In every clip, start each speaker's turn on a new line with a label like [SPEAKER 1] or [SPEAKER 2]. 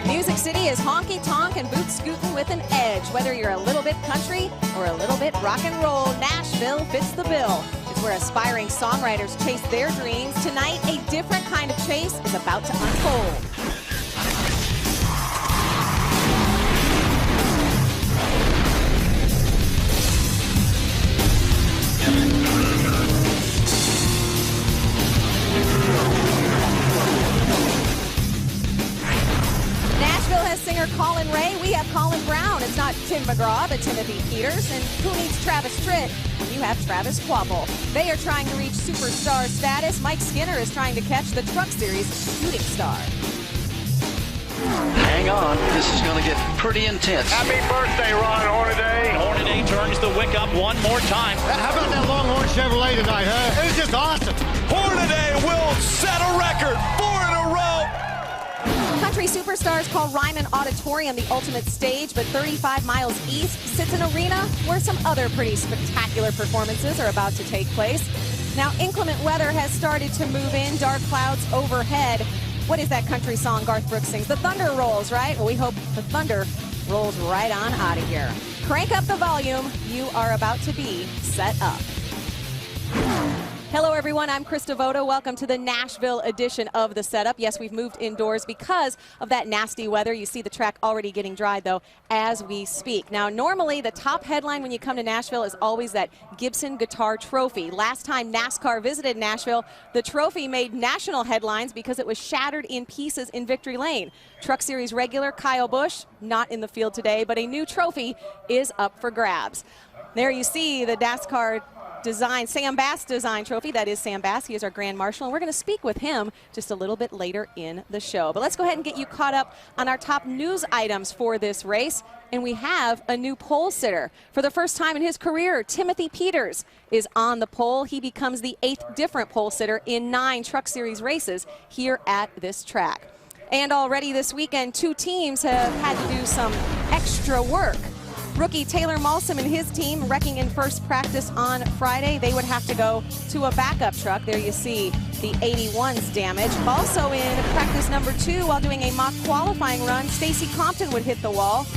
[SPEAKER 1] Music City is honky-tonk and boot-scootin' with an edge. Whether you're a little bit country or a little bit rock and roll, Nashville fits the bill. It's where aspiring songwriters chase their dreams. Tonight, a different kind of chase is about to unfold. Singer Colin Ray, we have Colin Brown. It's not Tim McGraw, but Timothy Peters. And who needs Travis Tritt when you have Travis Quapple? They are trying to reach superstar status. Mike Skinner is trying to catch the Truck Series shooting star.
[SPEAKER 2] Hang on, this is going to get pretty intense.
[SPEAKER 3] Happy birthday, Ron Hornaday.
[SPEAKER 4] Hornaday turns the wick up one more time.
[SPEAKER 3] How about that Longhorn Chevrolet tonight, huh? It was just awesome. Hornaday will set a record, 4 in a row.
[SPEAKER 1] Country superstars call Ryman Auditorium the ultimate stage, but 35 miles east sits an arena where some other pretty spectacular performances are about to take place. Now, inclement weather has started to move in, dark clouds overhead. What is that country song Garth Brooks sings? The thunder rolls, right? Well, we hope the thunder rolls right on out of here. Crank up the volume. You are about to be set up. Hello, everyone. I'm Krista Voda. Welcome to the Nashville edition of The Setup. Yes, we've moved indoors because of that nasty weather. You see the track already getting dry, though, as we speak. Now, normally, the top headline when you come to Nashville is always that Gibson Guitar Trophy. Last time NASCAR visited Nashville, the trophy made national headlines because it was shattered in pieces in Victory Lane. Truck Series regular Kyle Busch, not in the field today, but a new trophy is up for grabs. There you see the NASCAR design, Sam Bass design trophy. That is Sam Bass. He is our Grand Marshal, and we're going to speak with him just a little bit later in the show. But let's go ahead and get you caught up on our top news items for this race. And we have a new pole sitter. For the first time in his career, Timothy Peters is on the pole. He becomes the 8th different pole sitter in 9 Truck Series races here at this track. And already this weekend, 2 teams have had to do some extra work. Rookie Taylor Malsom and his team wrecking in first practice on Friday. They would have to go to a backup truck. There you see the 81's damage. Also in practice number 2, while doing a mock qualifying run, Stacy Compton would hit the wall.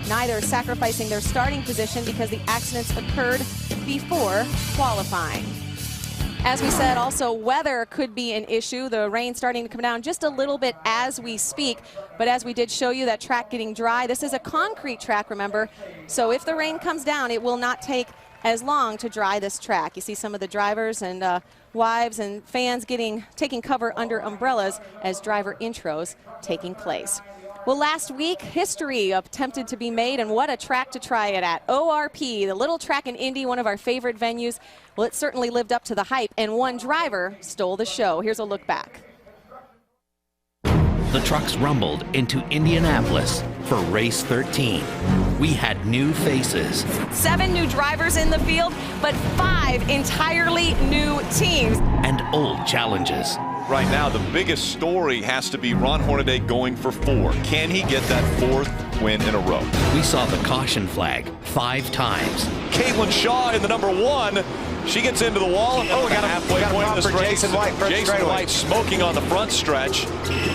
[SPEAKER 1] Neither sacrificing their starting position because the accidents occurred before qualifying. As we said, also weather could be an issue. The rain starting to come down just a little bit as we speak. But as we did show you, that track getting dry. This is a concrete track, remember. So if the rain comes down, it will not take as long to dry this track. You see some of the drivers and wives and fans taking cover under umbrellas as driver intros taking place. Well, last week, history attempted to be made, and what a track to try it at. ORP, the little track in Indy, one of our favorite venues. Well, it certainly lived up to the hype, and one driver stole the show. Here's a look back.
[SPEAKER 5] The trucks rumbled into Indianapolis for race 13. We had new faces.
[SPEAKER 1] 7 new drivers in the field, but 5 entirely new teams.
[SPEAKER 5] And old challenges.
[SPEAKER 6] Right now, the biggest story has to be Ron Hornaday going for 4. Can he get that 4th win in a row?
[SPEAKER 5] We saw the caution flag 5 times.
[SPEAKER 6] Caitlin Shaw in the number 1. She gets into the wall. And we got a halfway point of this race.
[SPEAKER 3] Jason
[SPEAKER 6] White smoking on the front stretch.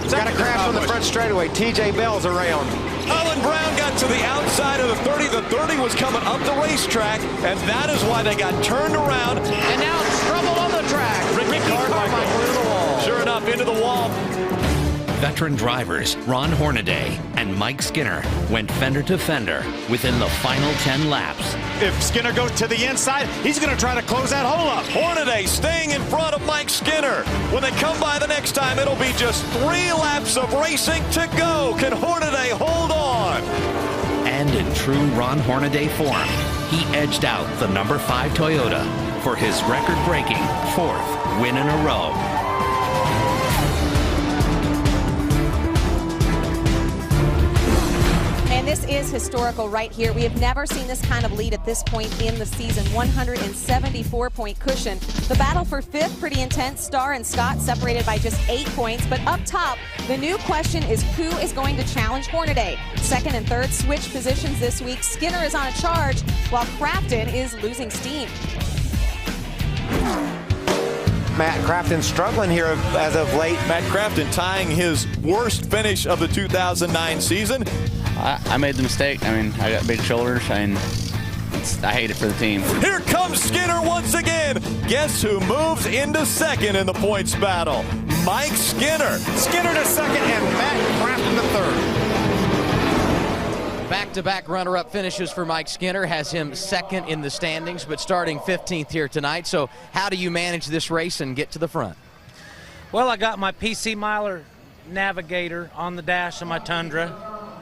[SPEAKER 3] Got a crash on the front straightaway. TJ Bell's around.
[SPEAKER 6] Colin Brown got to the outside of the 30. The 30 was coming up the racetrack, and that is why they got turned around.
[SPEAKER 3] And now it's trouble on the track. Ricky Carmichael into the wall.
[SPEAKER 6] Sure enough, into the wall.
[SPEAKER 5] Veteran drivers Ron Hornaday and Mike Skinner went fender to fender within the final 10 laps.
[SPEAKER 3] If Skinner goes to the inside, he's going to try to close that hole up.
[SPEAKER 6] Hornaday staying in front of Mike Skinner. When they come by the next time, it'll be just 3 laps of racing to go. Can Hornaday hold on?
[SPEAKER 5] And in true Ron Hornaday form, he edged out the number 5 Toyota for his record-breaking 4th win in a row.
[SPEAKER 1] And this is historical right here. We have never seen this kind of lead at this point in the season. 174-point cushion. The battle for fifth, pretty intense. Starr and Scott separated by just 8 points. But up top, the new question is who is going to challenge Hornaday? Second and third switch positions this week. Skinner is on a charge while Crafton is losing steam.
[SPEAKER 7] Matt Crafton struggling here as of late.
[SPEAKER 6] Matt Crafton tying his worst finish of the 2009 season.
[SPEAKER 8] I made the mistake. I mean, I got big shoulders, and I hate it for the team.
[SPEAKER 6] Here comes Skinner once again. Guess who moves into second in the points battle? Mike Skinner.
[SPEAKER 7] Skinner to second and Matt Crafton to third.
[SPEAKER 9] Back-to-back runner-up finishes for Mike Skinner has him second in the standings, but starting 15th here tonight. So how do you manage this race and get to the front?
[SPEAKER 10] Well, I got my PC Miler Navigator on the dash of my Tundra,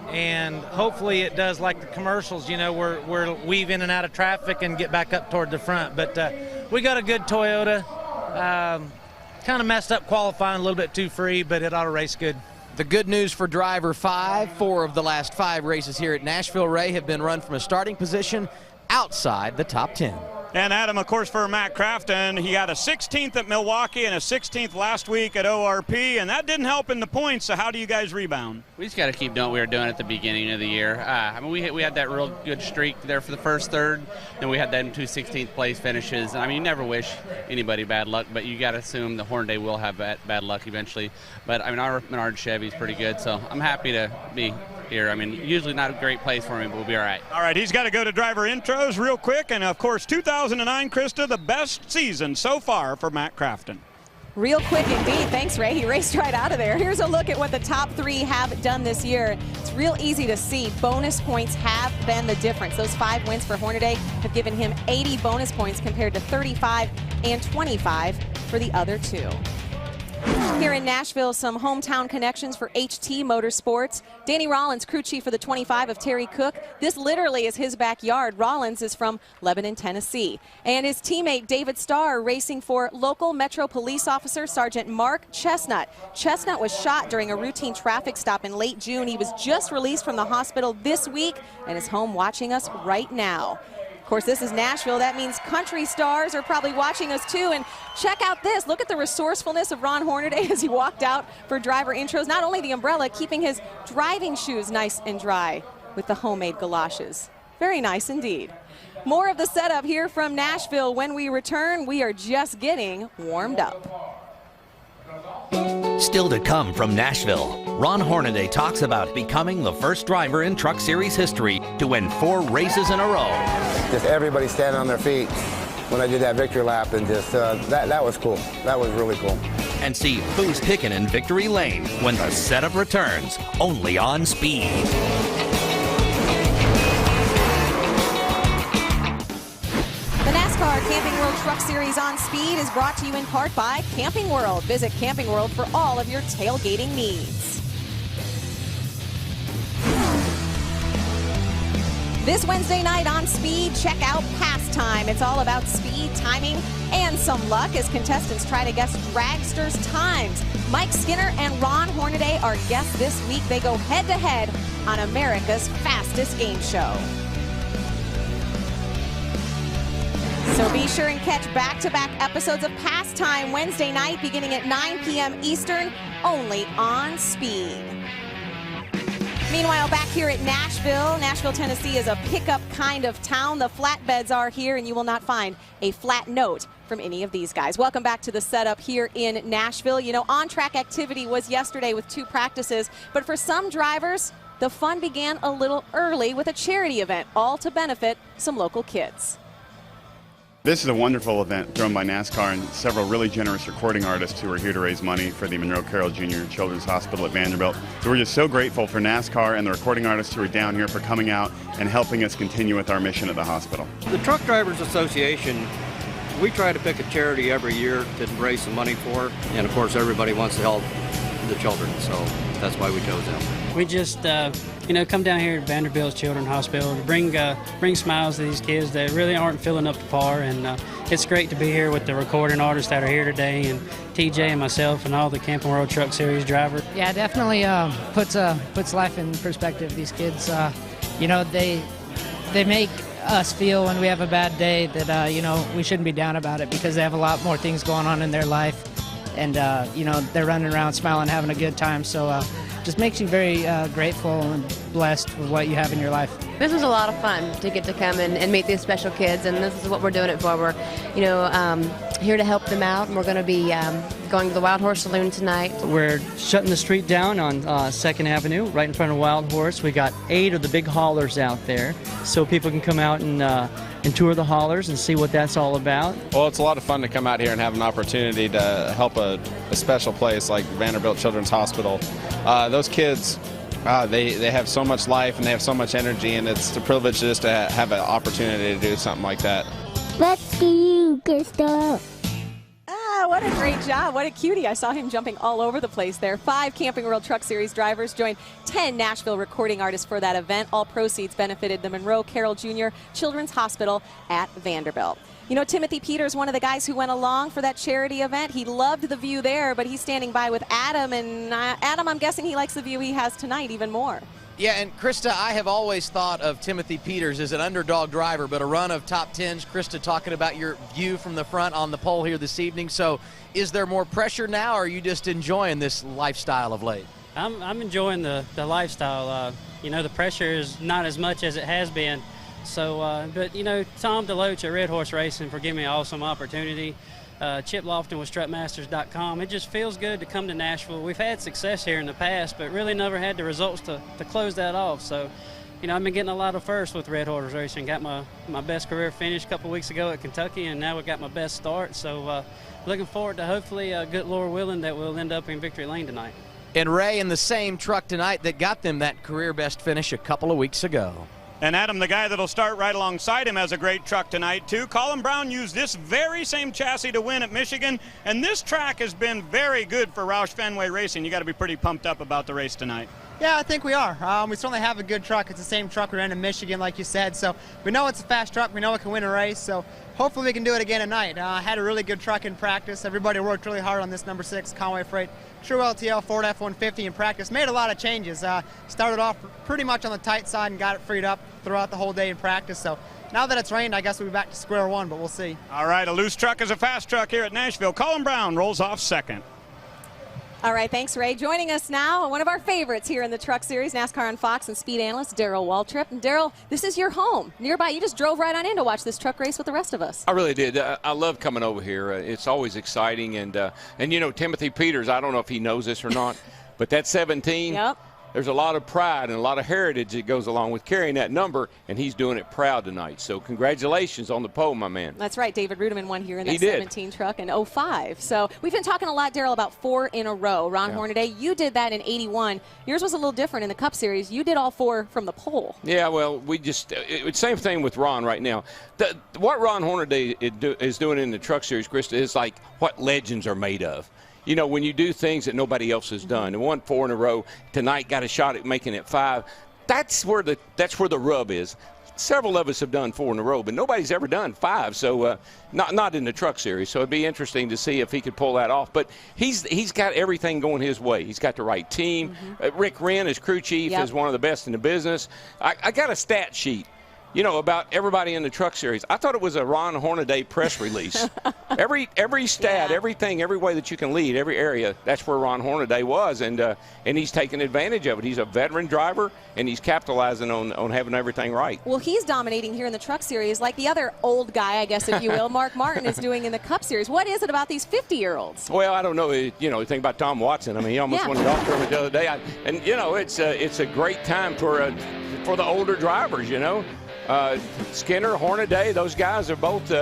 [SPEAKER 10] and hopefully it does like the commercials, you know, we're weave in and out of traffic and get back up toward the front. But we got a good Toyota. Kind of messed up qualifying, a little bit too free, but it ought to race good.
[SPEAKER 9] The good news for driver 5, 4 of the last 5 races here at Nashville, Ray, have been run from a starting position outside the top 10.
[SPEAKER 11] And Adam, of course, for Matt Crafton, he got a 16th at Milwaukee and a 16th last week at ORP, and that didn't help in the points. So how do you guys rebound?
[SPEAKER 8] We just got to keep doing what we were doing at the beginning of the year. I mean, we had that real good streak there for the first third, then we had them 2 16th place finishes. I mean, you never wish anybody bad luck, but you got to assume the Hornaday will have bad luck eventually. But I mean, our Menard Chevy's pretty good, so I'm happy to be here. I mean, usually not a great place for me, but we'll be all right.
[SPEAKER 11] All right, he's got to go to driver intros real quick. And, of course, 2009, Krista, the best season so far for Matt Crafton.
[SPEAKER 1] Real quick indeed. Thanks, Ray. He raced right out of there. Here's a look at what the top 3 have done this year. It's real easy to see. Bonus points have been the difference. Those 5 wins for Hornaday have given him 80 bonus points compared to 35 and 25 for the other 2. Here in Nashville, some hometown connections for HT Motorsports. Danny Rollins, crew chief for the 25 of Terry Cook. This literally is his backyard. Rollins is from Lebanon, Tennessee. And his teammate David Starr racing for local Metro Police Officer Sergeant Mark Chestnut. Chestnut was shot during a routine traffic stop in late June. He was just released from the hospital this week and is home watching us right now. Of course, this is Nashville. That means country stars are probably watching us too. And check out this. Look at the resourcefulness of Ron Hornaday as he walked out for driver intros. Not only the umbrella, keeping his driving shoes nice and dry with the homemade galoshes. Very nice indeed. More of the setup here from Nashville. When we return, we are just getting warmed up.
[SPEAKER 5] Still to come from Nashville, Ron Hornaday talks about becoming the first driver in Truck Series history to win 4 races in a row.
[SPEAKER 12] Just everybody standing on their feet when I did that victory lap, and just that was cool. That was really cool.
[SPEAKER 5] And see who's picking in victory lane when the setup returns, only on Speed.
[SPEAKER 1] The NASCAR Camping World Truck Series on Speed is brought to you in part by Camping World. Visit Camping World for all of your tailgating needs. This Wednesday night on Speed, check out Pastime. It's all about speed, timing, and some luck as contestants try to guess dragsters' times. Mike Skinner and Ron Hornaday are guests this week. They go head-to-head on America's fastest game show. So be sure and catch back-to-back episodes of Pastime Wednesday night beginning at 9 p.m. Eastern, only on Speed. Meanwhile, back here at Nashville, Tennessee is a pickup kind of town. The flatbeds are here, and you will not find a flat note from any of these guys. Welcome back to the setup here in Nashville. You know, on-track activity was yesterday with 2 practices, but for some drivers, the fun began a little early with a charity event, all to benefit some local kids.
[SPEAKER 13] This is a wonderful event thrown by NASCAR and several really generous recording artists who are here to raise money for the Monroe Carroll Jr. Children's Hospital at Vanderbilt. So we're just so grateful for NASCAR and the recording artists who are down here for coming out and helping us continue with our mission at the hospital.
[SPEAKER 14] The Truck Drivers Association, we try to pick a charity every year to raise some money for, and of course everybody wants to help the children, so that's why we chose them.
[SPEAKER 15] We just, come down here to Vanderbilt Children's Hospital to bring smiles to these kids that really aren't filling up to par, and it's great to be here with the recording artists that are here today, and TJ and myself and all the Camping World Truck Series drivers.
[SPEAKER 16] Yeah, definitely puts life in perspective. These kids, you know, they make us feel when we have a bad day that, you know, we shouldn't be down about it because they have a lot more things going on in their life. And, you know, they're running around smiling, having a good time. So just makes you very grateful and blessed with what you have in your life.
[SPEAKER 17] This was a lot of fun to get to come and meet these special kids, and this is what we're doing it for. We're, you know, here to help them out, and we're going to be going to the Wild Horse Saloon tonight.
[SPEAKER 18] We're shutting the street down on 2nd Avenue, right in front of Wild Horse. We got 8 of the big haulers out there, so people can come out and tour the haulers and see what that's all about.
[SPEAKER 19] Well, it's a lot of fun to come out here and have an opportunity to help a special place like Vanderbilt Children's Hospital. Those kids, they have so much life and they have so much energy, and it's a privilege just to have an opportunity to do something like that.
[SPEAKER 20] Let's you, Crystal.
[SPEAKER 1] What a great job. What a cutie. I saw him jumping all over the place there. 5 Camping World Truck Series drivers joined 10 Nashville recording artists for that event. All proceeds benefited the Monroe Carroll Jr. Children's Hospital at Vanderbilt. You know, Timothy Peters, one of the guys who went along for that charity event, he loved the view there, but he's standing by with Adam. And Adam, I'm guessing he likes the view he has tonight even more.
[SPEAKER 9] Yeah, and Krista, I have always thought of Timothy Peters as an underdog driver, but a run of top 10s. Krista, talking about your view from the front on the pole here this evening. So is there more pressure now, or are you just enjoying this lifestyle of late?
[SPEAKER 15] I'm enjoying the lifestyle. You know, the pressure is not as much as it has been. So, but, you know, Tom DeLoach at Red Horse Racing for giving me an awesome opportunity. Chip Lofton with strutmasters.com. It just feels good to come to Nashville. We've had success here in the past, but really never had the results to close that off. So, you know, I've been getting a lot of firsts with Red Horse Racing. Got my best career finish a couple weeks ago at Kentucky, and now we got my best start. So looking forward to hopefully, good Lord willing, that we'll end up in victory lane tonight.
[SPEAKER 9] And Ray in the same truck tonight that got them that career best finish a couple of weeks ago.
[SPEAKER 11] And Adam, the guy that'll start right alongside him, has a great truck tonight, too. Colin Brown used this very same chassis to win at Michigan, and this track has been very good for Roush Fenway Racing. You got to be pretty pumped up about the race tonight.
[SPEAKER 21] Yeah, I think we are. We certainly have a good truck. It's the same truck we ran in Michigan, like you said, so we know it's a fast truck. We know it can win a race, so hopefully we can do it again tonight. Had a really good truck in practice. Everybody worked really hard on this number 6 Conway Freight True LTL Ford F-150 in practice. Made a lot of changes. Started off pretty much on the tight side and got it freed up throughout the whole day in practice. So now that it's rained, I guess we'll be back to square one, but we'll see.
[SPEAKER 11] All right, a loose truck is a fast truck here at Nashville. Colin Brown rolls off second.
[SPEAKER 1] All right, thanks, Ray. Joining us now, one of our favorites here in the Truck Series, NASCAR on Fox and speed analyst Darrell Waltrip. And Darrell, this is your home, nearby. You just drove right on in to watch this truck race with the rest of us.
[SPEAKER 22] I really did. I love coming over here. It's always exciting. And you know, Timothy Peters, I don't know if he knows this or not, but that 17,
[SPEAKER 1] yep.
[SPEAKER 22] There's a lot of pride and a lot of heritage that goes along with carrying that number, and he's doing it proud tonight. So congratulations on the pole, my man.
[SPEAKER 1] That's right. David Ruderman won here in that 17 truck in 05. So we've been talking a lot, Darrell, about 4 in a row. Ron Hornaday, you did that in 81. Yours was a little different in the Cup Series. You did all 4 from the pole.
[SPEAKER 22] Yeah, well, we just same thing with Ron right now. What Ron Hornaday is doing in the Truck Series, Krista, is like what legends are made of. You know, when you do things that nobody else has done, and won 4 in a row tonight, got a shot at making it 5. That's where the rub is. Several of us have done 4 in a row, but nobody's ever done 5. So not in the Truck Series. So it'd be interesting to see if he could pull that off. But he's got everything going his way. He's got the right team. Rick Wren, his crew chief, is one of the best in the business. I got a stat sheet, you know, about everybody in the Truck Series. I thought it was a Ron Hornaday press release. every stat, everything, every way that you can lead, every area, that's where Ron Hornaday was, and he's taking advantage of it. He's a veteran driver, and he's capitalizing on having everything right.
[SPEAKER 1] Well, he's dominating here in the Truck Series like the other old guy, I guess, if you will, Mark Martin is doing in the Cup Series. What is it about these 50-year-olds?
[SPEAKER 22] Well, I don't know. You know, think about Tom Watson. I mean, he almost won a golf tournament the other day. And you know, it's a great time for the older drivers, you know. Skinner, Hornaday, those guys are both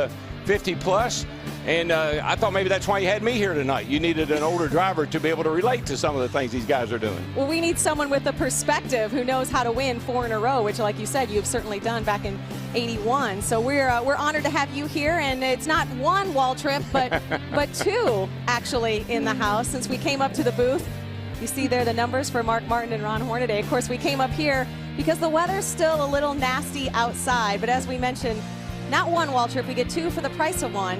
[SPEAKER 22] 50 plus, and I thought maybe that's why you had me here tonight. You needed an older driver to be able to relate to some of the things these guys are doing.
[SPEAKER 1] Well, we need someone with a perspective who knows how to win 4 in a row, which, like you said, you've certainly done back in 81. So we're honored to have you here, and it's not one Waltrip, but 2 actually in the house since we came up to the booth. You see there the numbers for Mark Martin and Ron Hornaday. Of course, we came up here because the weather's still a little nasty outside. But as we mentioned, not one Waltrip, we get 2 for the price of 1.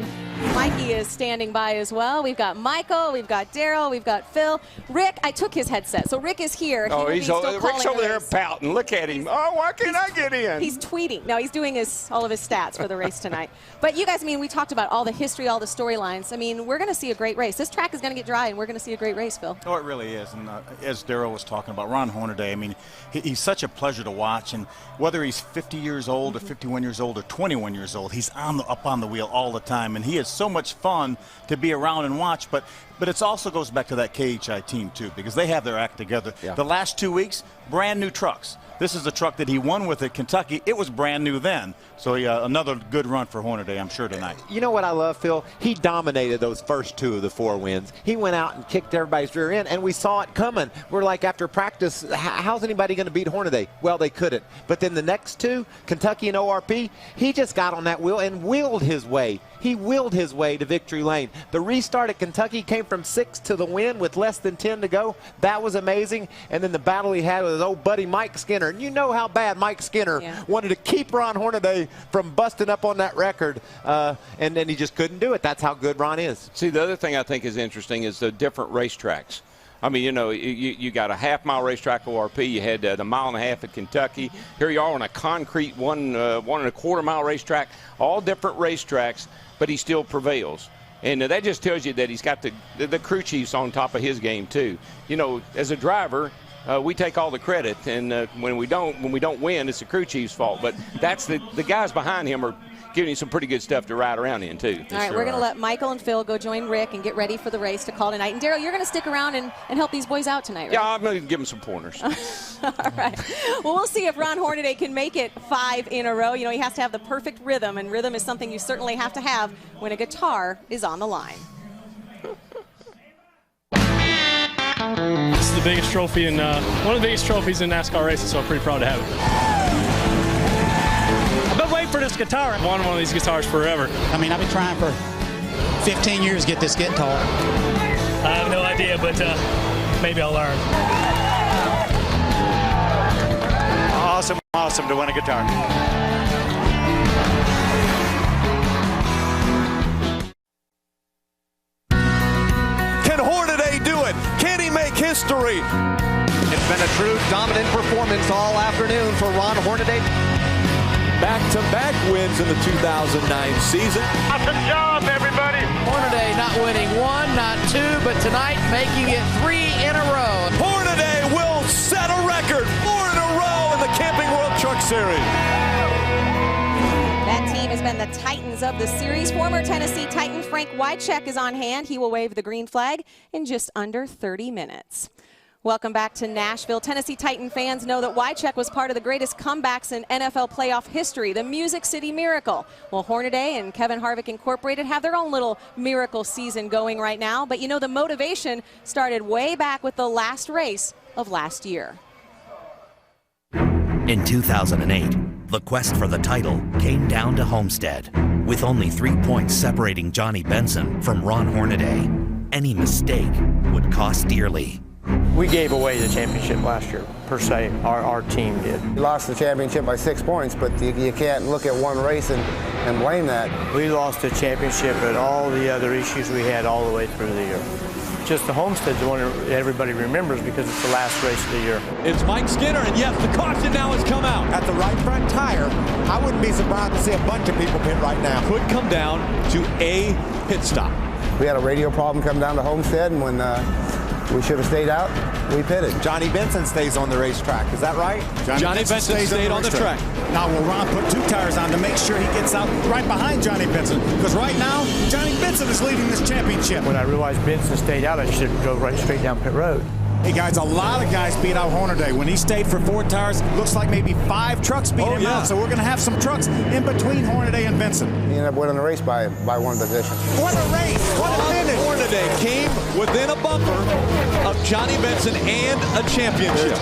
[SPEAKER 1] Mikey is standing by as well. We've got Michael, we've got Daryl, we've got Phil. Rick, I took his headset, so Rick is here.
[SPEAKER 22] Oh, Rick's over there pouting. Look at him. Oh, why can't I get in?
[SPEAKER 1] He's tweeting. No, he's doing all of his stats for the race tonight. But you guys, I mean, we talked about all the history, all the storylines. I mean, we're going to see a great race. This track is going to get dry, and we're going to see a great race, Phil.
[SPEAKER 2] Oh, it really is. And as Daryl was talking about, Ron Hornaday, I mean, he's such a pleasure to watch. And whether he's 50 years old or 51 years old or 21 years old, he's up on the wheel all the time. And he is so much fun to be around and watch. But it also goes back to that KHI team, too, because they have their act together. Yeah. The last 2 weeks, brand new trucks. This is the truck that he won with at Kentucky. It was brand new then. So another good run for Hornaday, I'm sure, tonight.
[SPEAKER 7] You know what I love, Phil? He dominated those first 2 of the 4 wins. He went out and kicked everybody's rear end, and we saw it coming. We're like, after practice, how's anybody going to beat Hornaday? Well, they couldn't. But then the next 2, Kentucky and ORP, he just got on that wheel and willed his way. He willed his way to victory lane. The restart at Kentucky came from 6 to the win with less than 10 to go. That was amazing. And then the battle he had with his old buddy Mike Skinner. And you know how bad Mike Skinner wanted to keep Ron Hornaday from busting up on that record. And then he just couldn't do it. That's how good Ron is.
[SPEAKER 22] See, the other thing I think is interesting is the different racetracks. I mean, you know, you got a half-mile racetrack ORP. You had the mile and a half at Kentucky. Here you are on a concrete 1.25 mile racetrack. All different racetracks, but he still prevails. And that just tells you that he's got the crew chiefs on top of his game too. You know, as a driver, we take all the credit, and when we don't win, it's the crew chief's fault. But that's the guys behind him are giving you some pretty good stuff to ride around in too.
[SPEAKER 1] All right, we're going to let Michael and Phil go join Rick and get ready for the race to call tonight. And Daryl, you're going to stick around and help these boys out tonight, right?
[SPEAKER 22] Yeah, I'm going to give them some pointers.
[SPEAKER 1] All right. Well, we'll see if Ron Hornaday can make it 5 in a row. You know, he has to have the perfect rhythm, and rhythm is something you certainly have to have when a guitar is on the line.
[SPEAKER 4] This is the biggest trophy and one of the biggest trophies in NASCAR races, so I'm pretty proud to have it. I've been waiting for this guitar. I've wanted one of these guitars forever.
[SPEAKER 23] I mean, I've been trying for 15 years to get this guitar.
[SPEAKER 4] I have no idea, but maybe I'll learn.
[SPEAKER 11] Awesome to win a guitar.
[SPEAKER 6] Can Hornaday do it? Can he make history?
[SPEAKER 9] It's been a true dominant performance all afternoon for Ron Hornaday.
[SPEAKER 6] Back-to-back wins in the 2009 season.
[SPEAKER 3] Awesome job, everybody.
[SPEAKER 9] Hornaday not winning 1, not 2, but tonight making it 3 in a row.
[SPEAKER 6] Hornaday will set a record 4 in a row in the Camping World Truck Series.
[SPEAKER 1] That team has been the Titans of the series. Former Tennessee Titan Frank Wycheck is on hand. He will wave the green flag in just under 30 minutes. Welcome back to Nashville. Tennessee Titan fans know that Wycheck was part of the greatest comebacks in NFL playoff history, the Music City Miracle. Well, Hornaday and Kevin Harvick Incorporated have their own little miracle season going right now. But you know, the motivation started way back with the last race of last year.
[SPEAKER 24] In 2008, the quest for the title came down to Homestead, with only 3 points separating Johnny Benson from Ron Hornaday. Any mistake would cost dearly.
[SPEAKER 25] We gave away the championship last year, per se. Our team did.
[SPEAKER 12] We lost the championship by 6 points, but you can't look at one race and blame that.
[SPEAKER 25] We lost the championship and all the other issues we had all the way through the year. Just the Homestead's the one that everybody remembers because it's the last race of the year.
[SPEAKER 6] It's Mike Skinner, and yes, the caution now has come out.
[SPEAKER 7] At the right front tire, I wouldn't be surprised to see a bunch of people pit right now.
[SPEAKER 6] Could come down to a pit stop.
[SPEAKER 12] We had a radio problem come down to Homestead, and when we should have stayed out, we pitted.
[SPEAKER 7] Johnny Benson stays on the racetrack, is that right?
[SPEAKER 6] Johnny Benson stayed on the track.
[SPEAKER 2] Now will Ron put 2 tires on to make sure he gets out right behind Johnny Benson? Because right now, Johnny Benson is leading this championship.
[SPEAKER 25] When I realized Benson stayed out, I should go right straight down pit road.
[SPEAKER 2] Hey guys, a lot of guys beat out Hornaday. When he stayed for 4 tires, looks like maybe 5 trucks beat him out. So we're going to have some trucks in between Hornaday and Benson.
[SPEAKER 12] He ended up winning the race by 1 position.
[SPEAKER 2] What a race! What a finish!
[SPEAKER 6] Hornaday came within a bumper of Johnny Benson and a championship.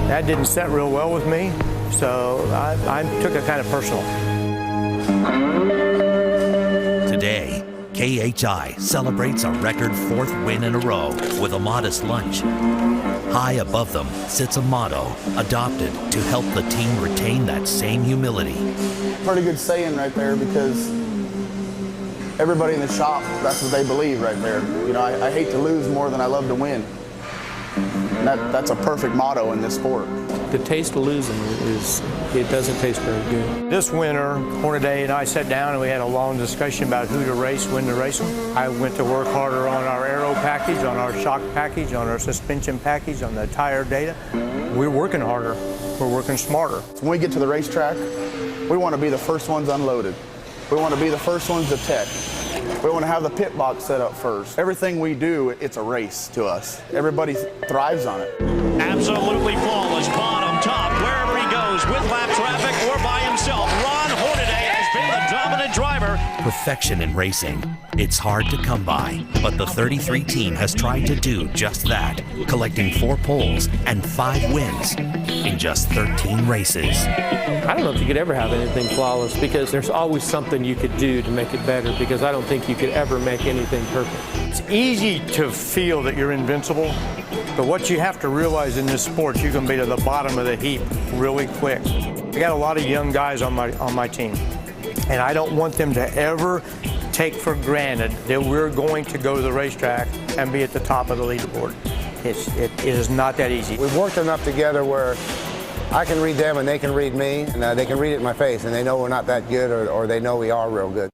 [SPEAKER 25] That didn't set real well with me, so I took it kind of personal.
[SPEAKER 24] Today, KHI celebrates a record 4th win in a row with a modest lunch. High above them sits a motto adopted to help the team retain that same humility.
[SPEAKER 26] Pretty good saying right there, because
[SPEAKER 5] everybody in the shop, that's what they believe right there. You know, I hate to lose more than I love to win. And that's a perfect motto in this sport.
[SPEAKER 25] The taste of losing it doesn't taste very good. This winter, Hornaday and I sat down and we had a long discussion about who to race, when to race them. I went to work harder on our aero package, on our shock package, on our suspension package, on the tire data. We're working harder. We're working smarter.
[SPEAKER 5] When we get to the racetrack, we want to be the first ones unloaded. We want to be the first ones to tech. We want to have the pit box set up first. Everything we do, it's a race to us. Everybody thrives on it.
[SPEAKER 6] Absolutely flawless, bottom, top, wherever he goes, with lap traffic or by himself. Ron Hornaday has been the dominant driver.
[SPEAKER 24] Perfection in racing. It's hard to come by, but the 33 team has tried to do just that, collecting 4 poles and 5 wins in just 13 races.
[SPEAKER 25] I don't know if you could ever have anything flawless because there's always something you could do to make it better because I don't think you could ever make anything perfect. It's easy to feel that you're invincible, but what you have to realize in this sport, you can be to the bottom of the heap really quick. I got a lot of young guys on my team, and I don't want them to ever take for granted that we're going to go to the racetrack and be at the top of the leaderboard. It is not that easy.
[SPEAKER 12] We've worked enough together where I can read them and they can read me, and they can read it in my face, and they know we're not that good or they know we are real good.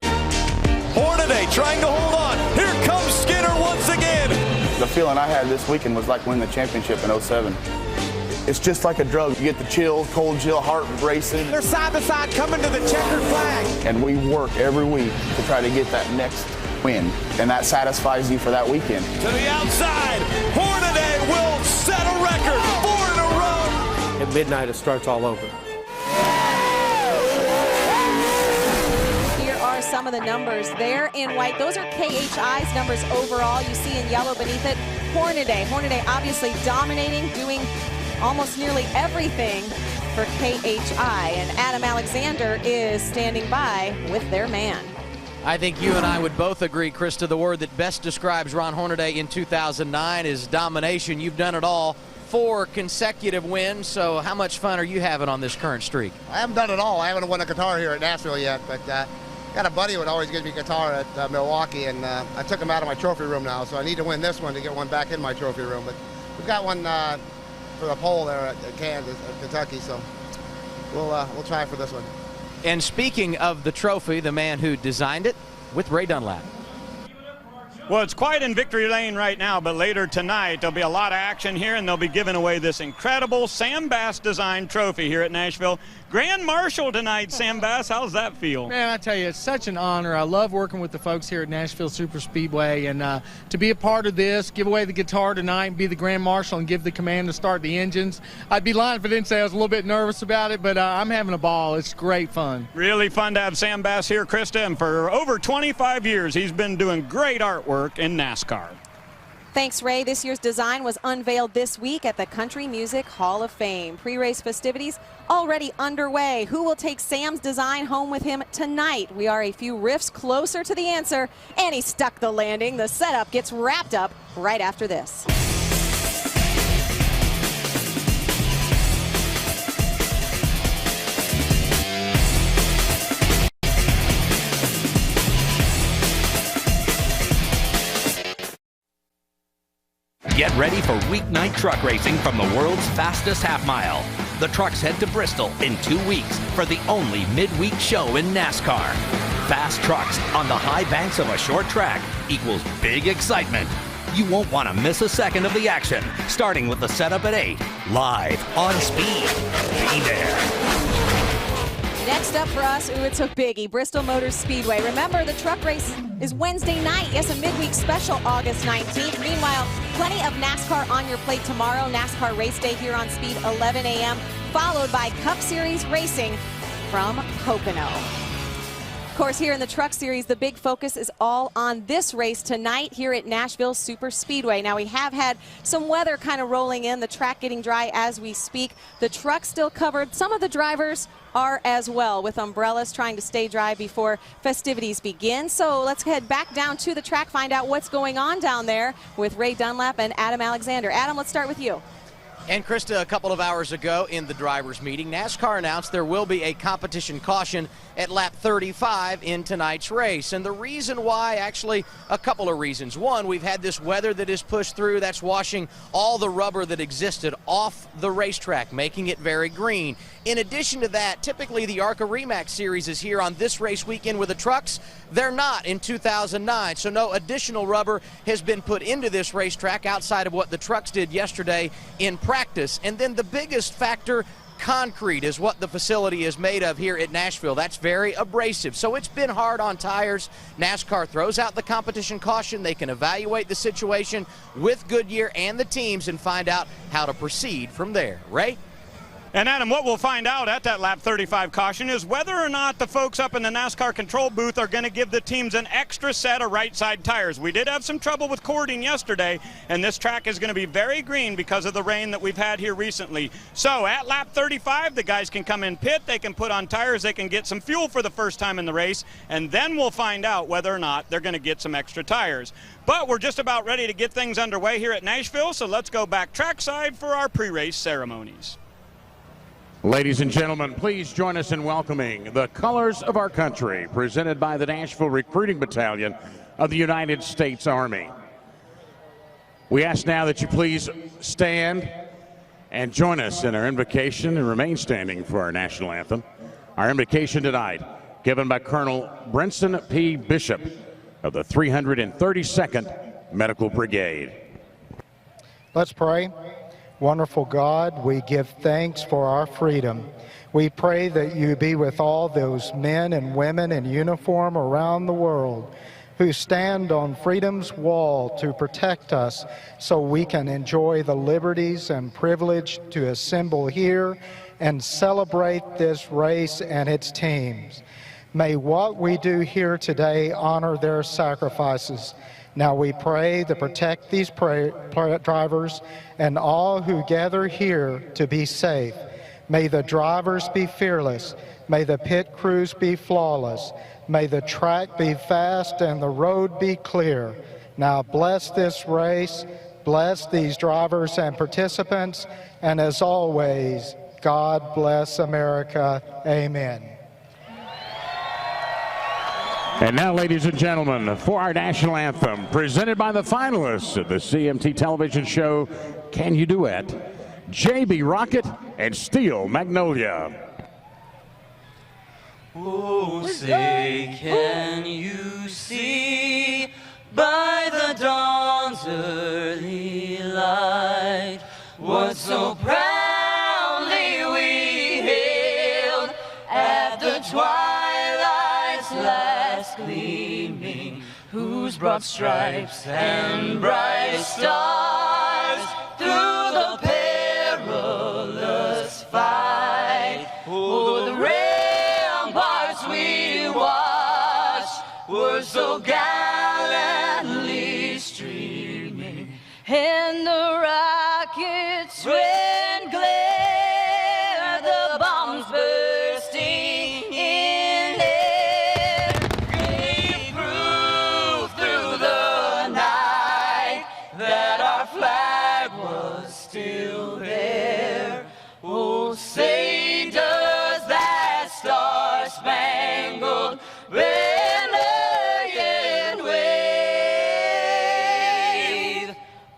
[SPEAKER 6] Hornaday trying to hold on. Here comes Skinner once again.
[SPEAKER 5] The feeling I had this weekend was like winning the championship in 07. It's just like a drug. You get the chills, cold chill, heart racing.
[SPEAKER 7] They're side by side coming to the checkered flag.
[SPEAKER 5] And we work every week to try to get that next win. And that satisfies you for that weekend.
[SPEAKER 6] To the outside, Hornaday will set a record, 4 in a row.
[SPEAKER 25] At midnight, it starts all over.
[SPEAKER 1] Here are some of the numbers there in white. Those are KHI's numbers overall. You see in yellow beneath it, Hornaday. Hornaday obviously dominating, doing almost nearly everything for KHI. And Adam Alexander is standing by with their man.
[SPEAKER 9] I think you and I would both agree, Krista, the word that best describes Ron Hornaday in 2009 is domination. You've done it all. 4 consecutive wins, so how much fun are you having on this current streak?
[SPEAKER 12] I haven't done it all. I haven't won a guitar here at Nashville yet, but got a buddy who would always give me a guitar at Milwaukee, and I took him out of my trophy room now, so I need to win this one to get one back in my trophy room. But we've got one for the pole there at Kansas, Kentucky, so we'll try for this one.
[SPEAKER 9] And speaking of the trophy, the man who designed it, with Ray Dunlap.
[SPEAKER 11] Well, it's quiet in victory lane right now, but later tonight there'll be a lot of action here, and they'll be giving away this incredible Sam Bass designed trophy here at Nashville. Grand Marshal tonight, Sam Bass. How's that feel?
[SPEAKER 8] Man, I tell you, it's such an honor. I love working with the folks here at Nashville Super Speedway, and to be a part of this, give away the guitar tonight, and be the Grand Marshal and give the command to start the engines. I'd be lying if I didn't say I was a little bit nervous about it, but I'm having a ball. It's great fun.
[SPEAKER 11] Really fun to have Sam Bass here, Krista, and for over 25 years he's been doing great artwork in NASCAR.
[SPEAKER 1] Thanks, Ray. This year's design was unveiled this week at the Country Music Hall of Fame. Pre-race festivities already underway. Who will take Sam's design home with him tonight? We are a few riffs closer to the answer, and he stuck the landing. The setup gets wrapped up right after this.
[SPEAKER 24] Get ready for weeknight truck racing from the world's fastest half mile. The trucks head to Bristol in 2 weeks for the only midweek show in NASCAR. Fast trucks on the high banks of a short track equals big excitement. You won't want to miss a second of the action, starting with the setup at 8, live on Speed. Be there.
[SPEAKER 1] Next up for us, it's a biggie, Bristol Motor Speedway. Remember, the truck race is Wednesday night. Yes, a midweek special, August 19th. Meanwhile, plenty of NASCAR on your plate tomorrow. NASCAR race day here on Speed, 11 a.m., followed by Cup Series racing from Pocono. Of course, here in the Truck Series, the big focus is all on this race tonight here at Nashville Super Speedway. Now, we have had some weather kind of rolling in, the track getting dry as we speak. The truck's still covered. Some of the drivers are as well, with umbrellas trying to stay dry before festivities begin. So let's head back down to the track, find out what's going on down there with Ray Dunlap and Adam Alexander. Adam, let's start with you.
[SPEAKER 9] And Krista, a couple of hours ago in the drivers' meeting, NASCAR announced there will be a competition caution at lap 35 in tonight's race. And the reason why, actually, a couple of reasons. One, we've had this weather that is pushed through that's washing all the rubber that existed off the racetrack, making it very green. In addition to that, typically the ARCA REMAX series is here on this race weekend with the trucks. They're not in 2009, so no additional rubber has been put into this racetrack outside of what the trucks did yesterday in practice. And then the biggest factor, concrete, is what the facility is made of here at Nashville. That's very abrasive, so it's been hard on tires. NASCAR throws out the competition caution. They can evaluate the situation with Goodyear and the teams and find out how to proceed from there. Ray?
[SPEAKER 11] And Adam, what we'll find out at that lap 35 caution is whether or not the folks up in the NASCAR control booth are going to give the teams an extra set of right side tires. We did have some trouble with cording yesterday, and this track is going to be very green because of the rain that we've had here recently. So at lap 35, the guys can come in pit, they can put on tires, they can get some fuel for the first time in the race, and then we'll find out whether or not they're going to get some extra tires. But we're just about ready to get things underway here at Nashville, so let's go back trackside for our pre-race ceremonies.
[SPEAKER 10] Ladies and gentlemen, please join us in welcoming the colors of our country, presented by the Nashville Recruiting Battalion of the United States Army. We ask now that you please stand and join us in our invocation and remain standing for our national anthem. Our invocation tonight, given by Colonel Brinson P. Bishop of the 332nd Medical Brigade.
[SPEAKER 13] Let's pray. Wonderful God, we give thanks for our freedom. We pray that you be with all those men and women in uniform around the world who stand on freedom's wall to protect us so we can enjoy the liberties and privilege to assemble here and celebrate this race and its teams. May what we do here today honor their sacrifices. Now we pray to protect these drivers and all who gather here to be safe. May the drivers be fearless. May the pit crews be flawless. May the track be fast and the road be clear. Now bless this race, bless these drivers and participants, and as always, God bless America. Amen.
[SPEAKER 10] And now, ladies and gentlemen, for our national anthem, presented by the finalists of the CMT television show, Can You Duet? JB Rocket and Steel Magnolia.
[SPEAKER 14] Oh, say, can you see by the dawn's early light what so proudly we hailed at the twilight's last gleaming, whose broad stripes and bright stars through the perilous fight, oh, the ramparts we watched were so gallantly streaming, and the rockets red glare, the bombs bursting in air, gave proof through the night that our flag was still there. Oh, say does that star-spangled banner yet wave?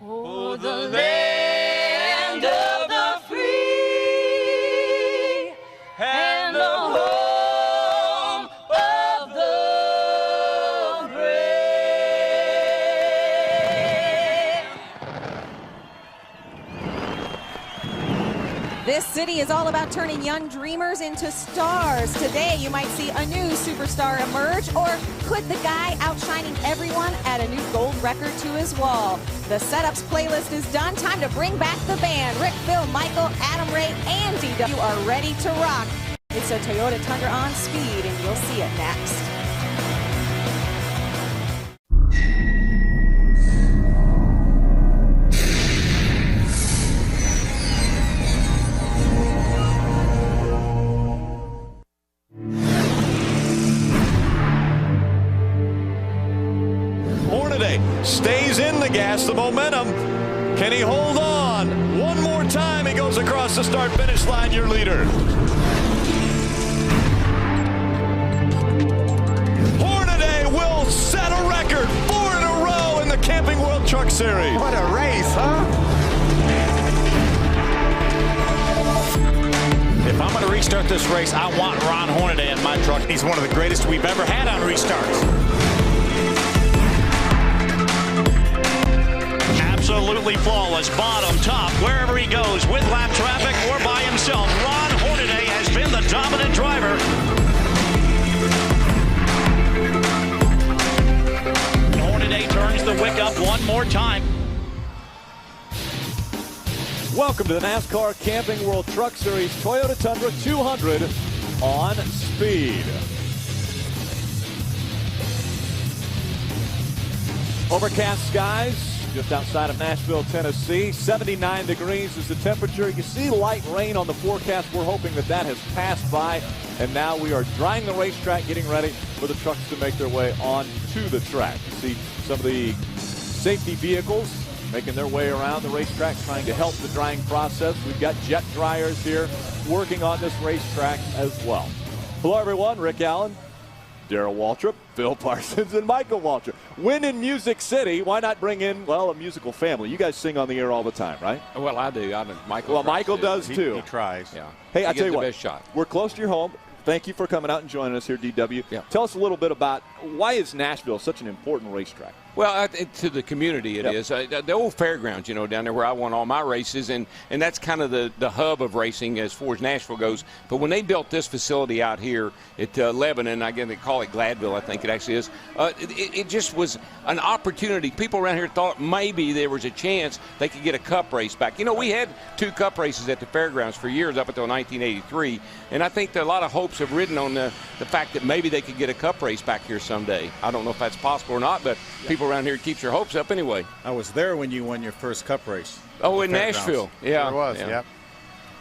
[SPEAKER 14] Oh, the land of the free and the home of the brave.
[SPEAKER 1] This city is all about turning young dreamers into stars. Today, you might see a new superstar emerge, or could the guy outshining everyone add a new gold record to his wall? The Setups playlist is done. Time to bring back the band. Rick, Phil, Michael, Adam, Ray, and DW are ready to rock. It's a Toyota Tundra on speed, and you'll see it next.
[SPEAKER 6] Hornaday stays in the gas, the momentum. Can he hold on one more time? across the start-finish line, your leader. Hornaday will set a record, 4 in a row in the Camping World Truck Series.
[SPEAKER 7] What a race, huh?
[SPEAKER 2] If I'm going to restart this race, I want Ron Hornaday in my truck. He's one of the greatest we've ever had on restarts.
[SPEAKER 3] Absolutely flawless, bottom, top, wherever he goes, with lap traffic or by himself. Ron Hornaday has been the dominant driver. Hornaday turns the wick up one more time.
[SPEAKER 16] Welcome to the NASCAR Camping World Truck Series Toyota Tundra 200 on speed. Overcast skies just outside of Nashville, Tennessee. 79 degrees is the temperature. You see light rain on the forecast. We're hoping that that has passed by. And now we are drying the racetrack, getting ready for the trucks to make their way onto the track. You see some of the safety vehicles making their way around the racetrack, trying to help the drying process. We've got jet dryers here working on this racetrack as well. Hello, everyone. Rick Allen, Darrell Waltrip, Phil Parsons, and Michael Waltrip. When in Music City, why not bring in, well, a musical family? You guys sing on the air all the time, right?
[SPEAKER 22] Well, I do.
[SPEAKER 16] Michael does too.
[SPEAKER 2] He tries.
[SPEAKER 22] Yeah.
[SPEAKER 16] Hey, I tell you what,
[SPEAKER 22] best shot.
[SPEAKER 16] We're close to your home. Thank you for coming out and joining us here, DW.
[SPEAKER 22] Yeah.
[SPEAKER 16] Tell us a little bit about why is Nashville such an important racetrack?
[SPEAKER 22] Well, to the community it is. The old fairgrounds, down there where I won all my races, and that's kind of the hub of racing as far as Nashville goes. But when they built this facility out here at Lebanon, again, they call it Gladville, I think it actually is, it just was an opportunity. People around here thought maybe there was a chance they could get a cup race back. We had 2 cup races at the fairgrounds for years up until 1983, and I think that a lot of hopes have ridden on the fact that maybe they could get a cup race back here someday. I don't know if that's possible or not, but people around here keeps your hopes up anyway.
[SPEAKER 2] I was there when you won your first cup race.
[SPEAKER 22] Oh, in Nashville. Yeah.
[SPEAKER 2] There was,
[SPEAKER 22] yeah.
[SPEAKER 2] Yep.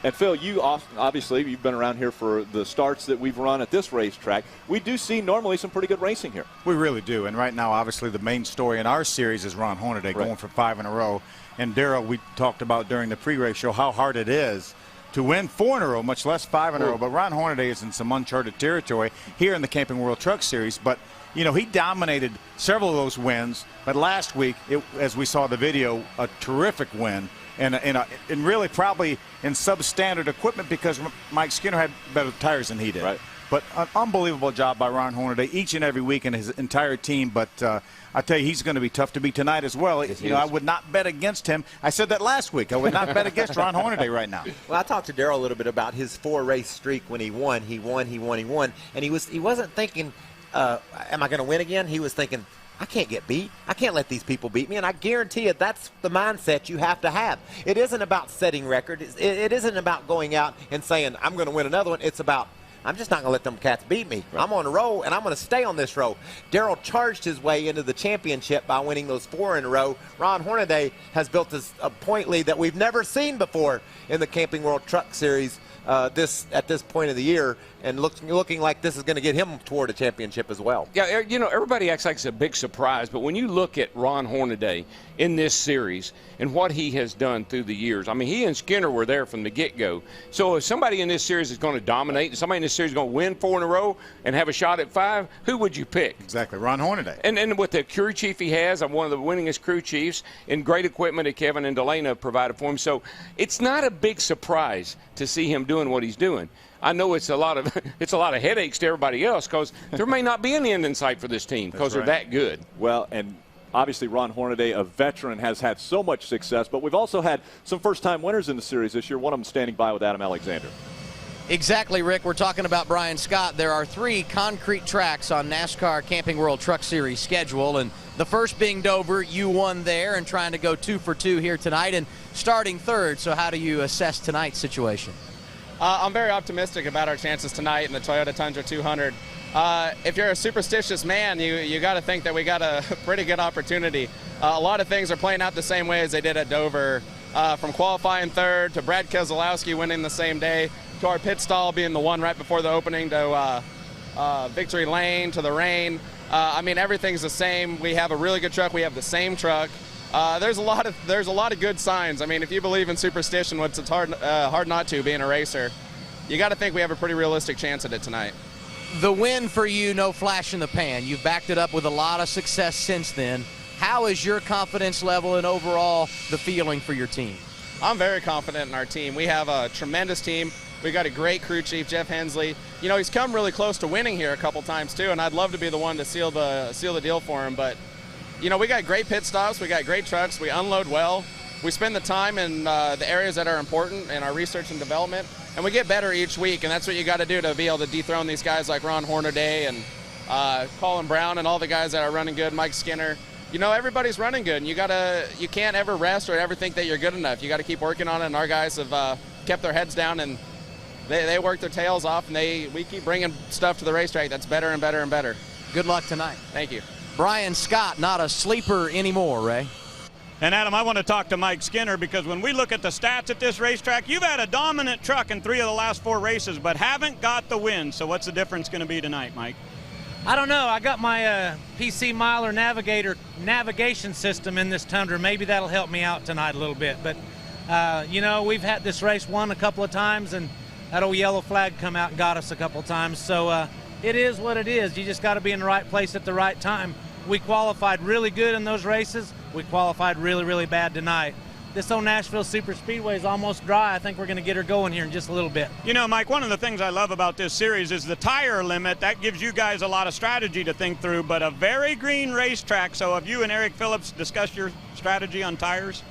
[SPEAKER 16] And Phil, you obviously, you've been around here for the starts that we've run at this racetrack. We do see normally some pretty good racing here.
[SPEAKER 2] We really do. And right now, obviously, the main story in our series is Ron Hornaday going for 5 in a row. And Darrell, we talked about during the pre-race show how hard it is to win 4 in a row, much less 5 in a row. But Ron Hornaday is in some uncharted territory here in the Camping World Truck Series. But he dominated several of those wins, but last week, as we saw the video, a terrific win, and really probably in substandard equipment because Mike Skinner had better tires than he did.
[SPEAKER 16] Right.
[SPEAKER 2] But an unbelievable job by Ron Hornaday each and every week and his entire team. But I tell you, he's going to be tough to beat tonight as well. I would not bet against him. I said that last week. I would not bet against Ron Hornaday right now.
[SPEAKER 7] Well, I talked to Darrell a little bit about his 4-race streak when he won. He won, and he wasn't thinking, am I going to win again? He was thinking, I can't get beat. I can't let these people beat me. And I guarantee you that's the mindset you have to have. It isn't about setting records. It isn't about going out and saying, I'm going to win another one. It's about, I'm just not going to let them cats beat me. Right. I'm on a roll, and I'm going to stay on this roll. Darrell charged his way into the championship by winning those 4 in a row. Ron Hornaday has built a point lead that we've never seen before in the Camping World Truck Series at this point of the year, and looking like this is going to get him toward a championship as well.
[SPEAKER 22] Yeah, everybody acts like it's a big surprise, but when you look at Ron Hornaday in this series and what he has done through the years, I mean, he and Skinner were there from the get-go. So if somebody in this series is going to dominate, and somebody in this series is going to win 4 in a row and have a shot at 5, who would you pick?
[SPEAKER 2] Exactly, Ron Hornaday.
[SPEAKER 22] And with the crew chief he has, I'm one of the winningest crew chiefs, and great equipment that Kevin and Delana have provided for him. So it's not a big surprise to see him doing what he's doing. I know it's a lot of headaches to everybody else because there may not be any end in sight for this team because they're that good.
[SPEAKER 16] Well, and obviously Ron Hornaday, a veteran, has had so much success, but we've also had some first-time winners in the series this year, one of them standing by with Adam Alexander.
[SPEAKER 9] Exactly, Rick. We're talking about Brian Scott. There are 3 concrete tracks on NASCAR Camping World Truck Series schedule, and the first being Dover. You won there and trying to go 2 for 2 here tonight and starting 3rd. So how do you assess tonight's situation?
[SPEAKER 17] I'm very optimistic about our chances tonight in the Toyota Tundra 200. If you're a superstitious man, you got to think that we got a pretty good opportunity. A lot of things are playing out the same way as they did at Dover, from qualifying 3rd to Brad Keselowski winning the same day to our pit stall being the one right before the opening to victory lane to the rain. I mean, everything's the same. We have a really good truck. We have the same truck. There's a lot of good signs. I mean, if you believe in superstition, which it's hard not to, being a racer, you got to think we have a pretty realistic chance at it tonight.
[SPEAKER 9] The win for you, no flash in the pan. You've backed it up with a lot of success since then. How is your confidence level and overall the feeling for your team?
[SPEAKER 17] I'm very confident in our team. We have a tremendous team. We've got a great crew chief, Jeff Hensley. You know, he's come really close to winning here a couple times too, and I'd love to be the one to seal the deal for him. But you know, we got great pit stops, we got great trucks, we unload well, we spend the time in the areas that are important in our research and development, and we get better each week, and that's what you got to do to be able to dethrone these guys like Ron Hornaday and Colin Brown and all the guys that are running good, Mike Skinner. You know, everybody's running good, and you can't ever rest or ever think that you're good enough. You got to keep working on it, and our guys have kept their heads down, and they work their tails off, and we keep bringing stuff to the racetrack that's better and better and better.
[SPEAKER 9] Good luck tonight.
[SPEAKER 17] Thank you.
[SPEAKER 9] Brian Scott, not a sleeper anymore, Ray.
[SPEAKER 11] And Adam, I want to talk to Mike Skinner, because when we look at the stats at this racetrack, you've had a dominant truck in 3 of the last 4 races, but haven't got the win. So what's the difference going to be tonight, Mike?
[SPEAKER 15] I don't know. I got my PC Miler navigation system in this Tundra. Maybe that'll help me out tonight a little bit. But, you know, we've had this race won a couple of times, and that old yellow flag come out and got us a couple of times. So it is what it is. You just got to be in the right place at the right time. We qualified really good in those races. We qualified really, really bad tonight. This old Nashville Super Speedway is almost dry. I think we're going to get her going here in just a little bit.
[SPEAKER 11] You know, Mike, one of the things I love about this series is the tire limit. That gives you guys a lot of strategy to think through, but a very green racetrack. So have you and Eric Phillips discussed your strategy on tires?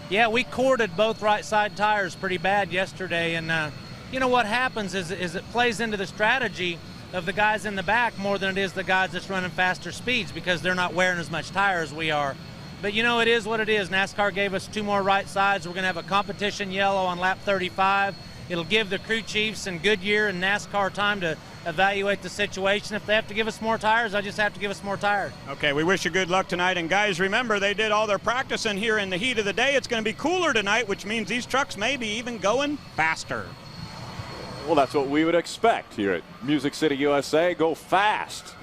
[SPEAKER 15] Yeah, we corded both right side tires pretty bad yesterday, and you know what happens is it plays into the strategy of the guys in the back more than it is the guys that's running faster speeds, because they're not wearing as much tire as we are. But you know, it is what it is. NASCAR gave us 2 more right sides. We're going to have a competition yellow on lap 35. It'll give the crew chiefs and Goodyear and NASCAR time to evaluate the situation. If they have to give us more tires, I just have to give us more tires.
[SPEAKER 11] Okay, we wish you good luck tonight. And guys, remember, they did all their practicing here in the heat of the day. It's going to be cooler tonight, which means these trucks may be even going faster.
[SPEAKER 16] Well, that's what we would expect here at Music City, USA. Go fast.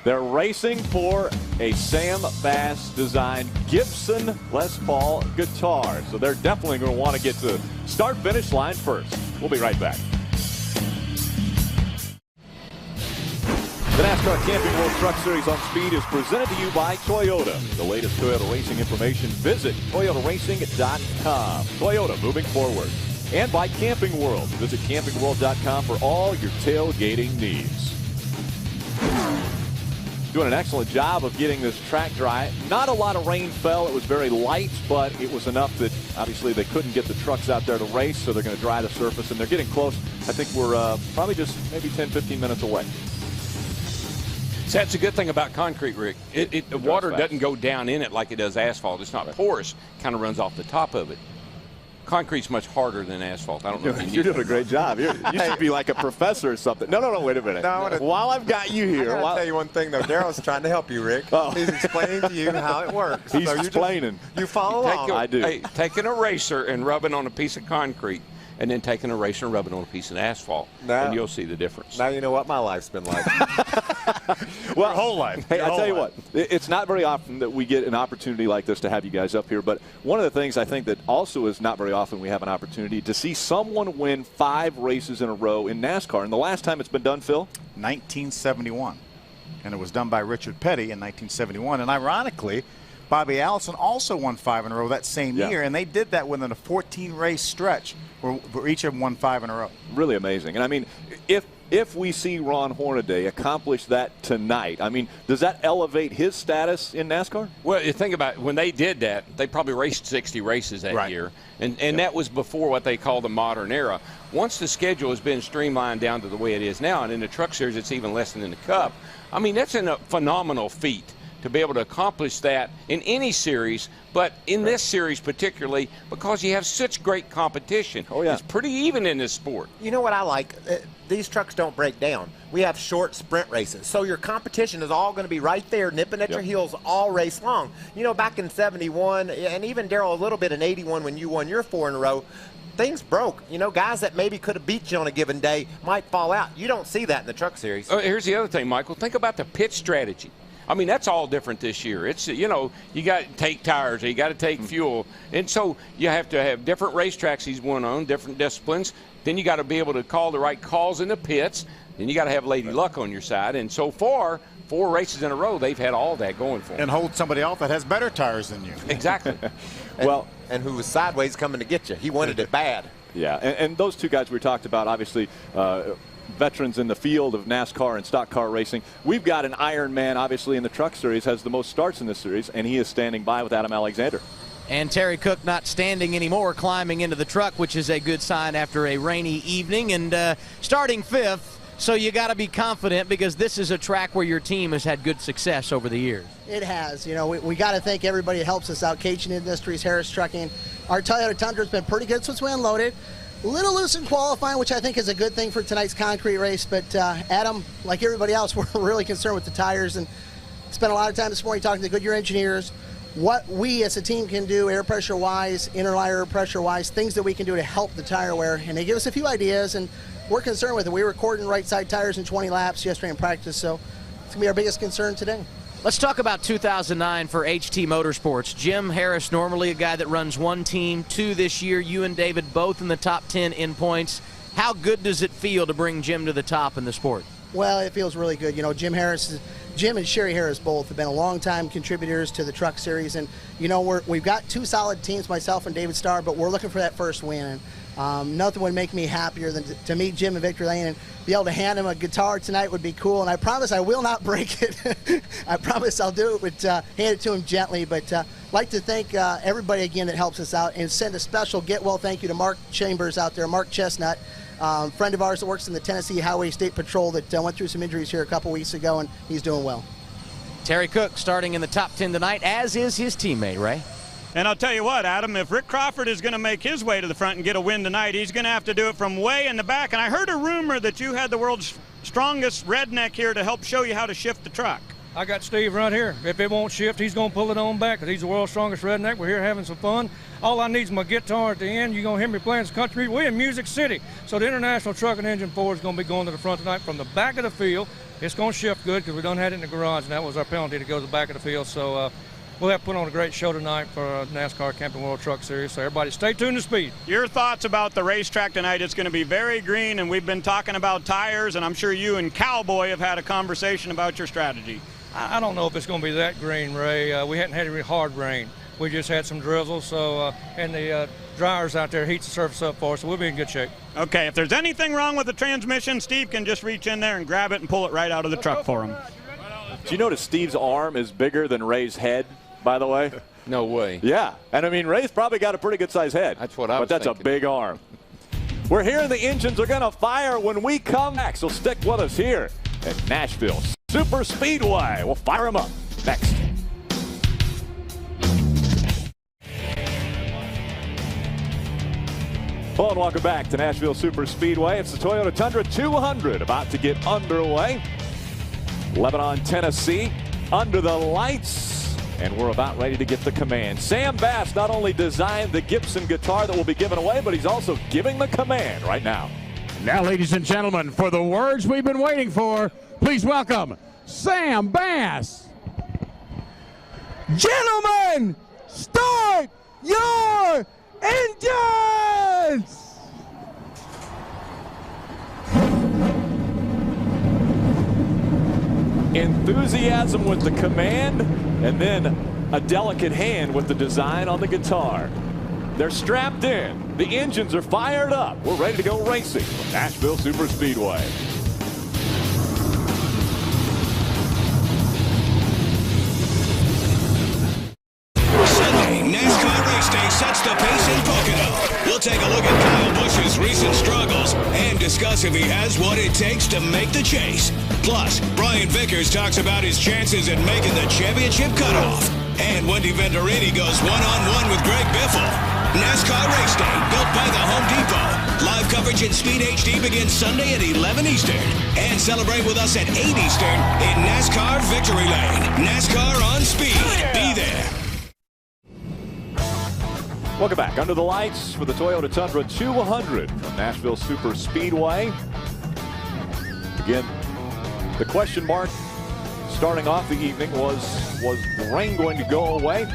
[SPEAKER 16] They're racing for a Sam Bass designed Gibson Les Paul guitar. So they're definitely going to want to get to start-finish line first. We'll be right back. The NASCAR Camping World Truck Series on Speed is presented to you by Toyota. The latest Toyota racing information, visit toyotaracing.com. Toyota, moving forward. And by Camping World. Visit campingworld.com for all your tailgating needs. Doing an excellent job of getting this track dry. Not a lot of rain fell. It was very light, but it was enough that obviously they couldn't get the trucks out there to race, so they're going to dry the surface, and they're getting close. I think we're probably just maybe 10-15 minutes away.
[SPEAKER 22] So that's a good thing about concrete, Rick. The water doesn't go down in it like it does asphalt. It's not porous. Kind of runs off the top of it. Concrete's much harder than asphalt. I don't know if
[SPEAKER 7] You're doing a great job. You should be like a professor or something. No, wait a minute. While I've got you here.
[SPEAKER 18] I'll tell you one thing, though. Daryl's trying to help you, Rick.
[SPEAKER 7] Oh.
[SPEAKER 18] He's explaining to you how it works.
[SPEAKER 7] He's explaining.
[SPEAKER 18] You follow along.
[SPEAKER 22] I do. Hey, take an eraser and rub it on a piece of concrete, and then take an eraser and rub it on a piece of asphalt, and you'll see the difference.
[SPEAKER 18] Now you know what my life's been like.
[SPEAKER 16] Well, your whole life. Hey, I tell you what, it's not very often that we get an opportunity like this to have you guys up here, but one of the things I think that also is not very often we have an opportunity to see someone win 5 races in a row in NASCAR. And the last time it's been done, Phil?
[SPEAKER 2] 1971. And it was done by Richard Petty in 1971. And ironically, Bobby Allison also won 5 in a row that same year, and they did that within a 14-race stretch where each of them won 5 in a row.
[SPEAKER 16] Really amazing. And I mean, if we see Ron Hornaday accomplish that tonight, I mean, does that elevate his status in NASCAR?
[SPEAKER 22] Well, you think about it, when they did that, they probably raced 60 races that year, and that was before what they call the modern era. Once the schedule has been streamlined down to the way it is now, and in the Truck Series it's even less than in the Cup, I mean, that's a phenomenal feat to be able to accomplish that in any series, but in this series particularly because you have such great competition. Oh, yeah. It's pretty even in this sport.
[SPEAKER 7] You know what I like? These trucks don't break down. We have short sprint races, so your competition is all going to be right there, nipping at your heels all race long. You know, back in 71, and even, Darryl, a little bit in 81 when you won your 4 in a row, things broke. You know, guys that maybe could have beat you on a given day might fall out. You don't see that in the Truck Series.
[SPEAKER 22] Here's the other thing, Michael. Think about the pit strategy. I mean, that's all different this year. It's, you know, you got to take tires, you got to take fuel. And so you have to have different racetracks he's won on, different disciplines. Then you got to be able to call the right calls in the pits. Then you got to have Lady Luck on your side. And so far, 4 races in a row, they've had all that going for them.
[SPEAKER 2] And hold somebody off that has better tires than you.
[SPEAKER 22] Exactly.
[SPEAKER 7] And who was sideways coming to get you. He wanted it bad.
[SPEAKER 16] Yeah, and those two guys we talked about, obviously, veterans in the field of NASCAR and stock car racing. We've got an Iron Man, obviously, in the truck series, has the most starts in this series, and he is standing by with Adam Alexander.
[SPEAKER 9] And Terry Cook not standing anymore, climbing into the truck, which is a good sign after a rainy evening, and starting 5th. So you got to be confident because this is a track where your team has had good success over the years.
[SPEAKER 4] It has. You know, we got to thank everybody that helps us out. Cajun Industries, Harris Trucking. Our Toyota Tundra has been pretty good since we unloaded. A little loose in qualifying, which I think is a good thing for tonight's concrete race. But Adam, like everybody else, we're really concerned with the tires and spent a lot of time this morning talking to the Goodyear engineers. What we as a team can do air pressure wise, inter-air pressure wise, things that we can do to help the tire wear. And they give us a few ideas, and we're concerned with it. We were recording right side tires in 20 laps yesterday in practice, so it's going to be our biggest concern today.
[SPEAKER 9] Let's talk about 2009 for HT Motorsports. Jim Harris, normally a guy that runs one team, 2 this year. You and David both in the top 10 in points. How good does it feel to bring Jim to the top in the sport?
[SPEAKER 4] Well, it feels really good. You know, Jim and Sherry Harris both have been a long-time contributors to the truck series, and you know we've got 2 solid teams, myself and David Starr, but we're looking for that first win. And nothing would make me happier than to meet Jim in Victory Lane and be able to hand him a guitar tonight would be cool. And I promise I will not break it. I promise I'll do it, but hand it to him gently. But like to thank everybody again that helps us out, and send a special get well thank you to Mark Chambers out there, Mark Chestnut. Friend of ours that works in the Tennessee Highway State Patrol that went through some injuries here a couple weeks ago, and he's doing well.
[SPEAKER 9] Terry Cook starting in the top 10 tonight, as is his teammate, Ray.
[SPEAKER 11] And I'll tell you what, Adam, if Rick Crawford is going to make his way to the front and get a win tonight, he's going to have to do it from way in the back. And I heard a rumor that you had the world's strongest redneck here to help show you how to shift the truck.
[SPEAKER 19] I got Steve right here. If it won't shift, he's going to pull it on back because he's the world's strongest redneck. We're here having some fun. All I need is my guitar at the end. You're going to hear me playing some country music. We're in Music City. So the International Truck and Engine 4 is going to be going to the front tonight from the back of the field. It's going to shift good because we done had it in the garage, and that was our penalty to go to the back of the field. So we'll have to put on a great show tonight for NASCAR Camping World Truck Series. So everybody stay tuned to speed.
[SPEAKER 11] Your thoughts about the racetrack tonight? It's going to be very green, and we've been talking about tires, and I'm sure you and Cowboy have had a conversation about your strategy.
[SPEAKER 19] I don't know if it's going to be that green, Ray. We hadn't had any hard rain. We just had some drizzle, so and the dryers out there heats the surface up for us, so we'll be in good shape.
[SPEAKER 11] Okay, if there's anything wrong with the transmission, Steve can just reach in there and grab it and pull it right out of the truck for him.
[SPEAKER 16] Do you notice Steve's arm is bigger than Ray's head, by the way?
[SPEAKER 22] No way.
[SPEAKER 16] Yeah, and I mean, Ray's probably got a pretty good-sized head.
[SPEAKER 22] That's what I was
[SPEAKER 16] But that's
[SPEAKER 22] thinking.
[SPEAKER 16] a big arm. We're hearing the engines are going to fire when we come back, so stick with us here at Nashville Super Speedway. We'll fire them up next. Hello and welcome back to Nashville Super Speedway. It's the Toyota Tundra 200 about to get underway. Lebanon, Tennessee, under the lights, and we're about ready to get the command. Sam Bass not only designed the Gibson guitar that will be given away, but he's also giving the command right now.
[SPEAKER 10] Now, ladies and gentlemen, for the words we've been waiting for, please welcome Sam Bass.
[SPEAKER 14] Gentlemen, start your engines!
[SPEAKER 16] Enthusiasm with the command, and then a delicate hand with the design on the guitar. They're strapped in. The engines are fired up. We're ready to go racing from Nashville Super Speedway.
[SPEAKER 20] Sunday, NASCAR Race Day sets the pace in Pocono. We'll take a look at Kyle Busch's recent struggles and discuss if he has what it takes to make the chase. Plus, Brian Vickers talks about his chances at making the championship cutoff. And Wendy Venturini goes one-on-one with Greg Biffle. NASCAR Race Day, built by the Home Depot. Live coverage in Speed HD begins Sunday at 11 Eastern. And celebrate with us at 8 Eastern in NASCAR Victory Lane. NASCAR on Speed. Be there.
[SPEAKER 16] Welcome back. Under the lights for the Toyota Tundra 200 from Nashville Super Speedway. Again, the question mark starting off the evening was the rain going to go away?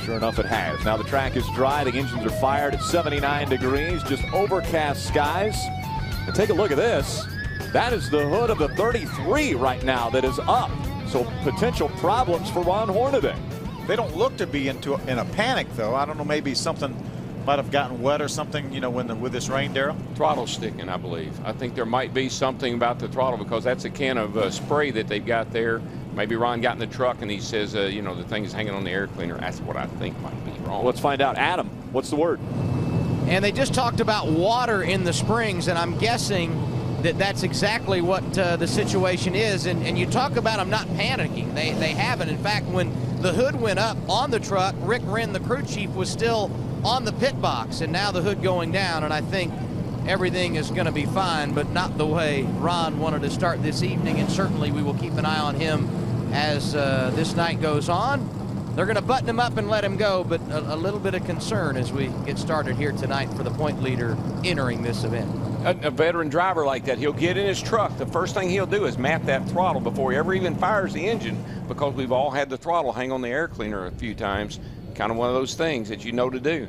[SPEAKER 16] Sure enough, it has. Now the track is dry. The engines are fired at 79 degrees, just overcast skies. And take a look at this. That is the hood of the 33 right now that is up. So potential problems for Ron Hornaday.
[SPEAKER 2] They don't look to be in a panic, though. I don't know, maybe something might have gotten wet or something, you know, with this rain, Darrell?
[SPEAKER 22] Throttle's sticking, I believe. I think there might be something about the throttle because that's a can of spray that they've got there. Maybe Ron got in the truck and he says, you know, the thing is hanging on the air cleaner. That's what I think might be wrong.
[SPEAKER 16] Let's find out. Adam, what's the word?
[SPEAKER 9] And they just talked about water in the springs, and I'm guessing that that's exactly what the situation is. And you talk about them not panicking. They haven't. In fact, when the hood went up on the truck, Rick Wren, the crew chief, was still on the pit box, and now the hood going down, and I think everything is going to be fine, but not the way Ron wanted to start this evening, and certainly we will keep an eye on him as this night goes on. They're going to button him up and let him go, but a little bit of concern as we get started here tonight for the point leader entering this event.
[SPEAKER 22] A veteran driver like that, he'll get in his truck. The first thing he'll do is map that throttle before he ever even fires the engine, because we've all had the throttle hang on the air cleaner a few times. Kind of one of those things that you know to do.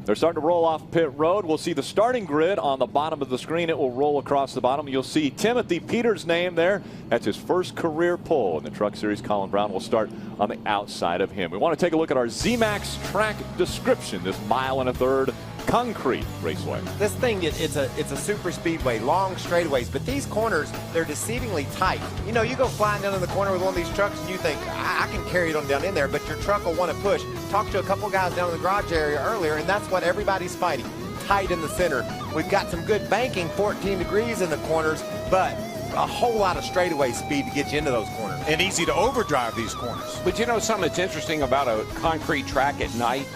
[SPEAKER 16] They're starting to roll off pit road. We'll see the starting grid on the bottom of the screen. It will roll across the bottom. You'll see Timothy Peters' name there. That's his first career pole in the Truck Series. Colin Brown will start on the outside of him. We want to take a look at our Z-Max track description, this 1 1/3 concrete raceway.
[SPEAKER 18] This thing, it's a super speedway, long straightaways, but these corners, they're deceivingly tight. You know, you go flying down in the corner with one of these trucks and you think, I can carry it on down in there, but your truck will want to push. Talked to a couple guys down in the garage area earlier, and that's what everybody's fighting. Tight in the center. We've got some good banking, 14 degrees in the corners, but a whole lot of straightaway speed to get you into those corners.
[SPEAKER 2] And easy to overdrive these corners.
[SPEAKER 22] But you know something that's interesting about a concrete track at night?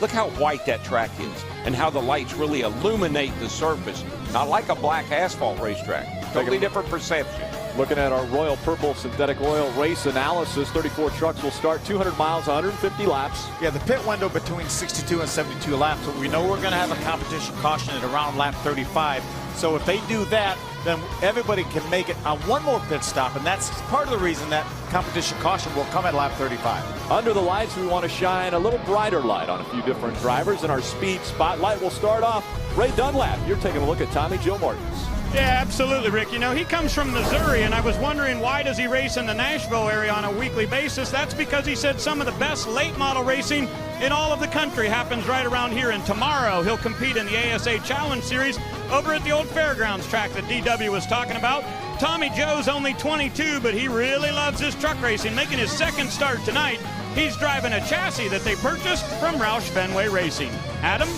[SPEAKER 22] Look how white that track is and how the lights really illuminate the surface. Not like a black asphalt racetrack. Totally different perception.
[SPEAKER 16] Looking at our Royal Purple synthetic oil race analysis, 34 trucks will start 200 miles, 150 laps.
[SPEAKER 2] Yeah, the pit window between 62 and 72 laps. So we know we're going to have a competition caution at around lap 35. So if they do that, then everybody can make it on one more pit stop, and that's part of the reason that competition caution will come at lap 35.
[SPEAKER 16] Under the lights, we want to shine a little brighter light on a few different drivers, and our speed spotlight will start off. Ray Dunlap, you're taking a look at Tommy Joe Martins.
[SPEAKER 11] Yeah, absolutely, Rick. You know, he comes from Missouri, and I was wondering why does he race in the Nashville area on a weekly basis. That's because he said some of the best late model racing in all of the country happens right around here. And tomorrow he'll compete in the ASA Challenge Series over at the old fairgrounds track that DW was talking about. Tommy Joe's only 22, but he really loves his truck racing, making his second start tonight. He's driving a chassis that they purchased from Roush Fenway Racing. Adam?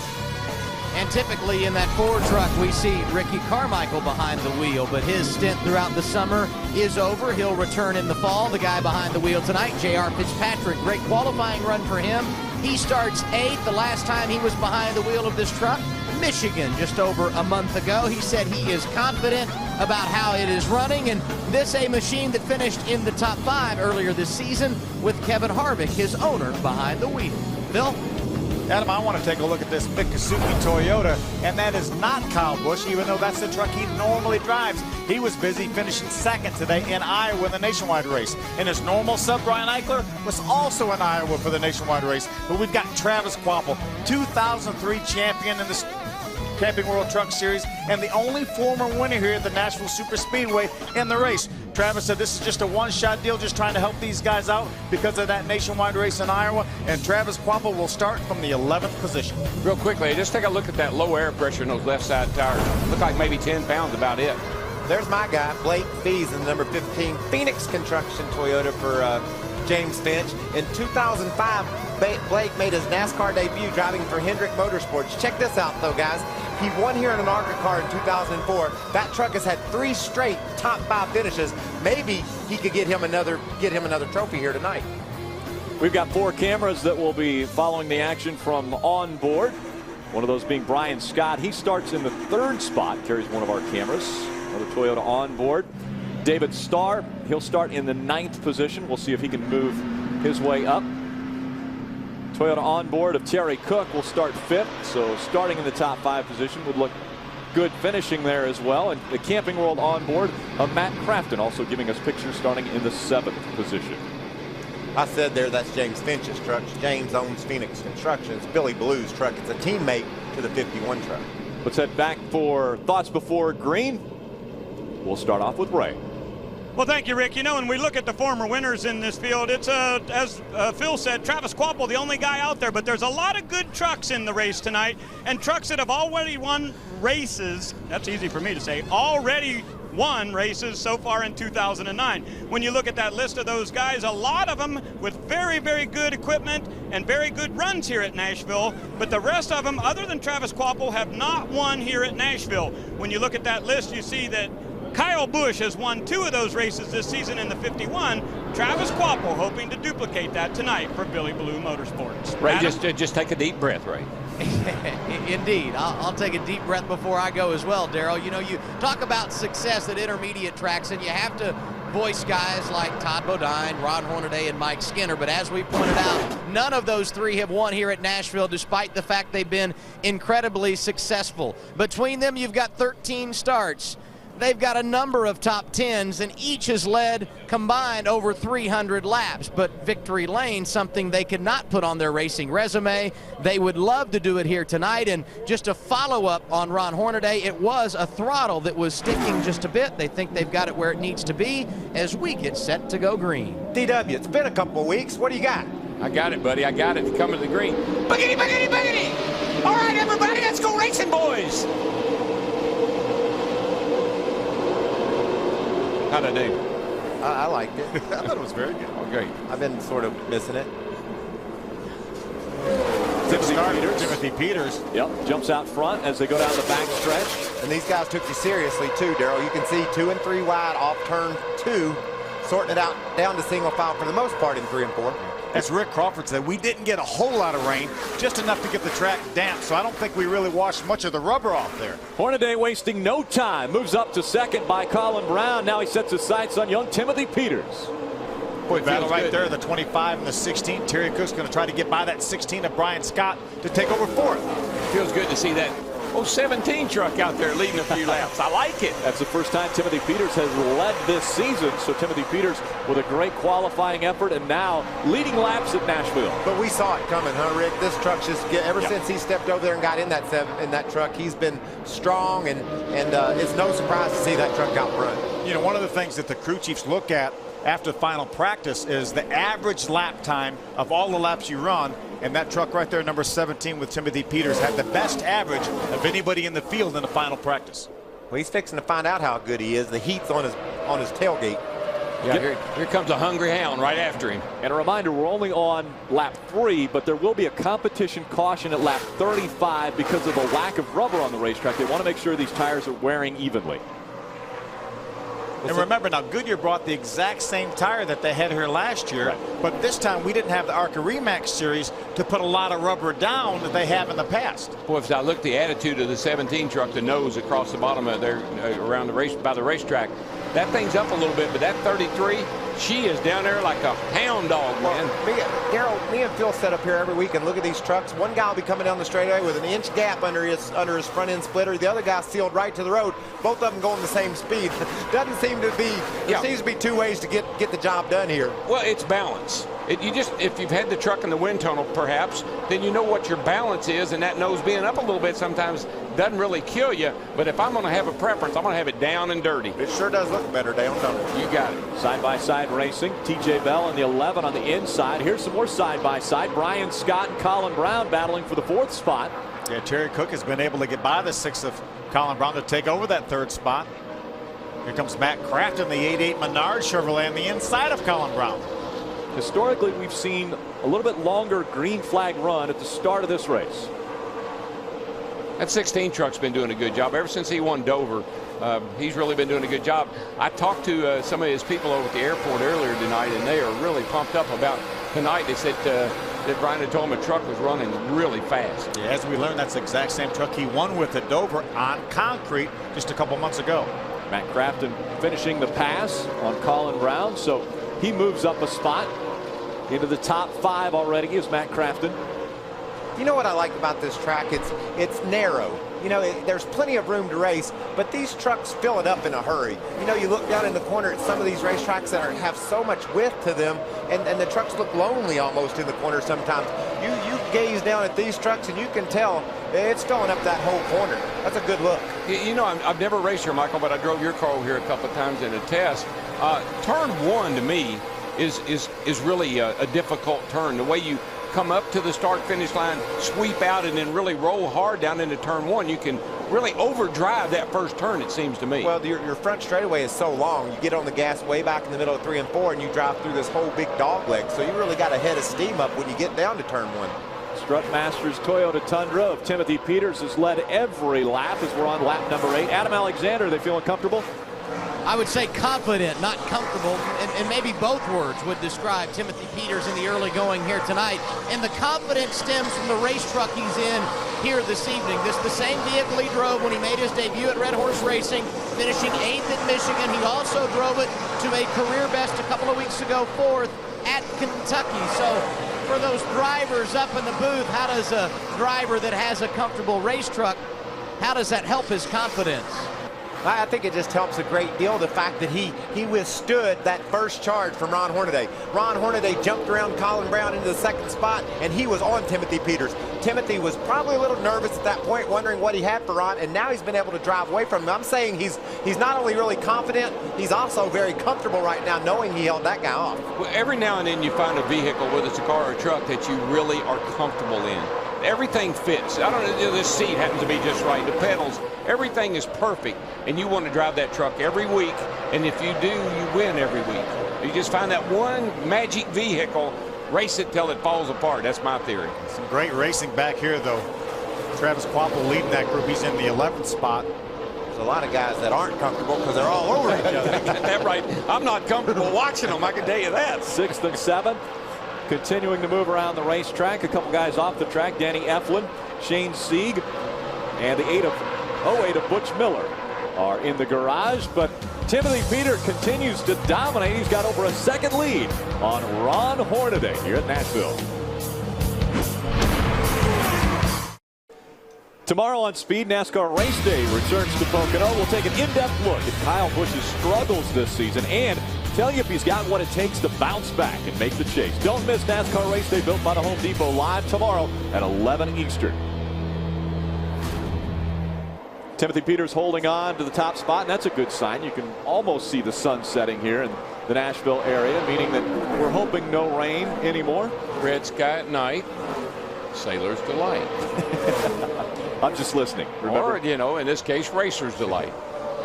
[SPEAKER 9] And typically in that Ford truck, we see Ricky Carmichael behind the wheel, but his stint throughout the summer is over. He'll return in the fall. The guy behind the wheel tonight, J.R. Fitzpatrick, great qualifying run for him. He starts 8th. The last time he was behind the wheel of this truck, Michigan, just over a month ago. He said he is confident about how it is running, and this a machine that finished in the top 5 earlier this season with Kevin Harvick, his owner, behind the wheel. Bill?
[SPEAKER 2] Adam, I want to take a look at this Mikasuki Toyota, and that is not Kyle Busch, even though that's the truck he normally drives. He was busy finishing second today in Iowa in the Nationwide race. And his normal sub, Brian Eichler, was also in Iowa for the Nationwide race. But we've got Travis Kvapil, 2003 champion in the Camping World Truck Series, and the only former winner here at the Nashville Super Speedway in the race. Travis said this is just a one-shot deal, just trying to help these guys out because of that Nationwide race in Iowa, and Travis Kvapil will start from the 11th position.
[SPEAKER 22] Real quickly, just take a look at that low air pressure in those left side tires. Look like maybe 10 pounds, about it.
[SPEAKER 18] There's my guy, Blake Fees, in the number 15 Phoenix Construction Toyota for James Finch. In 2005, Blake made his NASCAR debut driving for Hendrick Motorsports. Check this out, though, guys. He won here in an ARCA car in 2004. That truck has had 3 straight top 5 finishes. Maybe he could get him another trophy here tonight.
[SPEAKER 16] We've got 4 cameras that will be following the action from on board. One of those being Brian Scott. He starts in the 3rd spot, carries one of our cameras. Another Toyota on board. David Starr, he'll start in the 9th position. We'll see if he can move his way up. Toyota on board of Terry Cook will start 5th, so starting in the top 5 position would look good finishing there as well. And the Camping World on board of Matt Crafton also giving us pictures starting in the 7th position.
[SPEAKER 18] I said there that's James Finch's truck. James owns Phoenix Construction. It's Billy Blue's truck. It's a teammate to the 51 truck.
[SPEAKER 16] Let's head back for thoughts before green. We'll start off with Ray.
[SPEAKER 11] Well, thank you, Rick. You know, when we look at the former winners in this field, it's, as Phil said, Travis Quapple, the only guy out there. But there's a lot of good trucks in the race tonight, and trucks that have already won races. That's easy for me to say. Already won races so far in 2009. When you look at that list of those guys, a lot of them with very, very good equipment and very good runs here at Nashville, but the rest of them, other than Travis Quapple, have not won here at Nashville. When you look at that list, you see that Kyle Busch has won 2 of those races this season in the 51. Travis Quapple hoping to duplicate that tonight for Billy Blue Motorsports.
[SPEAKER 22] Ray, just take a deep breath, Ray.
[SPEAKER 9] Indeed. I'll take a deep breath before I go as well, Darrell. You know, you talk about success at intermediate tracks, and you have to voice guys like Todd Bodine, Ron Hornaday, and Mike Skinner. But as we pointed out, none of those 3 have won here at Nashville, despite the fact they've been incredibly successful. Between them, you've got 13 starts. They've got a number of top 10s, and each has led combined over 300 laps. But victory lane, something they could not put on their racing resume. They would love to do it here tonight. And just a follow-up on Ron Hornaday, it was a throttle that was sticking just a bit. They think they've got it where it needs to be as we get set to go green.
[SPEAKER 18] DW, it's been a couple of weeks. What do you got?
[SPEAKER 22] I got it, buddy. I got it. Coming to the green.
[SPEAKER 5] Boogity, boogity, boogity! All right, everybody, let's go racing, boys!
[SPEAKER 22] How'd I do?
[SPEAKER 18] I liked it.
[SPEAKER 22] I thought it was very good. Oh, great.
[SPEAKER 18] I've been sort of missing it.
[SPEAKER 2] Timothy Peters.
[SPEAKER 16] Yep, jumps out front as they go down the back stretch.
[SPEAKER 18] And these guys took you seriously too, Darrell. You can see 2 and 3 wide off turn 2, sorting it out down to single file for the most part in 3 and 4.
[SPEAKER 2] As Rick Crawford said, we didn't get a whole lot of rain, just enough to get the track damp, so I don't think we really washed much of the rubber off there.
[SPEAKER 16] Hornaday wasting no time, moves up to second by Colin Brown. Now he sets his sights on young Timothy Peters.
[SPEAKER 2] Boy, battle right there, the 25 and the 16. Terry Cook's going to try to get by that 16 of Brian Scott to take over 4th.
[SPEAKER 22] Feels good to see that 17 truck out there leading a few laps. I like it.
[SPEAKER 16] That's the first time Timothy Peters has led this season. So Timothy Peters with a great qualifying effort and now leading laps at Nashville.
[SPEAKER 18] But we saw it coming, huh, Rick? This truck's just ever since he stepped over there and got in that truck, he's been strong, and it's no surprise to see that truck out front.
[SPEAKER 2] You know, one of the things that the crew chiefs look at after final practice is the average lap time of all the laps you run, and that truck right there, number 17 with Timothy Peters, had the best average of anybody in the field in the final practice.
[SPEAKER 18] Well, he's fixing to find out how good he is. The heat's on his tailgate.
[SPEAKER 22] Yeah, here comes a hungry hound right after him.
[SPEAKER 16] And a reminder, we're only on lap 3, but there will be a competition caution at lap 35 because of the lack of rubber on the racetrack. They want to make sure these tires are wearing evenly.
[SPEAKER 2] And remember now, Goodyear brought the exact same tire that they had here last year, but this time we didn't have the ARCA Remax series to put a lot of rubber down that they have in the past.
[SPEAKER 22] Boy, if I look at the attitude of the 17 truck, the nose across the bottom of there around the race by the racetrack, that thing's up a little bit, but that 33, she is down there like a hound dog, man.
[SPEAKER 18] Darrell, me and Phil set up here every week and look at these trucks. One guy will be coming down the straightaway with an inch gap under his front end splitter. The other guy sealed right to the road. Both of them going the same speed. Doesn't seem to be. There seems to be 2 ways to get the job done here.
[SPEAKER 22] Well, it's balance. If you've had the truck in the wind tunnel, perhaps, then you know what your balance is, and that nose being up a little bit sometimes doesn't really kill you. But if I'm going to have a preference, I'm going to have it down and dirty.
[SPEAKER 18] It sure does look better down, don't it?
[SPEAKER 22] You got it.
[SPEAKER 16] Side-by-side racing. TJ Bell in the 11 on the inside. Here's some more side-by-side. Brian Scott and Colin Brown battling for the 4th spot.
[SPEAKER 2] Yeah, Terry Cook has been able to get by the 6th of Colin Brown to take over that 3rd spot. Here comes Matt Crafton, the 88 Menard Chevrolet on the inside of Colin Brown.
[SPEAKER 16] Historically, we've seen a little bit longer green flag run at the start of this race.
[SPEAKER 22] That 16 truck's been doing a good job. Ever since he won Dover, he's really been doing a good job. I talked to some of his people over at the airport earlier tonight, and they are really pumped up about tonight. They said that Brian had told him the truck was running really fast.
[SPEAKER 2] Yeah, as we learned, that's the exact same truck he won with at Dover on concrete just a couple months ago.
[SPEAKER 16] Matt Crafton finishing the pass on Colin Brown, so he moves up a spot into the top 5 already is Matt Crafton.
[SPEAKER 18] You know what I like about this track? It's narrow. You know, there's plenty of room to race, but these trucks fill it up in a hurry. You know, you look down in the corner at some of these racetracks that have so much width to them, and the trucks look lonely almost in the corner sometimes. You gaze down at these trucks, and you can tell it's filling up that whole corner. That's a good look.
[SPEAKER 22] You know, I've never raced here, Michael, but I drove your car over here a couple of times in a test. Turn 1 to me is really a difficult turn. The way you come up to the start-finish line, sweep out, and then really roll hard down into turn 1, you can really overdrive that first turn, it seems to me.
[SPEAKER 18] Well, your front straightaway is so long. You get on the gas way back in the middle of 3 and 4, and you drive through this whole big dog leg. So you really got a head of steam up when you get down to turn 1.
[SPEAKER 16] Strutmaster's Toyota Tundra of Timothy Peters has led every lap as we're on lap number 8. Adam Alexander, they feeling comfortable?
[SPEAKER 9] I would say confident, not comfortable, and maybe both words would describe Timothy Peters in the early going here tonight. And the confidence stems from the race truck he's in here this evening. This is the same vehicle he drove when he made his debut at Red Horse Racing, finishing 8th at Michigan. He also drove it to a career best a couple of weeks ago, 4th at Kentucky. So for those drivers up in the booth, how does a driver that has a comfortable race truck, how does that help his confidence?
[SPEAKER 18] I think it just helps a great deal, the fact that he withstood that first charge from Ron Hornaday. Ron Hornaday jumped around Colin Brown into the 2nd spot, and he was on Timothy Peters. Timothy was probably a little nervous at that point, wondering what he had for Ron, and now he's been able to drive away from him. I'm saying he's not only really confident, he's also very comfortable right now, knowing he held that guy off.
[SPEAKER 22] Well, every now and then you find a vehicle, whether it's a car or a truck, that you really are comfortable in. Everything fits. I don't know, this seat happens to be just right. The pedals, everything is perfect, and you want to drive that truck every week, and if you do, you win every week. You just find that one magic vehicle, race it till it falls apart. That's my theory.
[SPEAKER 2] Some great racing back here, though. Travis Quapple leading that group. He's in the 11th spot.
[SPEAKER 18] There's a lot of guys that aren't comfortable because they're all over each other.
[SPEAKER 22] Got that right. I'm not comfortable watching them, I can tell you that.
[SPEAKER 16] 6th and 7th. Continuing to move around the racetrack. A couple guys off the track. Danny Eflin, Shane Sieg, and the 08 of Butch Miller are in the garage. But Timothy Peters continues to dominate. He's got over a 2nd lead on Ron Hornaday here at Nashville. Tomorrow on Speed, NASCAR Race Day returns to Pocono. We'll take an in-depth look at Kyle Busch's struggles this season and tell you if he's got what it takes to bounce back and make the chase. Don't miss NASCAR Race Day, built by the Home Depot, live tomorrow at 11 Eastern. Timothy Peters holding on to the top spot, and that's a good sign. You can almost see the sun setting here in the Nashville area, meaning that we're hoping no rain anymore.
[SPEAKER 22] Red sky at night, sailor's delight.
[SPEAKER 16] I'm just listening. Remember?
[SPEAKER 22] Or, you know, in this case, racer's delight.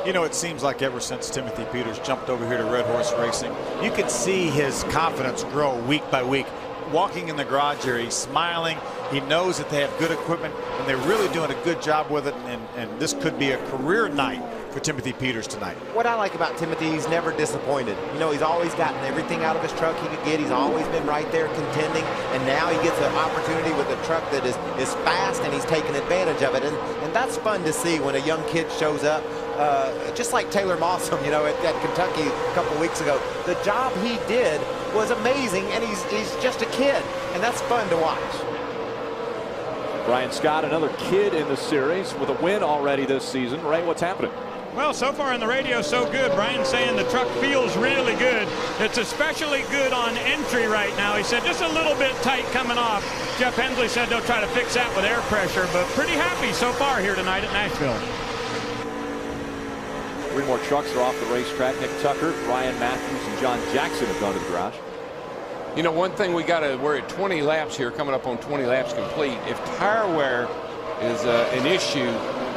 [SPEAKER 2] You know, it seems like ever since Timothy Peters jumped over here to Red Horse Racing, you can see his confidence grow week by week. Walking in the garage here, he's smiling. He knows that they have good equipment, and they're really doing a good job with it, and this could be a career night for Timothy Peters tonight.
[SPEAKER 18] What I like about Timothy, he's never disappointed. You know, he's always gotten everything out of his truck he could get. He's always been right there contending, and now he gets an opportunity with a truck that is fast, and he's taking advantage of it. And that's fun to see when a young kid shows up. Just like Taylor Mossum, you know, at Kentucky a couple weeks ago. The job he did was amazing, and he's just a kid, and that's fun to watch.
[SPEAKER 16] Brian Scott, another kid in the series with a win already this season. Ray, what's happening?
[SPEAKER 11] Well, so far in the radio, so good. Brian's saying the truck feels really good. It's especially good on entry right now. He said just a little bit tight coming off. Jeff Hensley said they'll try to fix that with air pressure, but pretty happy so far here tonight at Nashville.
[SPEAKER 16] 3 more trucks are off the racetrack. Nick Tucker, Ryan Matthews, and John Jackson have gone to the garage.
[SPEAKER 22] You know, one thing we're at 20 laps here, coming up on 20 laps complete. If tire wear is an issue,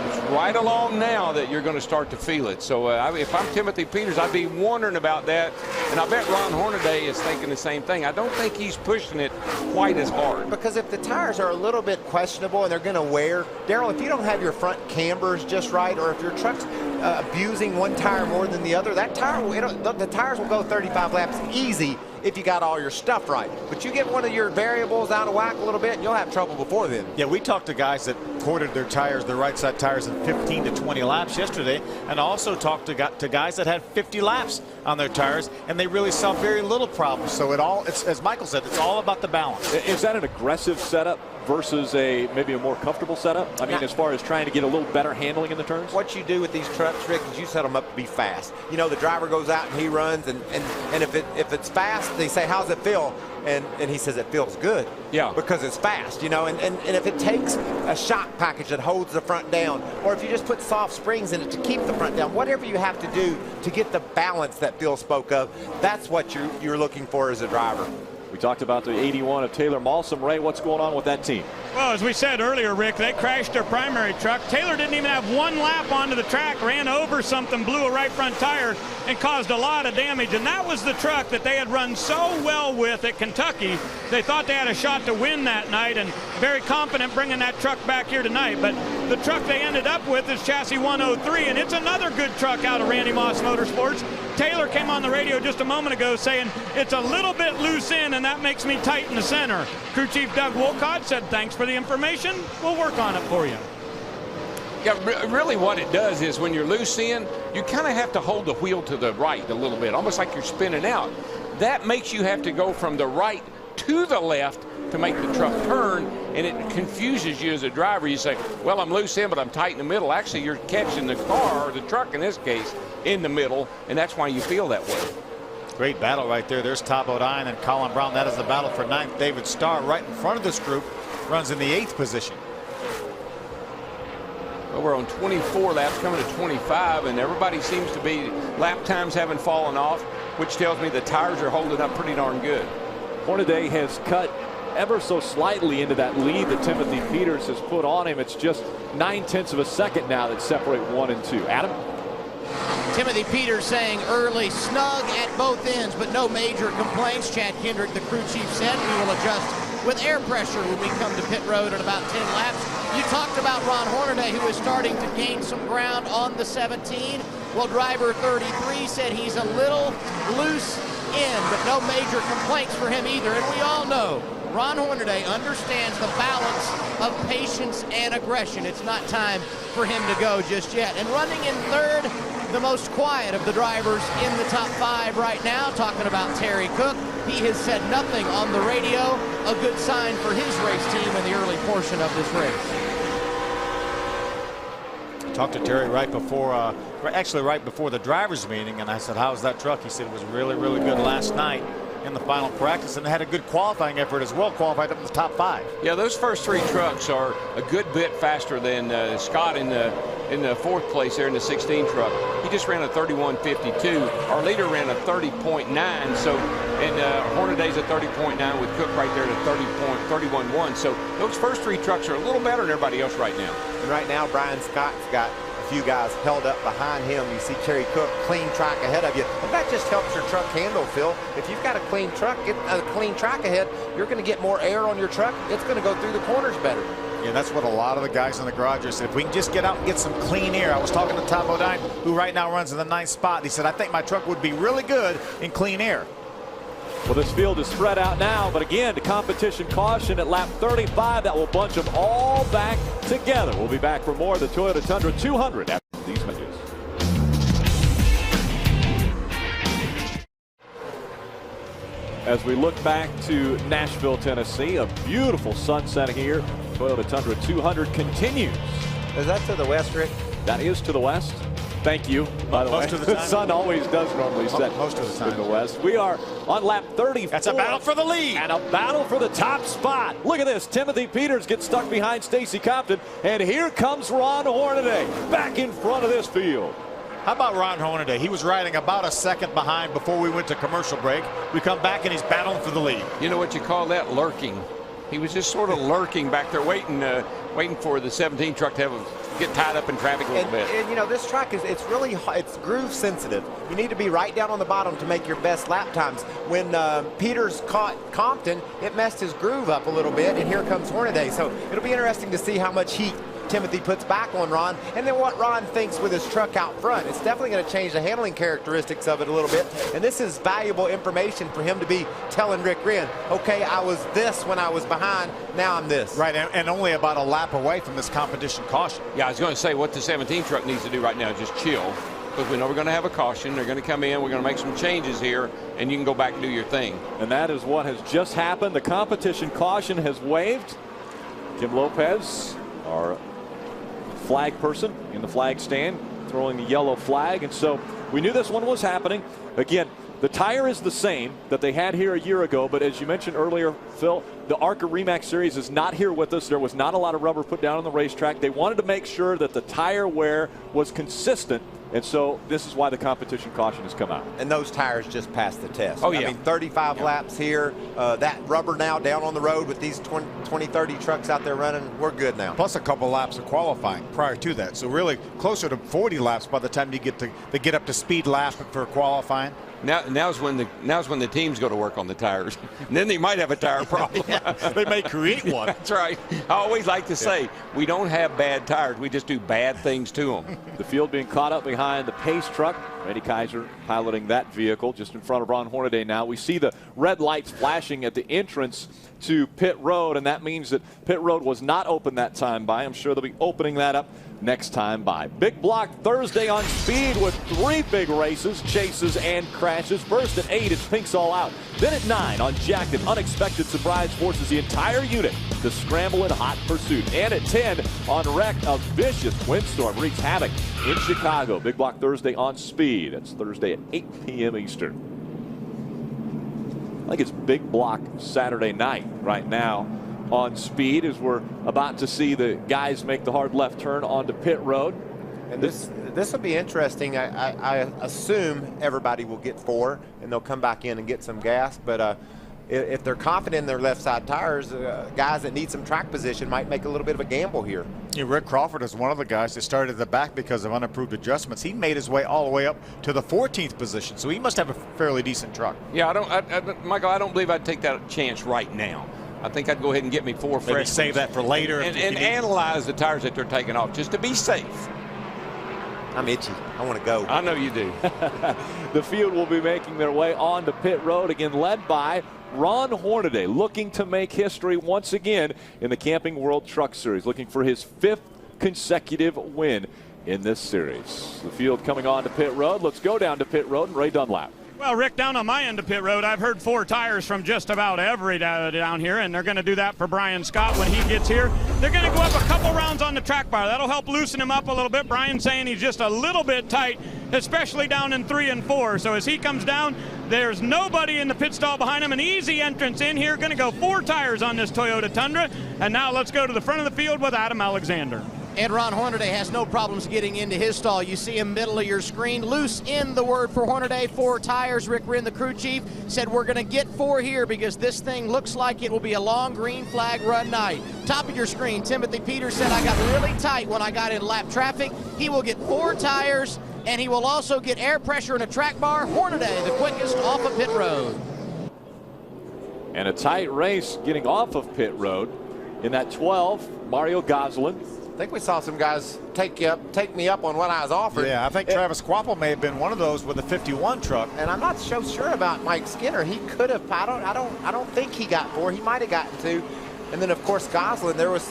[SPEAKER 22] it's right along now that you're going to start to feel it. So if I'm Timothy Peters, I'd be wondering about that. And I bet Ron Hornaday is thinking the same thing. I don't think he's pushing it quite as hard.
[SPEAKER 18] Because if the tires are a little bit questionable and they're going to wear, Darrell, if you don't have your front cambers just right, or if your truck's abusing one tire more than the other, that tire, the tires will go 35 laps easy if you got all your stuff right. But you get one of your variables out of whack a little bit, and you'll have trouble before then.
[SPEAKER 2] Yeah, we talked to guys that quartered their tires, their right side tires, in 15 to 20 laps yesterday, and also talked to guys that had 50 laps on their tires, and they really saw very little problems. So it's as Michael said, it's all about the balance.
[SPEAKER 16] Is that an aggressive setup? versus maybe a more comfortable setup? I mean, as far as trying to get a little better handling in the turns?
[SPEAKER 18] What you do with these trucks, Rick, is you set them up to be fast. You know, the driver goes out and he runs, and if it's fast, they say, how's it feel? And he says it feels good.
[SPEAKER 22] Yeah.
[SPEAKER 18] Because it's fast, you know, and if it takes a shock package that holds the front down, or if you just put soft springs in it to keep the front down, whatever you have to do to get the balance that Phil spoke of, that's what you're looking for as a driver.
[SPEAKER 16] We talked about the 81 of Taylor Malsom. Ray, what's going on with that team?
[SPEAKER 11] Well, as we said earlier, Rick, they crashed their primary truck. Taylor didn't even have one lap onto the track, ran over something, blew a right front tire, and caused a lot of damage. And that was the truck that they had run so well with at Kentucky. They thought they had a shot to win that night, and very confident bringing that truck back here tonight. But the truck they ended up with is chassis 103, and it's another good truck out of Randy Moss Motorsports. Taylor came on the radio just a moment ago saying it's a little bit loose in, and that makes me tight in the center. Crew Chief Doug Wolcott said, thanks for the information. We'll work on it for you.
[SPEAKER 22] Yeah, really what it does is when you're loose in, you kind of have to hold the wheel to the right a little bit, almost like you're spinning out. That makes you have to go from the right to the left to make the truck turn, and it confuses you as a driver. You say, well, I'm loose in, but I'm tight in the middle. Actually, you're catching the car, or the truck in this case, in the middle, and that's why you feel that way.
[SPEAKER 2] Great battle right there. There's Todd Bodine and Colin Brown. That is the battle for 9th. David Starr right in front of this group runs in the 8th position.
[SPEAKER 22] Well, we're on 24 laps, coming to 25, and everybody seems to be, lap times haven't fallen off, which tells me the tires are holding up pretty darn good.
[SPEAKER 16] Hornaday has cut ever so slightly into that lead that Timothy Peters has put on him. It's just 9/10 of a second now that separate 1 and 2. Adam?
[SPEAKER 9] Timothy Peters saying early, snug at both ends, but no major complaints. Chad Kendrick, the crew chief, said we will adjust with air pressure when we come to pit road in about 10 laps. You talked about Ron Hornaday, who is starting to gain some ground on the 17. Well, driver 33 said he's a little loose in, but no major complaints for him either. And we all know Ron Hornaday understands the balance of patience and aggression. It's not time for him to go just yet. And running in third, the most quiet of the drivers in the top 5 right now, talking about Terry Cook. He has said nothing on the radio, a good sign for his race team in the early portion of this race.
[SPEAKER 2] I talked to Terry right before, actually right before the drivers meeting, and I said, how's that truck? He said it was really, really good last night in the final practice, and had a good qualifying effort as well, qualified up in the top 5.
[SPEAKER 22] Yeah, those first 3 trucks are a good bit faster than Scott in the 4th place there in the 16 truck. He just ran a 31.52. Our leader ran a 30.9. So, and Hornaday's a 30.9 with Cook right there at a 30.31.1. So those first 3 trucks are a little better than everybody else right now.
[SPEAKER 18] And right now, Brian Scott's got a few guys held up behind him. You see Terry Cook, clean track ahead of you. And that just helps your truck handle, Phil. If you've got a clean truck, get a clean track ahead, you're going to get more air on your truck. It's going to go through the corners better.
[SPEAKER 2] Yeah, that's what a lot of the guys in the garage said. If we can just get out and get some clean air. I was talking to Todd Bodine, who right now runs in the 9th spot. He said, I think my truck would be really good in clean air.
[SPEAKER 16] Well, this field is spread out now, but again, the competition caution at lap 35. That will bunch them all back together. We'll be back for more of the Toyota Tundra 200 after these messages. As we look back to Nashville, Tennessee, a beautiful sunset here. Toyota Tundra 200 continues.
[SPEAKER 18] Is that to the west, Rick?
[SPEAKER 16] That is to the west. Thank you, by the way.
[SPEAKER 2] Most of the time.
[SPEAKER 16] The sun always does normally set
[SPEAKER 2] most of the time
[SPEAKER 16] in the west. We are on lap 34.
[SPEAKER 2] That's a battle for the lead.
[SPEAKER 16] And a battle for the top spot. Look at this. Timothy Peters gets stuck behind Stacy Compton. And here comes Ron Hornaday back in front of this field.
[SPEAKER 2] How about Ron Hornaday? He was riding about a second behind before we went to commercial break. We come back and he's battling for the lead.
[SPEAKER 22] You know what you call that? Lurking. He was just sort of lurking back there, waiting for the 17 truck to get tied up in traffic a little bit.
[SPEAKER 18] And you know, this track it's groove sensitive. You need to be right down on the bottom to make your best lap times. When Peters caught Compton, it messed his groove up a little bit, and here comes Hornaday. So it'll be interesting to see how much heat Timothy puts back on Ron, and then what Ron thinks with his truck out front. It's definitely going to change the handling characteristics of it a little bit, and this is valuable information for him to be telling Rick Wren, okay, I was this when I was behind, now I'm this.
[SPEAKER 2] Right, and only about a lap away from this competition caution.
[SPEAKER 22] Yeah, I was going to say what the 17 truck needs to do right now is just chill, because we know we're going to have a caution. They're going to come in, we're going to make some changes here, and you can go back and do your thing.
[SPEAKER 16] And that is what has just happened. The competition caution has waived. Kim Lopez, our flag person in the flag stand, throwing the yellow flag. And so we knew this one was happening. Again, the tire is the same that they had here a year ago, but as you mentioned earlier, Phil, the ARCA REMAX Series is not here with us. There was not a lot of rubber put down on the racetrack. They wanted to make sure that the tire wear was consistent, and so this is why the competition caution has come out.
[SPEAKER 18] And those tires just passed the test.
[SPEAKER 22] Oh, yeah.
[SPEAKER 18] I mean, 35 laps here. That rubber now down on the road with these 20, 30 trucks out there running, we're good now.
[SPEAKER 8] Plus a couple laps of qualifying prior to that. So really closer to 40 laps by the time you get to the get up to speed lap for qualifying.
[SPEAKER 22] Now's when the teams go to work on the tires. And then they might have a tire problem.
[SPEAKER 8] They may create one.
[SPEAKER 22] That's right. I always like to say, we don't have bad tires. We just do bad things to them.
[SPEAKER 16] The field being caught up behind the pace truck. Randy Kaiser piloting that vehicle just in front of Ron Hornaday now. We see the red lights flashing at the entrance to pit road, and that means that pit road was not open that time by. I'm sure they'll be opening that up next time by. Big block Thursday on Speed with 3 big races, chases, and crashes. First at 8, it's Pinks All Out. Then at 9 on Jacked, an unexpected surprise forces the entire unit to scramble in hot pursuit. And at 10 on Wreck, a vicious windstorm wreaks havoc in Chicago. Big block Thursday on Speed. That's Thursday at 8 p.m. Eastern. I think it's big block Saturday night right now on Speed as we're about to see the guys make the hard left turn onto pit road.
[SPEAKER 18] And this will be interesting. I assume everybody will get 4 and they'll come back in and get some gas. But if they're confident in their left side tires, guys that need some track position might make a little bit of a gamble here.
[SPEAKER 8] Yeah, Rick Crawford is one of the guys that started at the back because of unapproved adjustments. He made his way all the way up to the 14th position, so he must have a fairly decent truck.
[SPEAKER 22] Yeah, Michael, I don't believe I'd take that chance right now. I think I'd go ahead and get me 4 fresh.
[SPEAKER 8] Maybe save that for later.
[SPEAKER 22] And analyze the tires that they're taking off just to be safe.
[SPEAKER 18] I'm itchy. I want to go.
[SPEAKER 22] I know you do.
[SPEAKER 16] The field will be making their way onto pit road, again led by Ron Hornaday, looking to make history once again in the Camping World Truck Series, looking for his 5th consecutive win in this series. The field coming on to pit road. Let's go down to pit road and Ray Dunlap.
[SPEAKER 11] Well, Rick, down on my end of pit road, I've heard 4 tires from just about every down here, and they're going to do that for Brian Scott when he gets here. They're going to go up a couple rounds on the track bar. That'll help loosen him up a little bit. Brian's saying he's just a little bit tight, especially down in 3 and 4. So as he comes down, there's nobody in the pit stall behind him. An easy entrance in here. Going to go 4 tires on this Toyota Tundra. And now let's go to the front of the field with Adam Alexander.
[SPEAKER 9] And Ron Hornaday has no problems getting into his stall. You see him middle of your screen. Loose in the word for Hornaday, 4 tires. Rick Wren, the crew chief, said we're going to get 4 here because this thing looks like it will be a long green flag run night. Top of your screen, Timothy Peters said I got really tight when I got in lap traffic. He will get 4 tires, and he will also get air pressure in a track bar. Hornaday, the quickest off of pit road.
[SPEAKER 16] And a tight race getting off of pit road. In that 12, Mario Goslin.
[SPEAKER 18] I think we saw some guys take me up on what I was offered.
[SPEAKER 8] Yeah, I think Travis Quapple may have been one of those with a 51 truck.
[SPEAKER 18] And I'm not so sure about Mike Skinner. He could have. I don't think he got 4. He might have gotten 2. And then of course Goslin. There's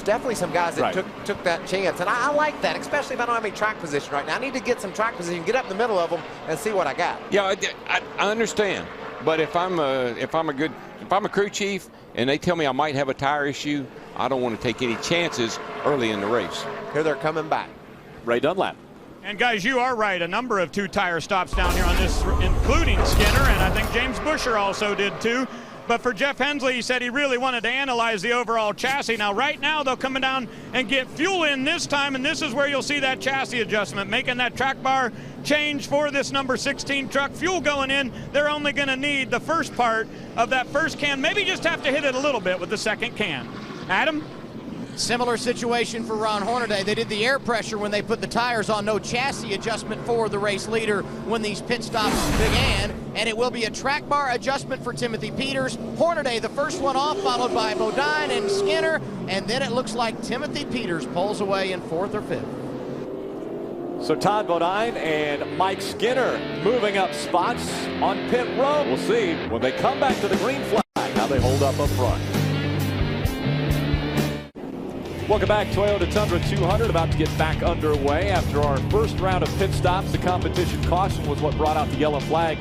[SPEAKER 18] definitely some guys that took that chance, and I like that, especially if I don't have any track position right now. I need to get some track position, get up in the middle of them, and see what I got.
[SPEAKER 22] Yeah, I understand, but if I'm a crew chief and they tell me I might have a tire issue, I don't want to take any chances early in the race.
[SPEAKER 18] Here they're coming back.
[SPEAKER 16] Ray Dunlap.
[SPEAKER 11] And guys, you are right. A number of 2-tire stops down here on this, including Skinner, and I think James Busher also did too. But for Jeff Hensley, he said he really wanted to analyze the overall chassis. Now, right now, they'll come down and get fuel in this time, and this is where you'll see that chassis adjustment, making that track bar change for this number 16 truck. Fuel going in, they're only going to need the first part of that first can, maybe just have to hit it a little bit with the second can. Adam?
[SPEAKER 9] Similar situation for Ron Hornaday. They did the air pressure when they put the tires on. No chassis adjustment for the race leader when these pit stops began. And it will be a track bar adjustment for Timothy Peters. Hornaday, the first one off, followed by Bodine and Skinner. And then it looks like Timothy Peters pulls away in 4th or 5th.
[SPEAKER 16] So Todd Bodine and Mike Skinner moving up spots on pit road. We'll see when they come back to the green flag how they hold up front. Welcome back. Toyota Tundra 200 about to get back underway after our first round of pit stops. The competition caution was what brought out the yellow flag.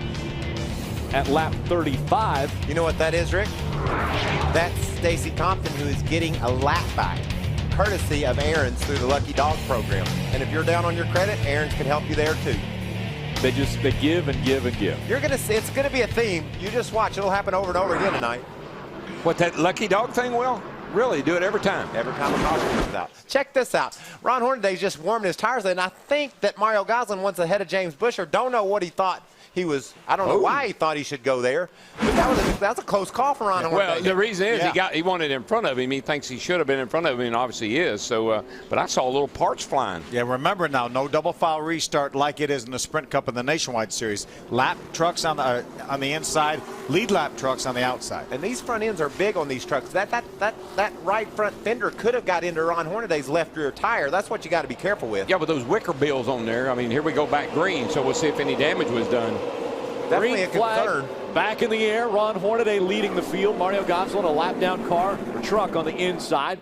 [SPEAKER 16] at lap 35.
[SPEAKER 18] You know what that is, Rick? That's Stacy Compton, who is getting a lap back, courtesy of Aaron's through the Lucky Dog program. And if you're down on your credit, Aaron's can help you there too.
[SPEAKER 16] They give and give and give.
[SPEAKER 18] You're gonna see, it's gonna be a theme. You just watch, it'll happen over and over again tonight.
[SPEAKER 22] What, that Lucky Dog thing, Will? Really, do it every time.
[SPEAKER 18] Every time a caution comes out. Check this out. Ron Hornaday's just warming his tires, and I think that Mario Goslin wants ahead of James Busher. Don't know what he thought he was. I don't know why he thought he should go there. But that was a close call for Ron Hornaday.
[SPEAKER 22] Well, the reason is he wanted in front of him. He thinks he should have been in front of him, and obviously he is. So, but I saw little parts flying.
[SPEAKER 8] Yeah, remember now, no double file restart like it is in the Sprint Cup and the Nationwide Series. Lap trucks on the inside, lead lap trucks on the outside.
[SPEAKER 18] And these front ends are big on these trucks. That right front fender could have got into Ron Hornaday's left rear tire. That's what you got to be careful with.
[SPEAKER 22] Yeah, with those wicker bills on there. I mean, here we go back green, so we'll see if any damage was done.
[SPEAKER 18] Definitely
[SPEAKER 16] Green
[SPEAKER 18] a concern.
[SPEAKER 16] flag back in the air. Ron Hornaday leading the field. Mario Goslin, a lap down car or truck on the inside.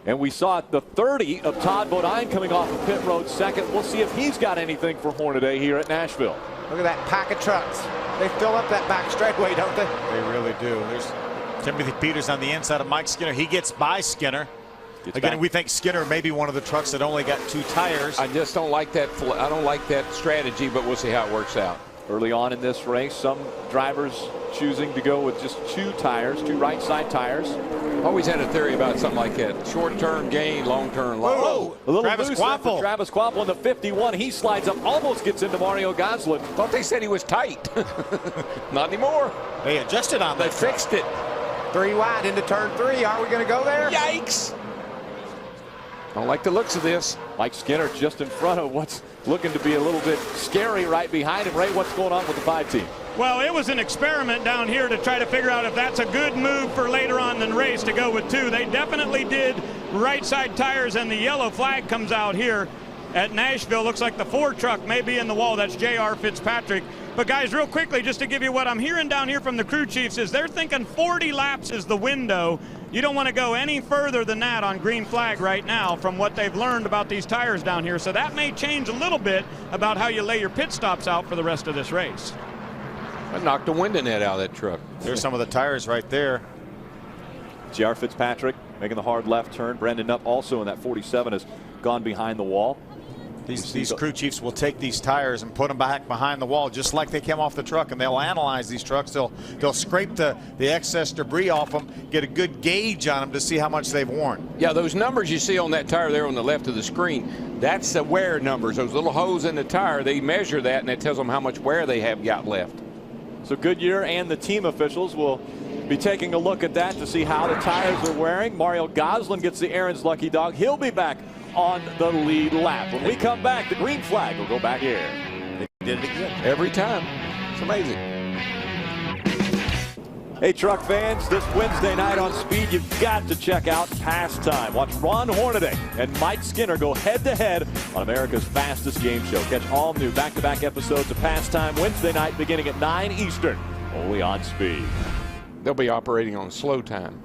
[SPEAKER 16] And we saw the 30 of Todd Bodine coming off of pit road second. We'll see if he's got anything for Hornaday here at Nashville.
[SPEAKER 18] Look at that pack of trucks. They fill up that back straightaway, don't they?
[SPEAKER 8] They really do. There's Timothy Peters on the inside of Mike Skinner. He gets by Skinner. Again, we think Skinner may be one of the trucks that only got 2 tires.
[SPEAKER 22] I just don't like that. I don't like that strategy, but we'll see how it works out.
[SPEAKER 16] Early on in this race, some drivers choosing to go with just 2 tires, 2 right side tires.
[SPEAKER 22] Always had a theory about something like that. Short-term gain, long-term loss.
[SPEAKER 16] Whoa, a little Travis Quapple. Travis Quapple in the 51. He slides up, almost gets into Mario Goslin.
[SPEAKER 22] Thought they said he was tight. Not anymore.
[SPEAKER 8] They adjusted on that.
[SPEAKER 22] They fixed it.
[SPEAKER 18] 3 wide into turn 3. Are we going to go there?
[SPEAKER 22] Yikes. Don't like the looks of this.
[SPEAKER 16] Mike Skinner just in front of what's looking to be a little bit scary right behind him. Ray, what's going on with the 5 team?
[SPEAKER 11] Well, it was an experiment down here to try to figure out if that's a good move for later on in the race to go with 2. They definitely did right side tires, and the yellow flag comes out here at Nashville. Looks like the 4 truck may be in the wall. That's J.R. Fitzpatrick. But guys, real quickly, just to give you what I'm hearing down here from the crew chiefs is they're thinking 40 laps is the window. You don't want to go any further than that on green flag right now from what they've learned about these tires down here. So that may change a little bit about how you lay your pit stops out for the rest of this race.
[SPEAKER 22] I knocked the window net out of that truck.
[SPEAKER 8] There's some of the tires right there.
[SPEAKER 16] J.R. Fitzpatrick making the hard left turn. Brandon Knupp also in that 47 has gone behind the wall.
[SPEAKER 8] These crew chiefs will take these tires and put them back behind the wall just like they came off the truck, and they'll analyze these trucks. They'll scrape the excess debris off them, get a good gauge on them to see how much they've worn.
[SPEAKER 22] Yeah, those numbers you see on that tire there on the left of the screen, that's the wear numbers. Those little holes in the tire, they measure that, and it tells them how much wear they have got left.
[SPEAKER 16] So Goodyear and the team officials will be taking a look at that to see how the tires are wearing. Mario Goslin gets the Aaron's Lucky Dog. He'll be back on the lead lap. When we come back, the green flag will go back here.
[SPEAKER 22] They did it again. Every time. It's amazing.
[SPEAKER 16] Hey, truck fans, this Wednesday night on Speed, you've got to check out Pastime. Watch Ron Hornaday and Mike Skinner go head-to-head on America's fastest game show. Catch all new back-to-back episodes of Pastime Wednesday night beginning at 9 Eastern, only on Speed.
[SPEAKER 22] They'll be operating on slow time.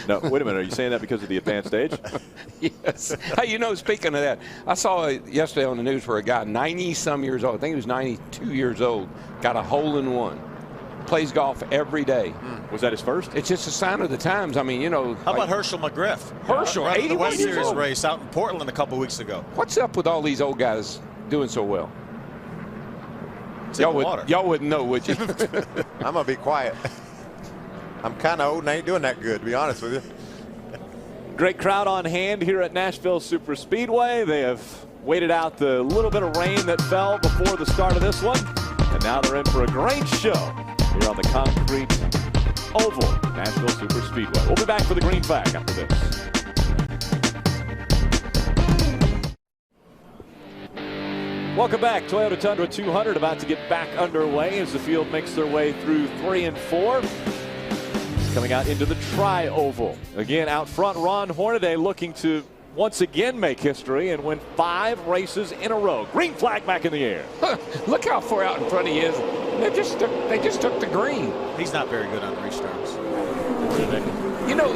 [SPEAKER 16] No, wait a minute. Are you saying that because of the advanced age?
[SPEAKER 22] Yes. Hey, you know, speaking of that, I saw yesterday on the news where a guy 90-some years old, I think he was 92 years old, got a hole-in-one. Plays golf every day.
[SPEAKER 16] Was that his first?
[SPEAKER 22] It's just a sign of the times. I mean, you know.
[SPEAKER 8] How about Herschel McGriff?
[SPEAKER 22] Herschel,
[SPEAKER 8] right,
[SPEAKER 22] 81
[SPEAKER 8] the West
[SPEAKER 22] years
[SPEAKER 8] Series
[SPEAKER 22] old.
[SPEAKER 8] race out in Portland a couple weeks ago.
[SPEAKER 22] What's up with all these old guys doing so well? Y'all wouldn't know, would you?
[SPEAKER 18] I'm going to be quiet. I'm kind of old and I ain't doing that good, to be honest with you.
[SPEAKER 16] Great crowd on hand here at Nashville Super Speedway. They have waited out the little bit of rain that fell before the start of this one. And now they're in for a great show here on the concrete oval, Nashville Super Speedway. We'll be back for the green flag after this. Welcome back. Toyota Tundra 200 about to get back underway as the field makes their way through 3 and 4. Coming out into the tri-oval. Again, out front, Ron Hornaday looking to once again make history and win 5 races in a row. Green flag back in the air.
[SPEAKER 22] Look how far out in front he is. They just took the green.
[SPEAKER 8] He's not very good on restarts.
[SPEAKER 16] Nick.
[SPEAKER 22] You know,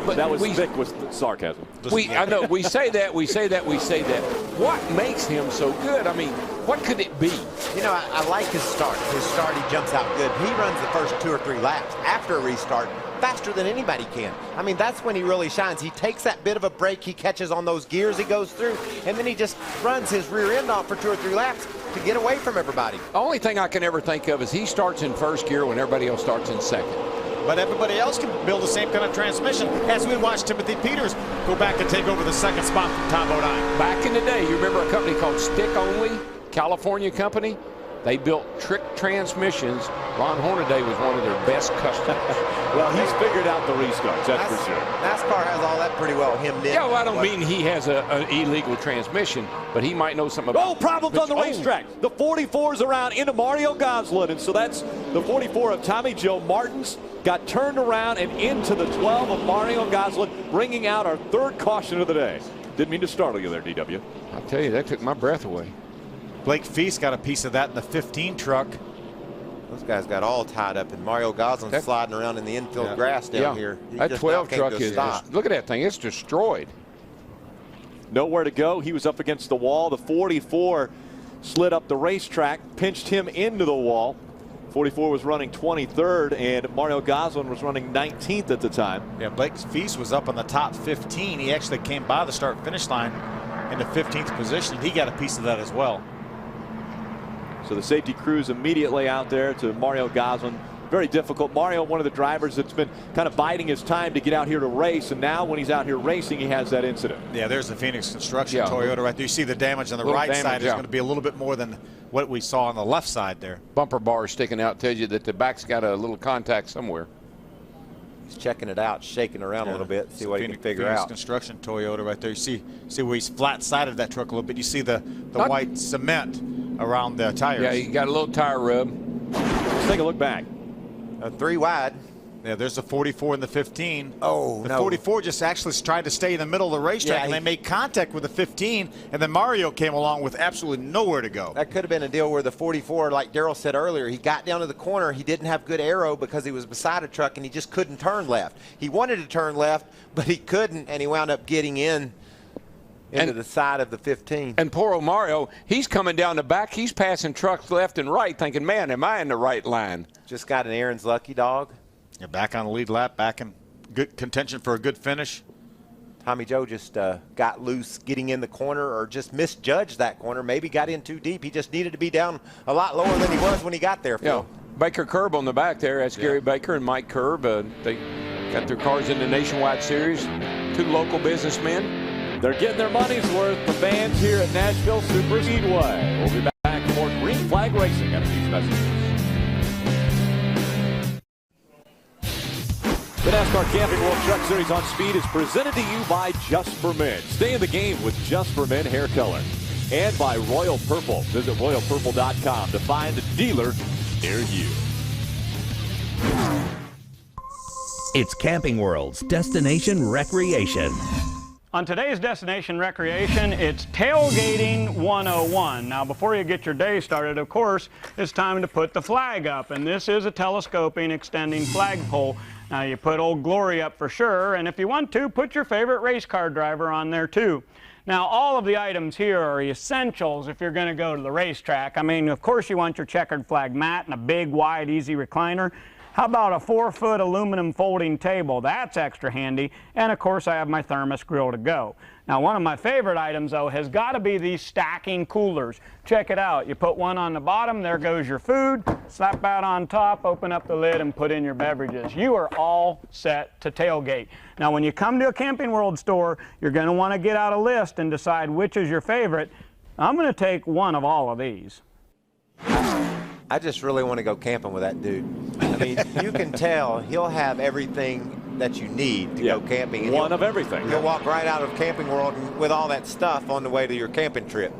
[SPEAKER 22] but
[SPEAKER 16] that was Vic with sarcasm.
[SPEAKER 22] I know. We say that. What makes him so good? I mean, what could it be?
[SPEAKER 18] You know, I like his start. His start, he jumps out good. He runs the first 2 or 3 laps after a restart faster than anybody can. I mean, that's when he really shines. He takes that bit of a break. He catches on those gears he goes through, and then he just runs his rear end off for 2 or 3 laps to get away from everybody.
[SPEAKER 22] The only thing I can ever think of is he starts in first gear when everybody else starts in second.
[SPEAKER 8] But everybody else can build the same kind of transmission, as we watched Timothy Peters go back and take over the second spot from Tom Bodine.
[SPEAKER 22] Back in the day, you remember a company called Stick Only, California company? They built trick transmissions. Ron Hornaday was one of their best customers.
[SPEAKER 16] Well, he's figured out the restarts, that's for sure.
[SPEAKER 18] NASCAR has all that pretty well hemmed in.
[SPEAKER 22] Yeah, well, I don't mean he has an illegal transmission, but he might know something about
[SPEAKER 16] it. Problems on the racetrack. The 44's around into Mario Goslin, and so that's the 44 of Tommy Joe Martins. Got turned around and into the 12 of Mario Goslin, bringing out our 3rd caution of the day. Didn't mean to startle you there, DW.
[SPEAKER 22] I'll tell you, that took my breath away.
[SPEAKER 8] Blake Feast got a piece of that in the 15 truck.
[SPEAKER 18] Those guys got all tied up, and Mario Goslin's sliding around in the infield grass down here.
[SPEAKER 22] That 12 truck is, look at that thing, it's destroyed.
[SPEAKER 16] Nowhere to go. He was up against the wall. The 44 slid up the racetrack, pinched him into the wall. 44 was running 23rd, and Mario Goslin was running 19th at the time.
[SPEAKER 8] Yeah, Blake Feast was up on the top 15. He actually came by the start-finish line in the 15th position. He got a piece of that as well.
[SPEAKER 16] So the safety crews immediately out there to Mario Goslin. Very difficult. Mario, one of the drivers that's been kind of biding his time to get out here to race, and now when he's out here racing, he has that incident.
[SPEAKER 8] Yeah, there's the Phoenix Construction Toyota right there. You see the damage on the right side is going to be a little bit more than what we saw on the left side there.
[SPEAKER 22] Bumper bar sticking out tells you that the back's got a little contact somewhere.
[SPEAKER 18] He's checking it out, shaking around a little bit, see what he can figure
[SPEAKER 8] Phoenix
[SPEAKER 18] out.
[SPEAKER 8] Construction Toyota right there. You see where he's flat-sided that truck a little bit. You see the white cement around the tires.
[SPEAKER 22] Yeah, you got a little tire rub.
[SPEAKER 16] Let's take a look back.
[SPEAKER 18] 3 wide.
[SPEAKER 8] Yeah, there's the 44 and the 15.
[SPEAKER 18] Oh,
[SPEAKER 8] the 44 just actually tried to stay in the middle of the racetrack, and they made contact with the 15, and then Mario came along with absolutely nowhere to go.
[SPEAKER 18] That could have been a deal where the 44, like Darrell said earlier, he got down to the corner. He didn't have good aero because he was beside a truck, and he just couldn't turn left. He wanted to turn left, but he couldn't, and he wound up getting into the side of the 15.
[SPEAKER 22] And poor old Mario, he's coming down the back. He's passing trucks left and right thinking, man, am I in the right line?
[SPEAKER 18] Just got an Aaron's lucky dog.
[SPEAKER 8] Yeah, back on the lead lap, back in good contention for a good finish.
[SPEAKER 18] Tommy Joe just got loose getting in the corner, or just misjudged that corner. Maybe got in too deep. He just needed to be down a lot lower than he was when he got there, Phil.
[SPEAKER 22] Yeah. Baker Curb on the back there. That's Gary Baker and Mike Curb. They got their cars in the Nationwide Series. 2 local businessmen.
[SPEAKER 16] They're getting their money's worth. The fans here at Nashville Super Speedway. We'll be back for more Green Flag Racing after these messages. The NASCAR Camping World Truck Series on Speed is presented to you by Just for Men. Stay in the game with Just for Men hair color. And by Royal Purple. Visit royalpurple.com to find a dealer near you.
[SPEAKER 12] It's Camping World's Destination Recreation.
[SPEAKER 11] On today's Destination Recreation, it's Tailgating 101. Now, before you get your day started, of course, it's time to put the flag up. And this is a telescoping, extending flagpole. Now, you put Old Glory up for sure, and if you want to, put your favorite race car driver on there too. Now, all of the items here are essentials if you're going to go to the racetrack. I mean, of course, you want your checkered flag mat and a big, wide, easy recliner. How about a 4-foot aluminum folding table? That's extra handy. And of course, I have my thermos grill to go. Now, one of my favorite items, though, has got to be these stacking coolers. Check it out. You put one on the bottom, there goes your food. Slap that on top, open up the lid, and put in your beverages. You are all set to tailgate. Now, when you come to a Camping World store, you're going to want to get out a list and decide which is your favorite. I'm going to take one of all of these.
[SPEAKER 18] I just really want to go camping with that dude. I mean, you can tell he'll have everything that you need to go camping. And
[SPEAKER 16] one of everything.
[SPEAKER 18] You'll walk right out of Camping World with all that stuff on the way to your camping trip.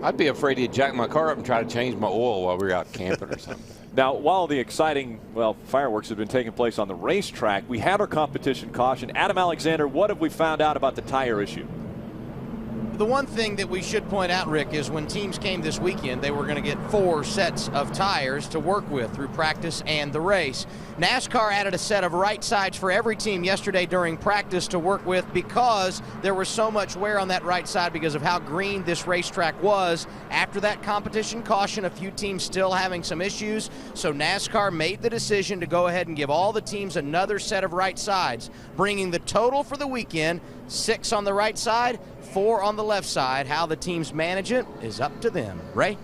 [SPEAKER 22] I'd be afraid he'd jack my car up and try to change my oil while we were out camping or something.
[SPEAKER 16] Now, while the exciting, fireworks have been taking place on the racetrack, we had our competition caution. Adam Alexander, what have we found out about the tire issue?
[SPEAKER 9] The one thing that we should point out, Rick, is when teams came this weekend, they were going to get 4 sets of tires to work with through practice and the race. NASCAR added a set of right sides for every team yesterday during practice to work with because there was so much wear on that right side because of how green this racetrack was. After that competition caution, a few teams still having some issues, so NASCAR made the decision to go ahead and give all the teams another set of right sides, bringing the total for the weekend 6 on the right side, 4 on the left side. How the teams manage it is up to them. Ray?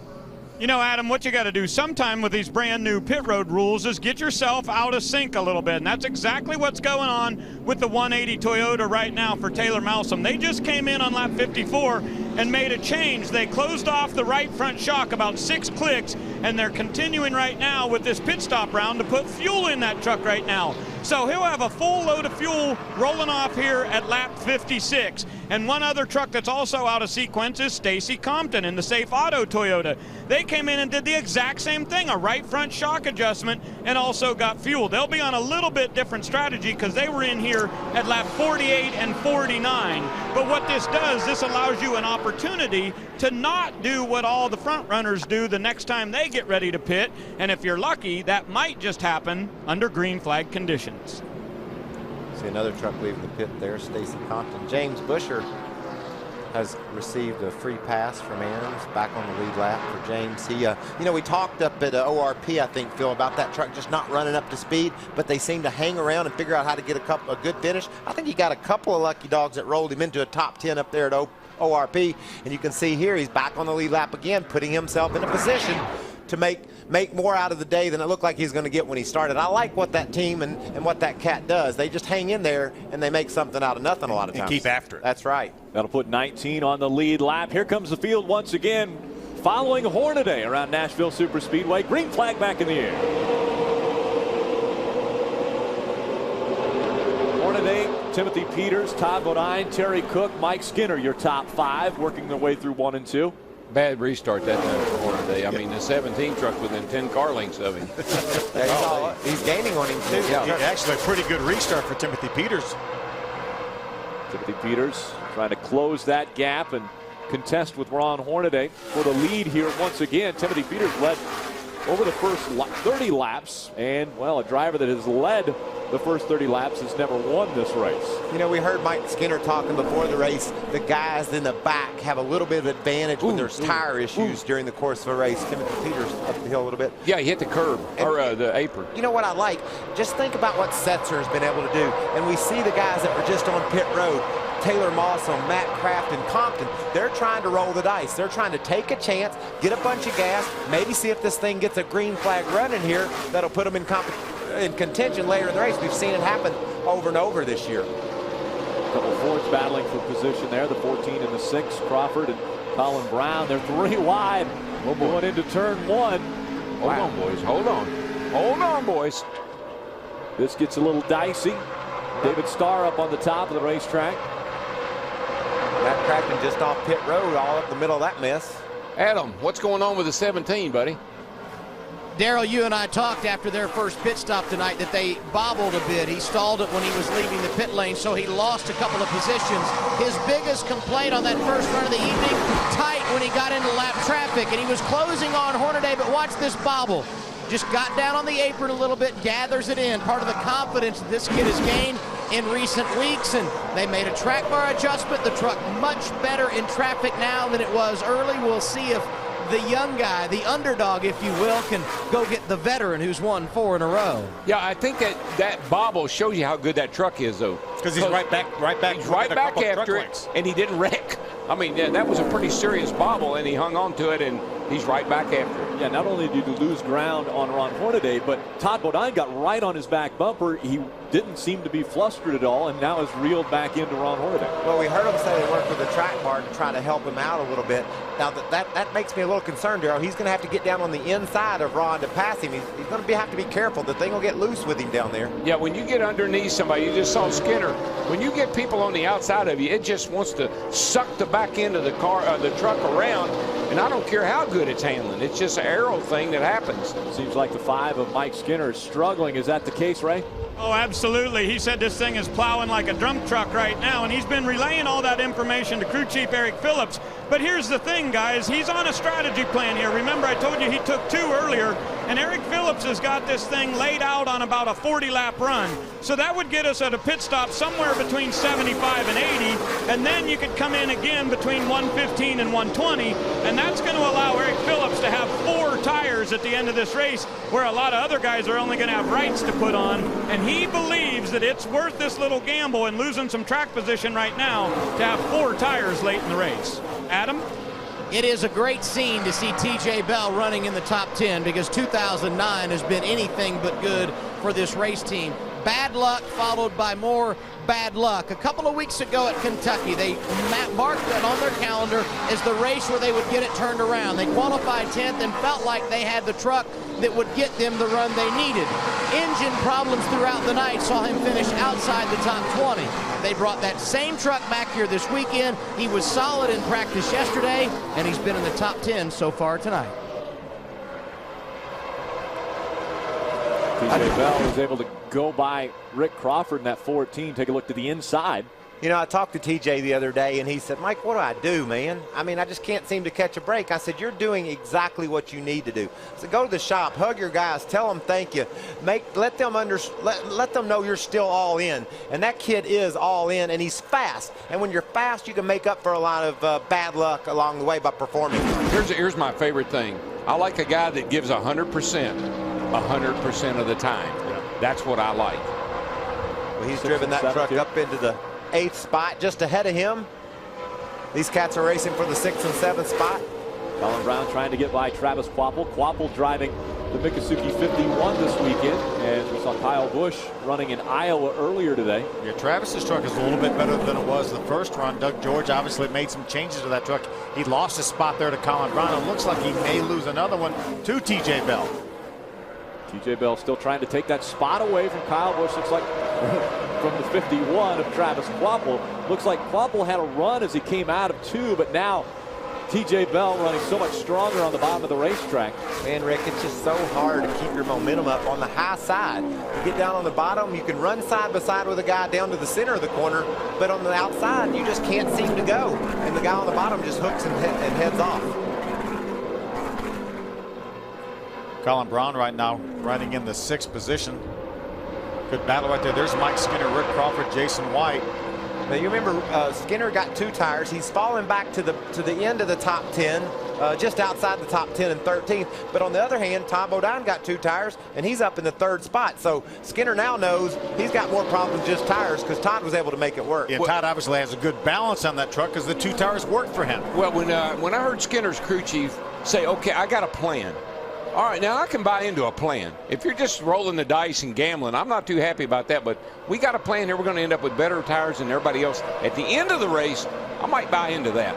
[SPEAKER 11] You know, Adam, what you got to do sometime with these brand new pit road rules is get yourself out of sync a little bit, and that's exactly what's going on with the 180 Toyota right now for Taylor Malsom. They just came in on lap 54 and made a change. They closed off the right front shock about 6 clicks, and they're continuing right now with this pit stop round to put fuel in that truck right now. So he'll have a full load of fuel rolling off here at lap 56. And one other truck that's also out of sequence is Stacy Compton in the Safe Auto Toyota. They came in and did the exact same thing, a right front shock adjustment, and also got fuel. They'll be on a little bit different strategy because they were in here at lap 48 and 49. But what this does, this allows you an opportunity to not do what all the front runners do the next time they get ready to pit. And if you're lucky, that might just happen under green flag conditions.
[SPEAKER 7] See another truck leaving the pit there, Stacy Compton. James Busher has received a free pass from Aaron's back on the lead lap for James. He, you know, we talked up at ORP, I think, Phil, about that truck just not running up to speed, but they seem to hang around and figure out how to get a good finish. I think he got a couple of lucky dogs that rolled him into a top 10 up there at ORP, and you can see here he's back on the lead lap again, putting himself in a position to make more out of the day than it looked like he's going to get when he started. I like what that team and what that cat does. They just hang in there and they make something out of nothing a lot of times.
[SPEAKER 8] And keep after it.
[SPEAKER 7] That's right.
[SPEAKER 16] That'll put 19 on the lead lap. Here comes the field once again following Hornaday around Nashville Superspeedway. Green flag back in the air. Hornaday, Timothy Peters, Todd Bodine, Terry Cook, Mike Skinner, your top 5, working their way through 1 and 2.
[SPEAKER 22] Bad restart that time for Hornaday. I mean, the 17 truck within 10 car lengths of him.
[SPEAKER 7] He's gaining on him, too.
[SPEAKER 22] Yeah.
[SPEAKER 8] Actually, a pretty good restart for Timothy Peters.
[SPEAKER 16] Timothy Peters trying to close that gap and contest with Ron Hornaday for the lead here once again. Timothy Peters led over the first 30 laps, and, well, a driver that has led the first 30 laps has never won this race.
[SPEAKER 7] You know, we heard Mike Skinner talking before the race. The guys in the back have a little bit of advantage when there's tire issues during the course of a race. Timothy Peters up the hill a little bit.
[SPEAKER 22] Yeah, he hit the curb, or the apron.
[SPEAKER 7] You know what I like? Just think about what Setzer has been able to do. And we see the guys that were just on pit road, Taylor Malsom, Matt Kraft, and Compton, they're trying to roll the dice. They're trying to take a chance, get a bunch of gas, maybe see if this thing gets a green flag running here that'll put them in contention later in the race. We've seen it happen over and over this year.
[SPEAKER 16] A couple Fords battling for position there, the 14 and the 6, Crawford and Colin Brown. They're 3 wide. Going into turn 1.
[SPEAKER 22] Hold on, boys. Hold on. Hold on, boys.
[SPEAKER 16] This gets a little dicey. David Starr up on the top of the racetrack.
[SPEAKER 7] Matt Crafton just off pit road, all up the middle of that mess.
[SPEAKER 22] Adam, what's going on with the 17, buddy?
[SPEAKER 9] Daryl, you and I talked after their first pit stop tonight that they bobbled a bit. He stalled it when he was leaving the pit lane, so he lost a couple of positions. His biggest complaint on that first run of the evening, tight when he got into lap traffic, and he was closing on Hornaday, but watch this bobble. Just got down on the apron a little bit, gathers it in. Part of the confidence this kid has gained in recent weeks, and they made a track bar adjustment. The truck much better in traffic now than it was early. We'll see if the young guy, the underdog, if you will, can go get the veteran who's won 4 in a row.
[SPEAKER 22] Yeah, I think that bobble shows you how good that truck is, though.
[SPEAKER 8] Because he's right back
[SPEAKER 22] after it, and he didn't wreck. I mean, that was a pretty serious bobble, and he hung on to it, and he's right back after it.
[SPEAKER 16] Yeah, not only did he lose ground on Ron Hornaday, but Todd Bodine got right on his back bumper. He didn't seem to be flustered at all, and now is reeled back into Ron Hornaday.
[SPEAKER 7] Well, we heard him say they worked with the track bar to try to help him out a little bit. Now, that makes me a little concerned, Daryl. He's going to have to get down on the inside of Ron to pass him. He's going to have to be careful. The thing will get loose with him down there.
[SPEAKER 22] Yeah, when you get underneath somebody, you just saw Skinner. When you get people on the outside of you, it just wants to suck the back end of the car, the truck around, and I don't care how good it's handling. It's just an aero thing that happens.
[SPEAKER 16] Seems like the 5 of Mike Skinner is struggling. Is that the case, Ray?
[SPEAKER 11] Oh, absolutely. He said this thing is plowing like a dump truck right now, and he's been relaying all that information to crew chief Eric Phillips. But here's the thing, guys. He's on a strategy plan here. Remember, I told you he took 2 earlier, and Eric Phillips has got this thing laid out on about a 40-lap run. So that would get us at a pit stop somewhere between 75 and 80, and then you could come in again between 115 and 120, and that's going to allow Eric Phillips to have 4 tires at the end of this race, where a lot of other guys are only going to have rights to put on, and he believes that it's worth this little gamble and losing some track position right now to have 4 tires late in the race. Adam?
[SPEAKER 9] It is a great scene to see TJ Bell running in the top 10, because 2009 has been anything but good for this race team. Bad luck followed by more bad luck. A couple of weeks ago at Kentucky, they marked that on their calendar as the race where they would get it turned around. They qualified 10th and felt like they had the truck that would get them the run they needed. Engine problems throughout the night saw him finish outside the top 20. They brought that same truck back here this weekend. He was solid in practice yesterday, and he's been in the top 10 so far tonight.
[SPEAKER 16] TJ Bell was able to go by Rick Crawford in that 14. Take a look to the inside.
[SPEAKER 18] You know, I talked to TJ the other day, and he said, Mike, what do I do, man? I mean, I just can't seem to catch a break. I said, you're doing exactly what you need to do. So go to the shop, hug your guys, tell them thank you. Let them know you're still all in. And that kid is all in, and he's fast. And when you're fast, you can make up for a lot of bad luck along the way by performing.
[SPEAKER 22] Here's my favorite thing. I like a guy that gives 100% of the time. That's what I like.
[SPEAKER 18] Well, he's driven that truck up into the 8th spot, just ahead of him. These cats are racing for the 6th and 7th spot.
[SPEAKER 16] Colin Brown trying to get by Travis Kvapil. Kvapil driving the Miccosukee 51 this weekend, and we saw Kyle Busch running in Iowa earlier today.
[SPEAKER 8] Yeah, Travis's truck is a little bit better than it was the first run. Doug George obviously made some changes to that truck. He lost his spot there to Colin Brown. It looks like he may lose another one to TJ Bell.
[SPEAKER 16] TJ Bell still trying to take that spot away from Kyle Busch. Looks like from the 51 of Travis Kvapil. Looks like Kvapil had a run as he came out of 2, but now TJ Bell running so much stronger on the bottom of the racetrack.
[SPEAKER 18] Man, Rick, it's just so hard to keep your momentum up on the high side. You get down on the bottom, you can run side by side with a guy down to the center of the corner, but on the outside, you just can't seem to go. And the guy on the bottom just hooks and heads off.
[SPEAKER 8] Colin Brown right now running in the 6th position. Good battle right there. There's Mike Skinner, Rick Crawford, Jason White.
[SPEAKER 18] Now you remember Skinner got 2 tires. He's fallen back to the end of the top 10, just outside the top 10 and 13th. But on the other hand, Tom Bodine got 2 tires, and he's up in the 3rd spot. So Skinner now knows he's got more problems than just tires, because Todd was able to make it work.
[SPEAKER 8] Yeah, Todd obviously has a good balance on that truck because the 2 tires worked for him.
[SPEAKER 22] Well, when I heard Skinner's crew chief say, okay, I got a plan. All right, now I can buy into a plan. If you're just rolling the dice and gambling, I'm not too happy about that, but we got a plan here. We're going to end up with better tires than everybody else. At the end of the race, I might buy into that.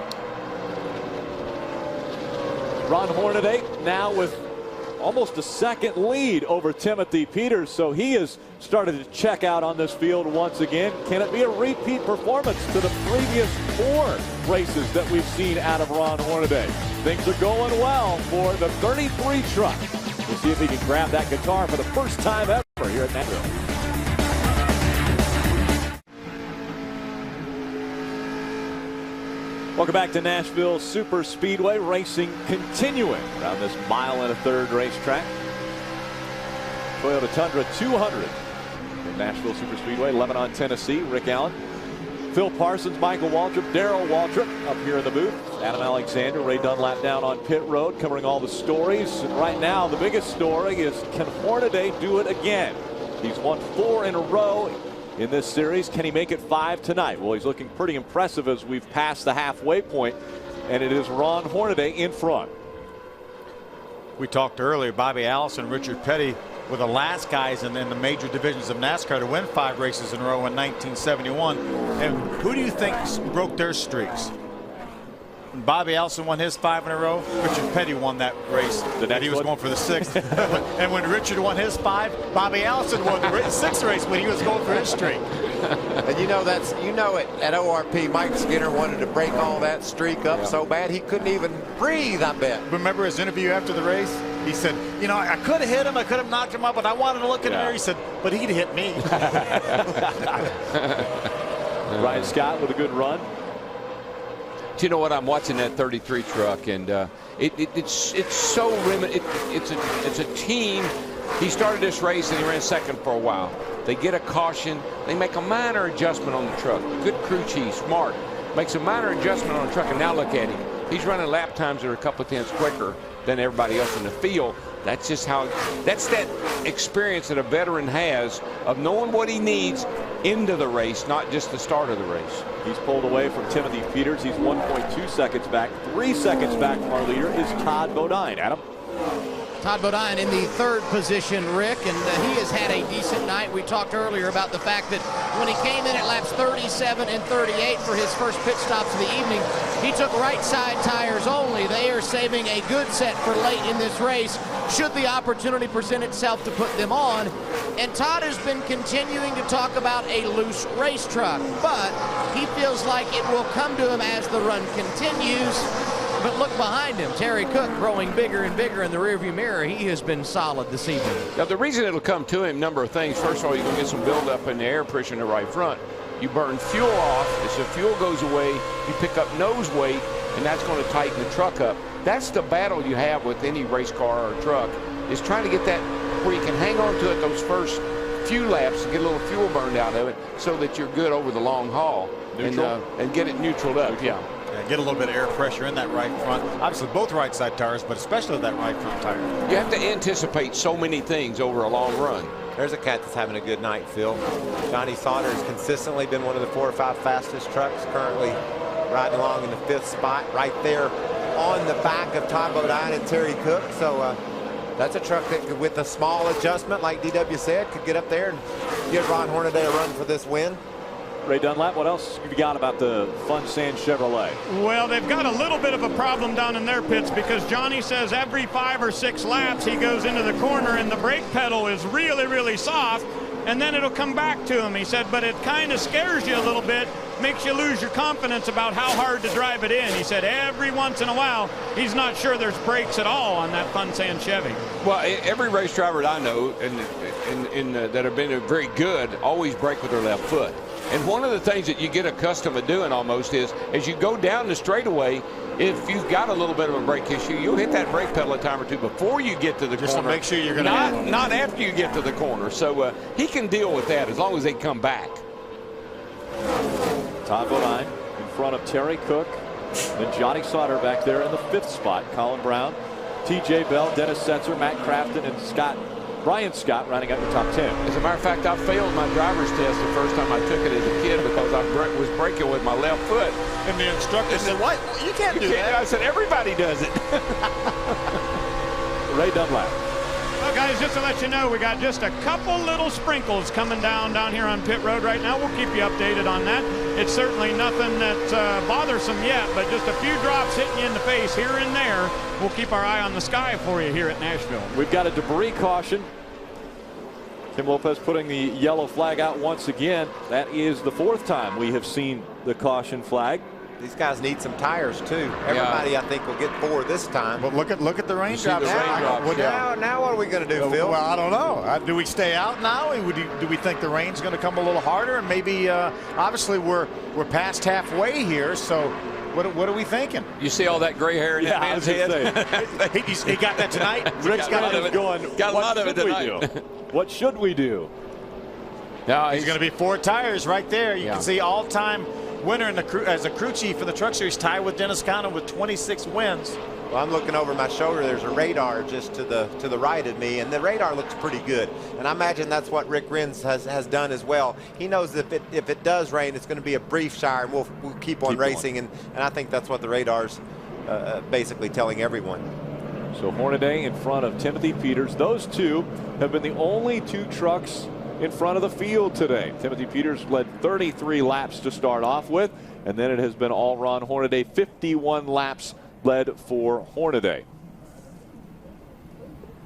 [SPEAKER 16] Ron Hornaday now with almost a 2nd lead over Timothy Peters, so he has started to check out on this field once again. Can it be a repeat performance to the previous 4 races that we've seen out of Ron Hornaday? Things are going well for the 33 truck. We'll see if he can grab that guitar for the first time ever here at Nashville. Welcome back to Nashville Super Speedway. Racing continuing around this 1 1/3 racetrack. Toyota Tundra 200 in Nashville Super Speedway, Lebanon, Tennessee. Rick Allen, Phil Parsons, Michael Waltrip, Darrell Waltrip up here in the booth. Adam Alexander, Ray Dunlap down on pit road, covering all the stories. And right now, the biggest story is, can Hornaday do it again? He's won 4 in a row in this series. Can he make it 5 tonight? Well, he's looking pretty impressive as we've passed the halfway point, and it is Ron Hornaday in front.
[SPEAKER 8] We talked earlier, Bobby Allison, Richard Petty were the last guys in the major divisions of NASCAR to win 5 races in a row in 1971. And who do you think broke their streaks? When Bobby Allison won his 5 in a row, Richard Petty won that race that he was going for the 6th. And when Richard won his 5, Bobby Allison won the 6th race when he was going for his streak.
[SPEAKER 18] And you know it at ORP, Mike Skinner wanted to break all that streak up so bad he couldn't even breathe, I bet.
[SPEAKER 8] Remember his interview after the race?
[SPEAKER 2] He said, you know, I could have hit him, I could have knocked him up, but I wanted to look in there. He said, but he'd hit me.
[SPEAKER 16] Ryan Scott with a good run.
[SPEAKER 22] Do you know what? I'm watching that 33 truck, and it's so it's a team. He started this race and he ran second for a while. They get a caution. They make a minor adjustment on the truck. Good crew chief, smart. Makes a minor adjustment on the truck, and now look at him. He's running lap times that are a couple of tenths quicker than everybody else in the field. That's just how, that's that experience that a veteran has of knowing what he needs into the race, not just the start of the race.
[SPEAKER 16] He's pulled away from Timothy Peters. He's 1.2 seconds back. 3 seconds back from our leader is Todd Bodine. Adam?
[SPEAKER 9] Todd Bodine in the third position, Rick, and he has had a decent night. We talked earlier about the fact that when he came in at laps 37 and 38 for his first pit stops of the evening, he took right side tires only. They are saving a good set for late in this race, should the opportunity present itself to put them on. And Todd has been continuing to talk about a loose race truck, but he feels like it will come to him as the run continues. But look behind him, Terry Cook growing bigger and bigger in the rearview mirror. He has been solid this evening.
[SPEAKER 22] Now, the reason it'll come to him, number of things. First of all, you're going to get some buildup in the air pressure in the right front. You burn fuel off. As the fuel goes away, you pick up nose weight, and that's going to tighten the truck up. That's the battle you have with any race car or truck, is trying to get that where you can hang on to it those first few laps and get a little fuel burned out of it so that you're good over the long haul and get it neutraled up. Yeah.
[SPEAKER 8] Get a little bit of air pressure in that right front. Obviously, both right side tires, but especially that right front tire.
[SPEAKER 22] You have to anticipate so many things over a long run.
[SPEAKER 18] There's a cat that's having a good night, Phil. Johnny Sauter has consistently been one of the 4 or 5 fastest trucks, currently riding along in the 5th spot, right there on the back of Todd Bodine and Terry Cook. So that's a truck that could, with a small adjustment, like DW said, could get up there and give Ron Hornaday a run for this win.
[SPEAKER 16] Ray Dunlap, what else have you got about the Fun Sand Chevrolet?
[SPEAKER 11] Well, they've got a little bit of a problem down in their pits because Johnny says every 5 or 6 laps he goes into the corner and the brake pedal is really, really soft, and then it'll come back to him. He said, but it kind of scares you a little bit, makes you lose your confidence about how hard to drive it in. He said every once in a while he's not sure there's brakes at all on that Fun Sand Chevy.
[SPEAKER 22] Well, every race driver that I know that have been very good always brake with their left foot. And one of the things that you get accustomed to doing almost is, as you go down the straightaway, if you've got a little bit of a brake issue, you'll hit that brake pedal a time or two before you get to the corner.
[SPEAKER 8] Just to make sure you're going to...
[SPEAKER 22] Not after you get to the corner. So he can deal with that as long as they come back.
[SPEAKER 16] Todd Bodine in front of Terry Cook. Then Johnny Sauter back there in the 5th spot. Colin Brown, TJ Bell, Dennis Setzer, Matt Crafton, and Brian Scott rounding out your top 10.
[SPEAKER 22] As a matter of fact, I failed my driver's test the first time I took it as a kid because I was braking with my left foot.
[SPEAKER 8] And the instructor said, what? You can't do that.
[SPEAKER 22] I said, everybody does it.
[SPEAKER 16] Ray Dunlap.
[SPEAKER 11] Well, guys, just to let you know, we got just a couple little sprinkles coming down here on pit road right now. We'll keep you updated on that. It's certainly nothing that's bothersome yet, but just a few drops hitting you in the face here and there. We'll keep our eye on the sky for you here at Nashville.
[SPEAKER 16] We've got a debris caution. Tim Lopez putting the yellow flag out once again. That is the 4th time we have seen the caution flag.
[SPEAKER 18] These guys need some tires too. Everybody, I think, will get 4 this time.
[SPEAKER 8] But look at the raindrops.
[SPEAKER 18] Now what are we going to do, Phil?
[SPEAKER 8] Well, I don't know. Do we stay out now? Do we think the rain's going to come a little harder? And maybe, obviously, we're past halfway here. So what are we thinking?
[SPEAKER 22] You see all that gray hair in that man's head?
[SPEAKER 8] He got that tonight.
[SPEAKER 16] Rick's got a lot of it tonight. What should we do?
[SPEAKER 8] Now he's going to be 4 tires right there. You can see all-time winner as a crew chief in the Truck Series, tied with Dennis Conner with 26 wins.
[SPEAKER 18] Well, I'm looking over my shoulder. There's a radar just to the right of me, and the radar looks pretty good. And I imagine that's what Rick Rins has done as well. He knows if it does rain, it's going to be a brief shower, and we'll keep on racing. And I think that's what the radar's basically telling everyone.
[SPEAKER 16] So Hornaday in front of Timothy Peters. Those two have been the only 2 trucks in front of the field today. Timothy Peters led 33 laps to start off with, and then it has been all Ron Hornaday. 51 laps led for Hornaday.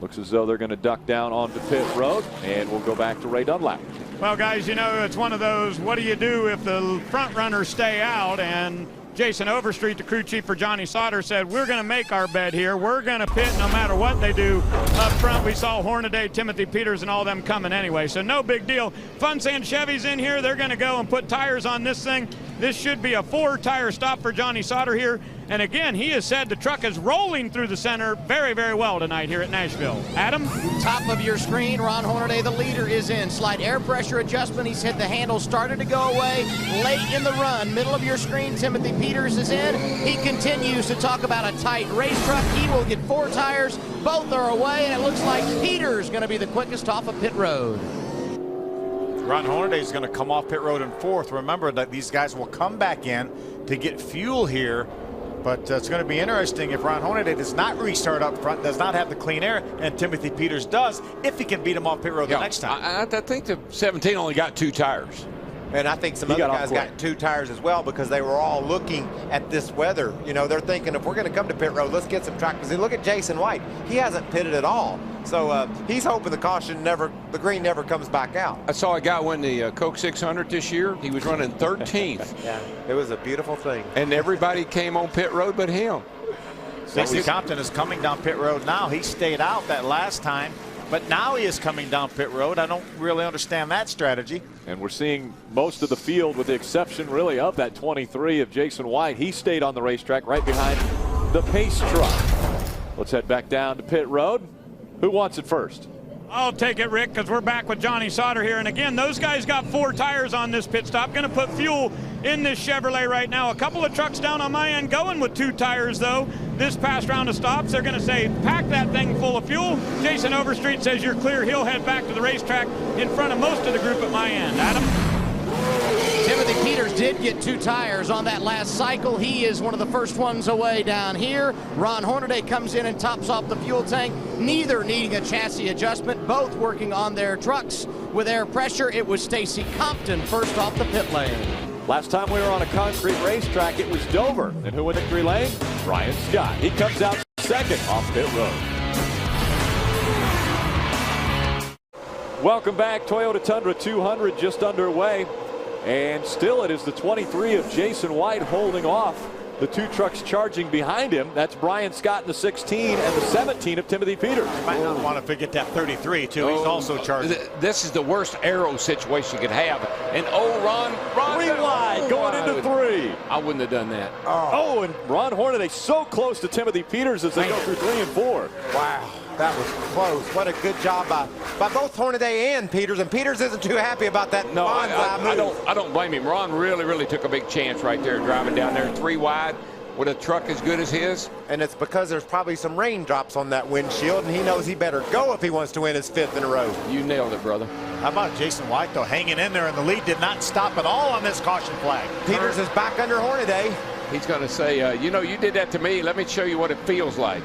[SPEAKER 16] Looks as though they're going to duck down onto pit road, and we'll go back to Ray Dunlap.
[SPEAKER 11] Well, guys, you know, it's one of those, what do you do if the front runners stay out? And Jason Overstreet, the crew chief for Johnny Sauter, said, we're going to make our bed here. We're going to pit no matter what they do up front. We saw Hornaday, Timothy Peters, and all them coming anyway, so no big deal. Fun Sand Chevy's in here. They're going to go and put tires on this thing. This should be a 4-tire stop for Johnny Sauter here. And again, he has said the truck is rolling through the center very, very well tonight here at Nashville. Adam?
[SPEAKER 9] Top of your screen, Ron Hornaday, the leader, is in. Slight air pressure adjustment. He said the handle started to go away late in the run. Middle of your screen, Timothy Peters is in. He continues to talk about a tight race truck. He will get 4 tires. Both are away, and it looks like Peters going to be the quickest off of pit road.
[SPEAKER 8] Ron Hornaday is going to come off pit road in 4th. Remember that these guys will come back in to get fuel here. But it's going to be interesting if Ron Hornaday does not restart up front, does not have the clean air, and Timothy Peters does, if he can beat him off pit road the next time.
[SPEAKER 22] I think the 17 only got 2 tires.
[SPEAKER 18] And I think some other guys got 2 tires as well because they were all looking at this weather. You know, they're thinking if we're going to come to pit road, let's get some track. Because look at Jason White. He hasn't pitted at all. So he's hoping the green never comes back out.
[SPEAKER 22] I saw a guy win the Coke 600 this year. He was running 13th.
[SPEAKER 18] Yeah, it was a beautiful thing.
[SPEAKER 22] And everybody came on pit road but him.
[SPEAKER 8] Stacey Compton is coming down pit road now. He stayed out that last time. But now he is coming down pit road. I don't really understand that strategy.
[SPEAKER 16] And we're seeing most of the field, with the exception really of that 23 of Jason White. He stayed on the racetrack right behind the pace truck. Let's head back down to pit road. Who wants it first?
[SPEAKER 11] I'll take it, Rick, because we're back with Johnny Sauter here. And again, those guys got 4 tires on this pit stop. Going to put fuel in this Chevrolet right now. A couple of trucks down on my end going with 2 tires, though. This past round of stops, they're going to say, pack that thing full of fuel. Jason Overstreet says you're clear. He'll head back to the racetrack in front of most of the group at my end. Adam?
[SPEAKER 9] Timothy Peters did get 2 tires on that last cycle. He is one of the first ones away down here. Ron Hornaday comes in and tops off the fuel tank, neither needing a chassis adjustment, both working on their trucks with air pressure. It was Stacey Compton first off the pit lane.
[SPEAKER 16] Last time we were on a concrete racetrack, it was Dover. And who in victory lane? Brian Scott. He comes out second off pit road. Welcome back. Toyota Tundra 200 just underway. And still it is the 23 of Jason White holding off the 2 trucks charging behind him. That's Brian Scott in the 16 and the 17 of Timothy Peters.
[SPEAKER 8] You might not want to forget that 33 too. He's also charging.
[SPEAKER 22] This is the worst aero situation you could have. And Ron
[SPEAKER 16] 3 wide going into 3.
[SPEAKER 22] I wouldn't have done that.
[SPEAKER 16] Oh, and Ron Hornaday so close to Timothy Peters as they go through 3 and 4.
[SPEAKER 18] Wow, that was close. What a good job by both Hornaday and Peters. And Peters isn't too happy about that.
[SPEAKER 22] No, I don't blame him. Ron really took a big chance right there driving down there 3 wide with a truck as good as his.
[SPEAKER 18] And it's because there's probably some raindrops on that windshield, and he knows he better go if he wants to win his 5th in a row.
[SPEAKER 22] You nailed it, brother.
[SPEAKER 8] How about Jason White, though, hanging in there, and the lead did not stop at all on this caution flag.
[SPEAKER 18] Peters is back under Hornaday.
[SPEAKER 22] He's going to say, you know, you did that to me. Let me show you what it feels like.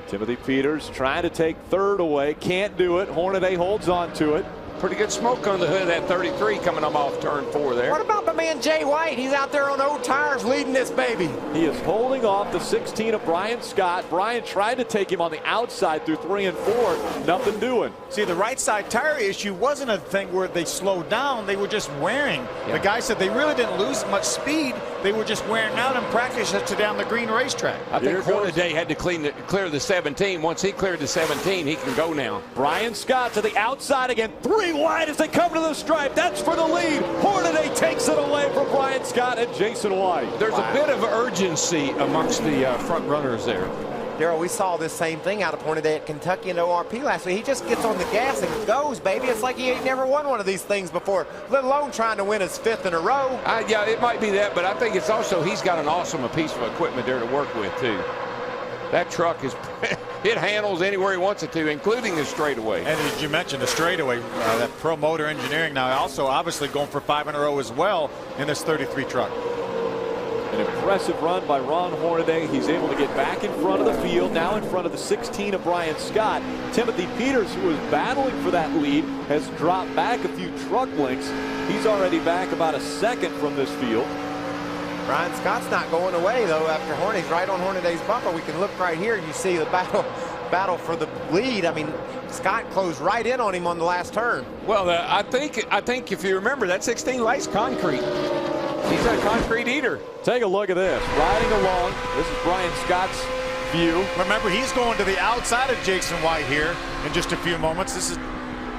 [SPEAKER 16] Timothy Peters trying to take 3rd away. Can't do it. Hornaday holds on to it.
[SPEAKER 22] Pretty good smoke on the hood of that 33 coming up off turn 4 there.
[SPEAKER 18] What about my man Jay White? He's out there on old tires leading this baby.
[SPEAKER 16] He is holding off the 16 of Brian Scott. Brian tried to take him on the outside through 3 and 4. Nothing doing.
[SPEAKER 8] See, the right side tire issue wasn't a thing where they slowed down. They were just wearing. Yeah. The guy said they really didn't lose much speed. They were just wearing out in practice to down the green racetrack.
[SPEAKER 22] I think Hornaday had to clear the 17. Once he cleared the 17, he can go now.
[SPEAKER 16] Brian Scott to the outside again. 3 wide as they come to the stripe. That's for the lead. Hornaday takes it away from Brian Scott and Jason White.
[SPEAKER 22] There's a bit of urgency amongst the front runners there.
[SPEAKER 18] Daryl, we saw this same thing out of Hornaday at Kentucky and ORP last week. He just gets on the gas and goes, baby. It's like he ain't never won one of these things before, let alone trying to win his 5th in a row.
[SPEAKER 22] Yeah, it might be that, but I think it's also he's got an awesome piece of equipment there to work with, too. That truck is, it handles anywhere he wants it to, including the straightaway.
[SPEAKER 8] And as you mentioned, the straightaway, that Pro Motor Engineering now also obviously going for 5 in a row as well in this 33 truck.
[SPEAKER 16] An impressive run by Ron Hornaday. He's able to get back in front of the field, now in front of the 16 of Brian Scott. Timothy Peters, who was battling for that lead, has dropped back a few truck lengths. He's already back about a 2nd from this field.
[SPEAKER 18] Brian Scott's not going away, though, after Hornaday's right on Hornaday's bumper. We can look right here. You see the battle for the lead. I mean, Scott closed right in on him on the last turn.
[SPEAKER 22] Well, I think if you remember, that 16 lays concrete. He's a concrete eater.
[SPEAKER 16] Take a look at this. Riding along. This is Brian Scott's view.
[SPEAKER 8] Remember, he's going to the outside of Jason White here in just a few moments.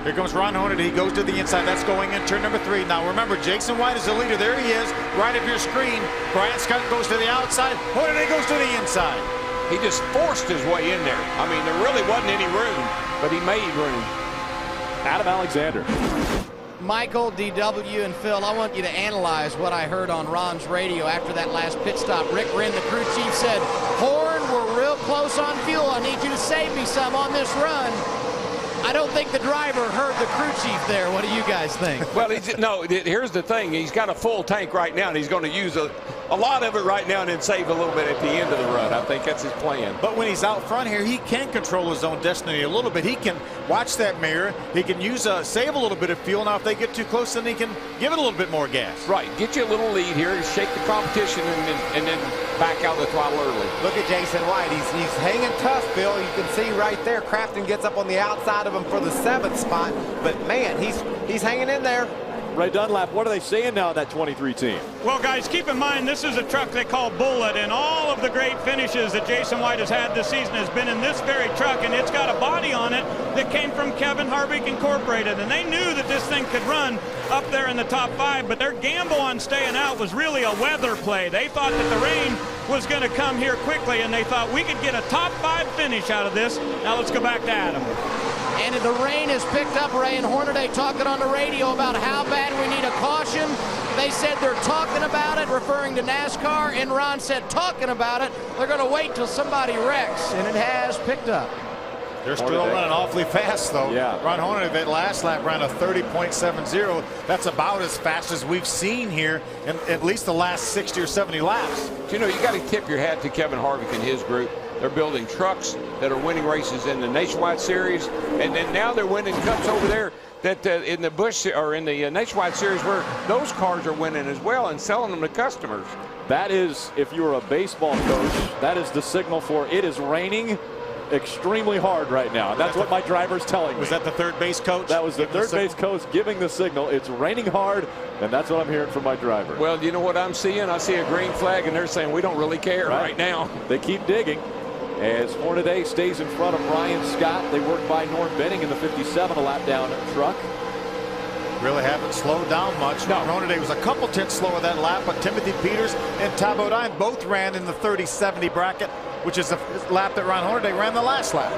[SPEAKER 8] Here comes Ron Hornaday. He goes to the inside. That's going in turn number 3. Now remember, Jason White is the leader. There he is, right of your screen. Brian Scott goes to the outside. Hornaday goes to the inside.
[SPEAKER 22] He just forced his way in there. I mean, there really wasn't any room, but he made room.
[SPEAKER 16] Adam Alexander.
[SPEAKER 9] Michael, DW, and Phil, I want you to analyze what I heard on Ron's radio after that last pit stop. Rick Wren, the crew chief, said, Horn, we're real close on fuel. I need you to save me some on this run. I don't think the driver heard the crew chief there. What do you guys think?
[SPEAKER 22] Well, here's the thing. He's got a full tank right now, and he's going to use a lot of it right now and then save a little bit at the end of the run. I think that's his plan.
[SPEAKER 8] But when he's out front here, he can control his own destiny a little bit. He can watch that mirror. He can save a little bit of fuel. Now, if they get too close, then he can give it a little bit more gas.
[SPEAKER 22] Right. Get you a little lead here, shake the competition, and then back out the throttle early.
[SPEAKER 18] Look at Jason White. He's hanging tough, Phil. You can see right there. Crafton gets up on the outside of him for the 7th spot. But, man, he's hanging in there.
[SPEAKER 16] Ray Dunlap, what are they saying now, that 23 team?
[SPEAKER 11] Well, guys, keep in mind this is a truck they call Bullet, and all of the great finishes that Jason White has had this season has been in this very truck, and it's got a body on it that came from Kevin Harvick Incorporated, and they knew that this thing could run up there in the top 5, but their gamble on staying out was really a weather play. They thought that the rain was going to come here quickly, and they thought we could get a top 5 finish out of this. Now let's go back to Adam.
[SPEAKER 9] And the rain has picked up. Ray and Hornaday talking on the radio about how bad we need a caution. They said they're talking about it, referring to NASCAR, and Ron said talking about it. They're going to wait till somebody wrecks, and it has picked up.
[SPEAKER 8] They're still running awfully fast, though.
[SPEAKER 16] Yeah.
[SPEAKER 8] Ron Hornaday, that last lap, ran a 30.70. That's about as fast as we've seen here in at least the last 60 or 70 laps.
[SPEAKER 22] You know, you got to tip your hat to Kevin Harvick and his group. They're building trucks that are winning races in the Nationwide Series, and then now they're winning cups over there that in the Busch or in the Nationwide Series where those cars are winning as well and selling them to customers.
[SPEAKER 16] That is, if you're a baseball coach, that is the signal for it is raining extremely hard right now. That's what my driver's telling me.
[SPEAKER 8] Was that the third base coach?
[SPEAKER 16] That was the third base coach giving the signal. It's raining hard, and that's what I'm hearing from my driver.
[SPEAKER 22] Well, you know what I'm seeing? I see a green flag, and they're saying we don't really care right now.
[SPEAKER 16] They keep digging. As Hornaday stays in front of Brian Scott, they work by Norm Benning in the 57, a lap down truck.
[SPEAKER 8] Really haven't slowed down much. No. Hornaday was a couple tenths slower that lap, but Timothy Peters and Ty Bodine both ran in the 30-70 bracket, which is the lap that Ron Hornaday ran the last lap.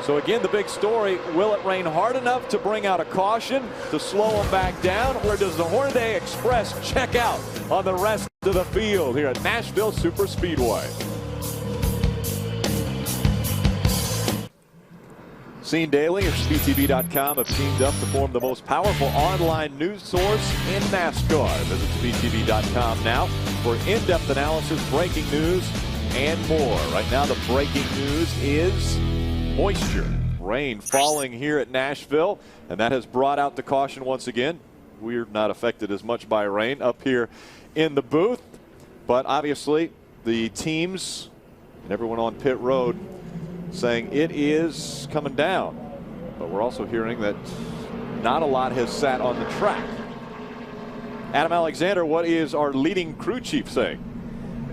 [SPEAKER 16] So again, the big story, will it rain hard enough to bring out a caution to slow them back down, or does the Hornaday Express check out on the rest of the field here at Nashville Super Speedway? Scene Daily and SpeedTV.com have teamed up to form the most powerful online news source in NASCAR. Visit SpeedTV.com now for in-depth analysis, breaking news, and more. Right now, the breaking news is moisture. Rain falling here at Nashville, and that has brought out the caution once again. We're not affected as much by rain up here in the booth, but obviously the teams and everyone on pit road saying it is coming down. But we're also hearing that not a lot has sat on the track. Adam Alexander, what is our leading crew chief saying?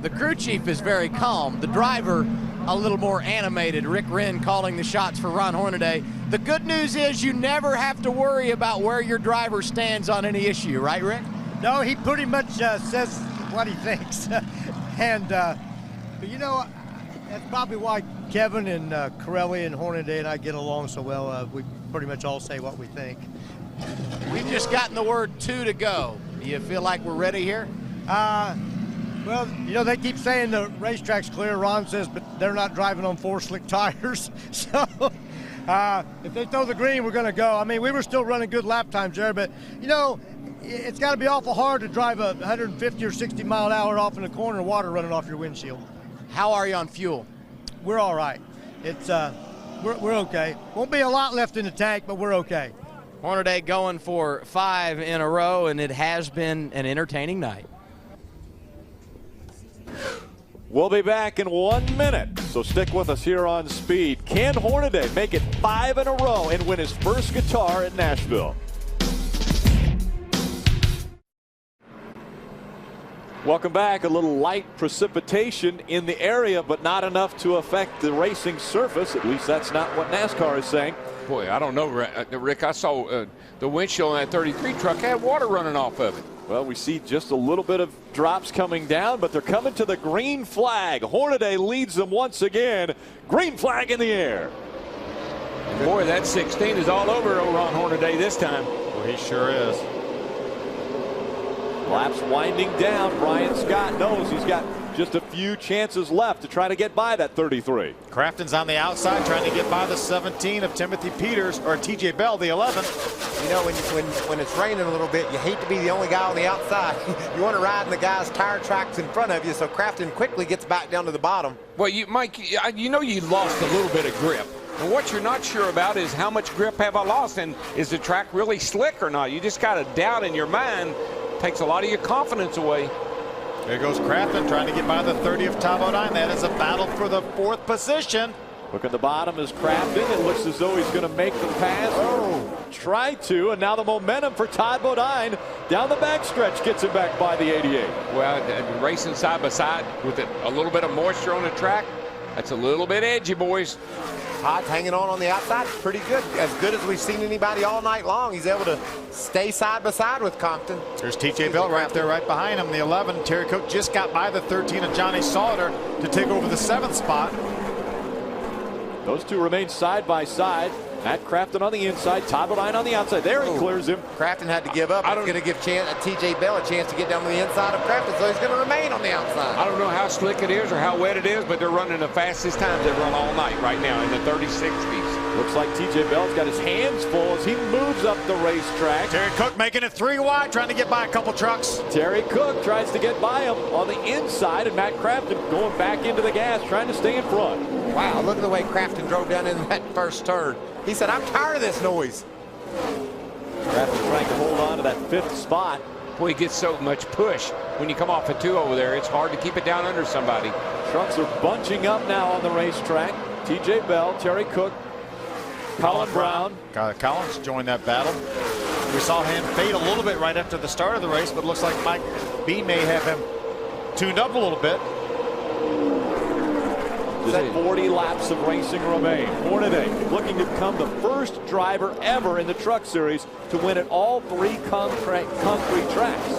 [SPEAKER 9] The crew chief is very calm. The driver a little more animated. Rick Wren calling the shots for Ron Hornaday. The good news is you never have to worry about where your driver stands on any issue, right, Rick?
[SPEAKER 13] No, he pretty much says what he thinks. And, but you know, that's probably why Kevin and Corelli and Hornaday and I get along so well. We pretty much all say what we think.
[SPEAKER 9] We've just gotten the word 2 to go. Do you feel like we're ready here?
[SPEAKER 13] Well, you know, they keep saying the racetrack's clear. Ron says, but they're not driving on 4 slick tires. So if they throw the green, we're going to go. I mean, we were still running good lap times there, but, you know, it's got to be awful hard to drive a 150 or 60 mile an hour off in the corner and water running off your windshield.
[SPEAKER 9] How are you on fuel?
[SPEAKER 13] We're all right. It's we're okay. Won't be a lot left in the tank, but we're okay.
[SPEAKER 9] Hornaday going for 5 in a row, and it has been an entertaining night.
[SPEAKER 16] We'll be back in 1 minute, so stick with us here on Speed. Can Hornaday make it 5 in a row and win his first guitar at Nashville? Welcome back. A little light precipitation in the area, but not enough to affect the racing surface. At least that's not what NASCAR is saying.
[SPEAKER 22] Boy, I don't know, Rick. I saw the windshield on that 33 truck had water running off of it.
[SPEAKER 16] Well, we see just a little bit of drops coming down, but they're coming to the green flag. Hornaday leads them once again. Green flag in the air.
[SPEAKER 22] Boy, that 16 is all over Ron Hornaday this time.
[SPEAKER 8] Well, he sure is.
[SPEAKER 16] Laps winding down. Brian Scott knows he's got just a few chances left to try to get by that 33.
[SPEAKER 8] Crafton's on the outside trying to get by the 17 of Timothy Peters, or TJ Bell, the 11.
[SPEAKER 18] You know, when it's raining a little bit, you hate to be the only guy on the outside. You want to ride in the guy's tire tracks in front of you, so Crafton quickly gets back down to the bottom.
[SPEAKER 22] Well, Mike, you know you lost a little bit of grip. And what you're not sure about is how much grip have I lost, and is the track really slick or not? You just got a doubt in your mind. Takes a lot of your confidence away.
[SPEAKER 8] There goes Crafton trying to get by the 30 of Tom O'Dine. That is a battle for the 4th position.
[SPEAKER 16] Look at the bottom is Crafton. It looks as though he's going to make the pass. Oh, try to, and now the momentum for Todd Bodine down the backstretch gets him back by the 88.
[SPEAKER 22] Well, racing side by side with a little bit of moisture on the track, that's a little bit edgy, boys.
[SPEAKER 18] Todd's hanging on the outside. Pretty good. As good as we've seen anybody all night long. He's able to stay side by side with Compton.
[SPEAKER 8] There's TJ Bell right there, right behind him. The 11. Terry Cook just got by the 13 of Johnny Sauter to take over the 7th spot.
[SPEAKER 16] Those two remain side by side. Matt Crafton on the inside, Todd Bodine on the outside. There he clears him.
[SPEAKER 18] Crafton had to give up. He's going to give TJ Bell a chance to get down to the inside of Crafton, so he's going to remain on the outside.
[SPEAKER 22] I don't know how slick it is or how wet it is, but they're running the fastest times they've run all night right now in the 30-60s.
[SPEAKER 16] Looks like TJ Bell's got his hands full as he moves up the racetrack.
[SPEAKER 8] Terry Cook making it 3 wide, trying to get by a couple trucks.
[SPEAKER 16] Terry Cook tries to get by him on the inside, and Matt Crafton going back into the gas, trying to stay in front.
[SPEAKER 18] Wow, look at the way Crafton drove down in that first turn. He said, I'm tired of this noise.
[SPEAKER 16] Crafton trying to hold on to that 5th spot.
[SPEAKER 22] Boy, he gets so much push when you come off a 2 over there. It's hard to keep it down under somebody.
[SPEAKER 16] Trucks are bunching up now on the racetrack. TJ Bell, Terry Cook, Colin Brown.
[SPEAKER 8] Collins joined that battle. We saw him fade a little bit right after the start of the race, but looks like Mike B may have him tuned up a little bit.
[SPEAKER 16] Just 40 laps of racing remain. Hornaday looking to become the first driver ever in the Truck Series to win at all 3 concrete tracks.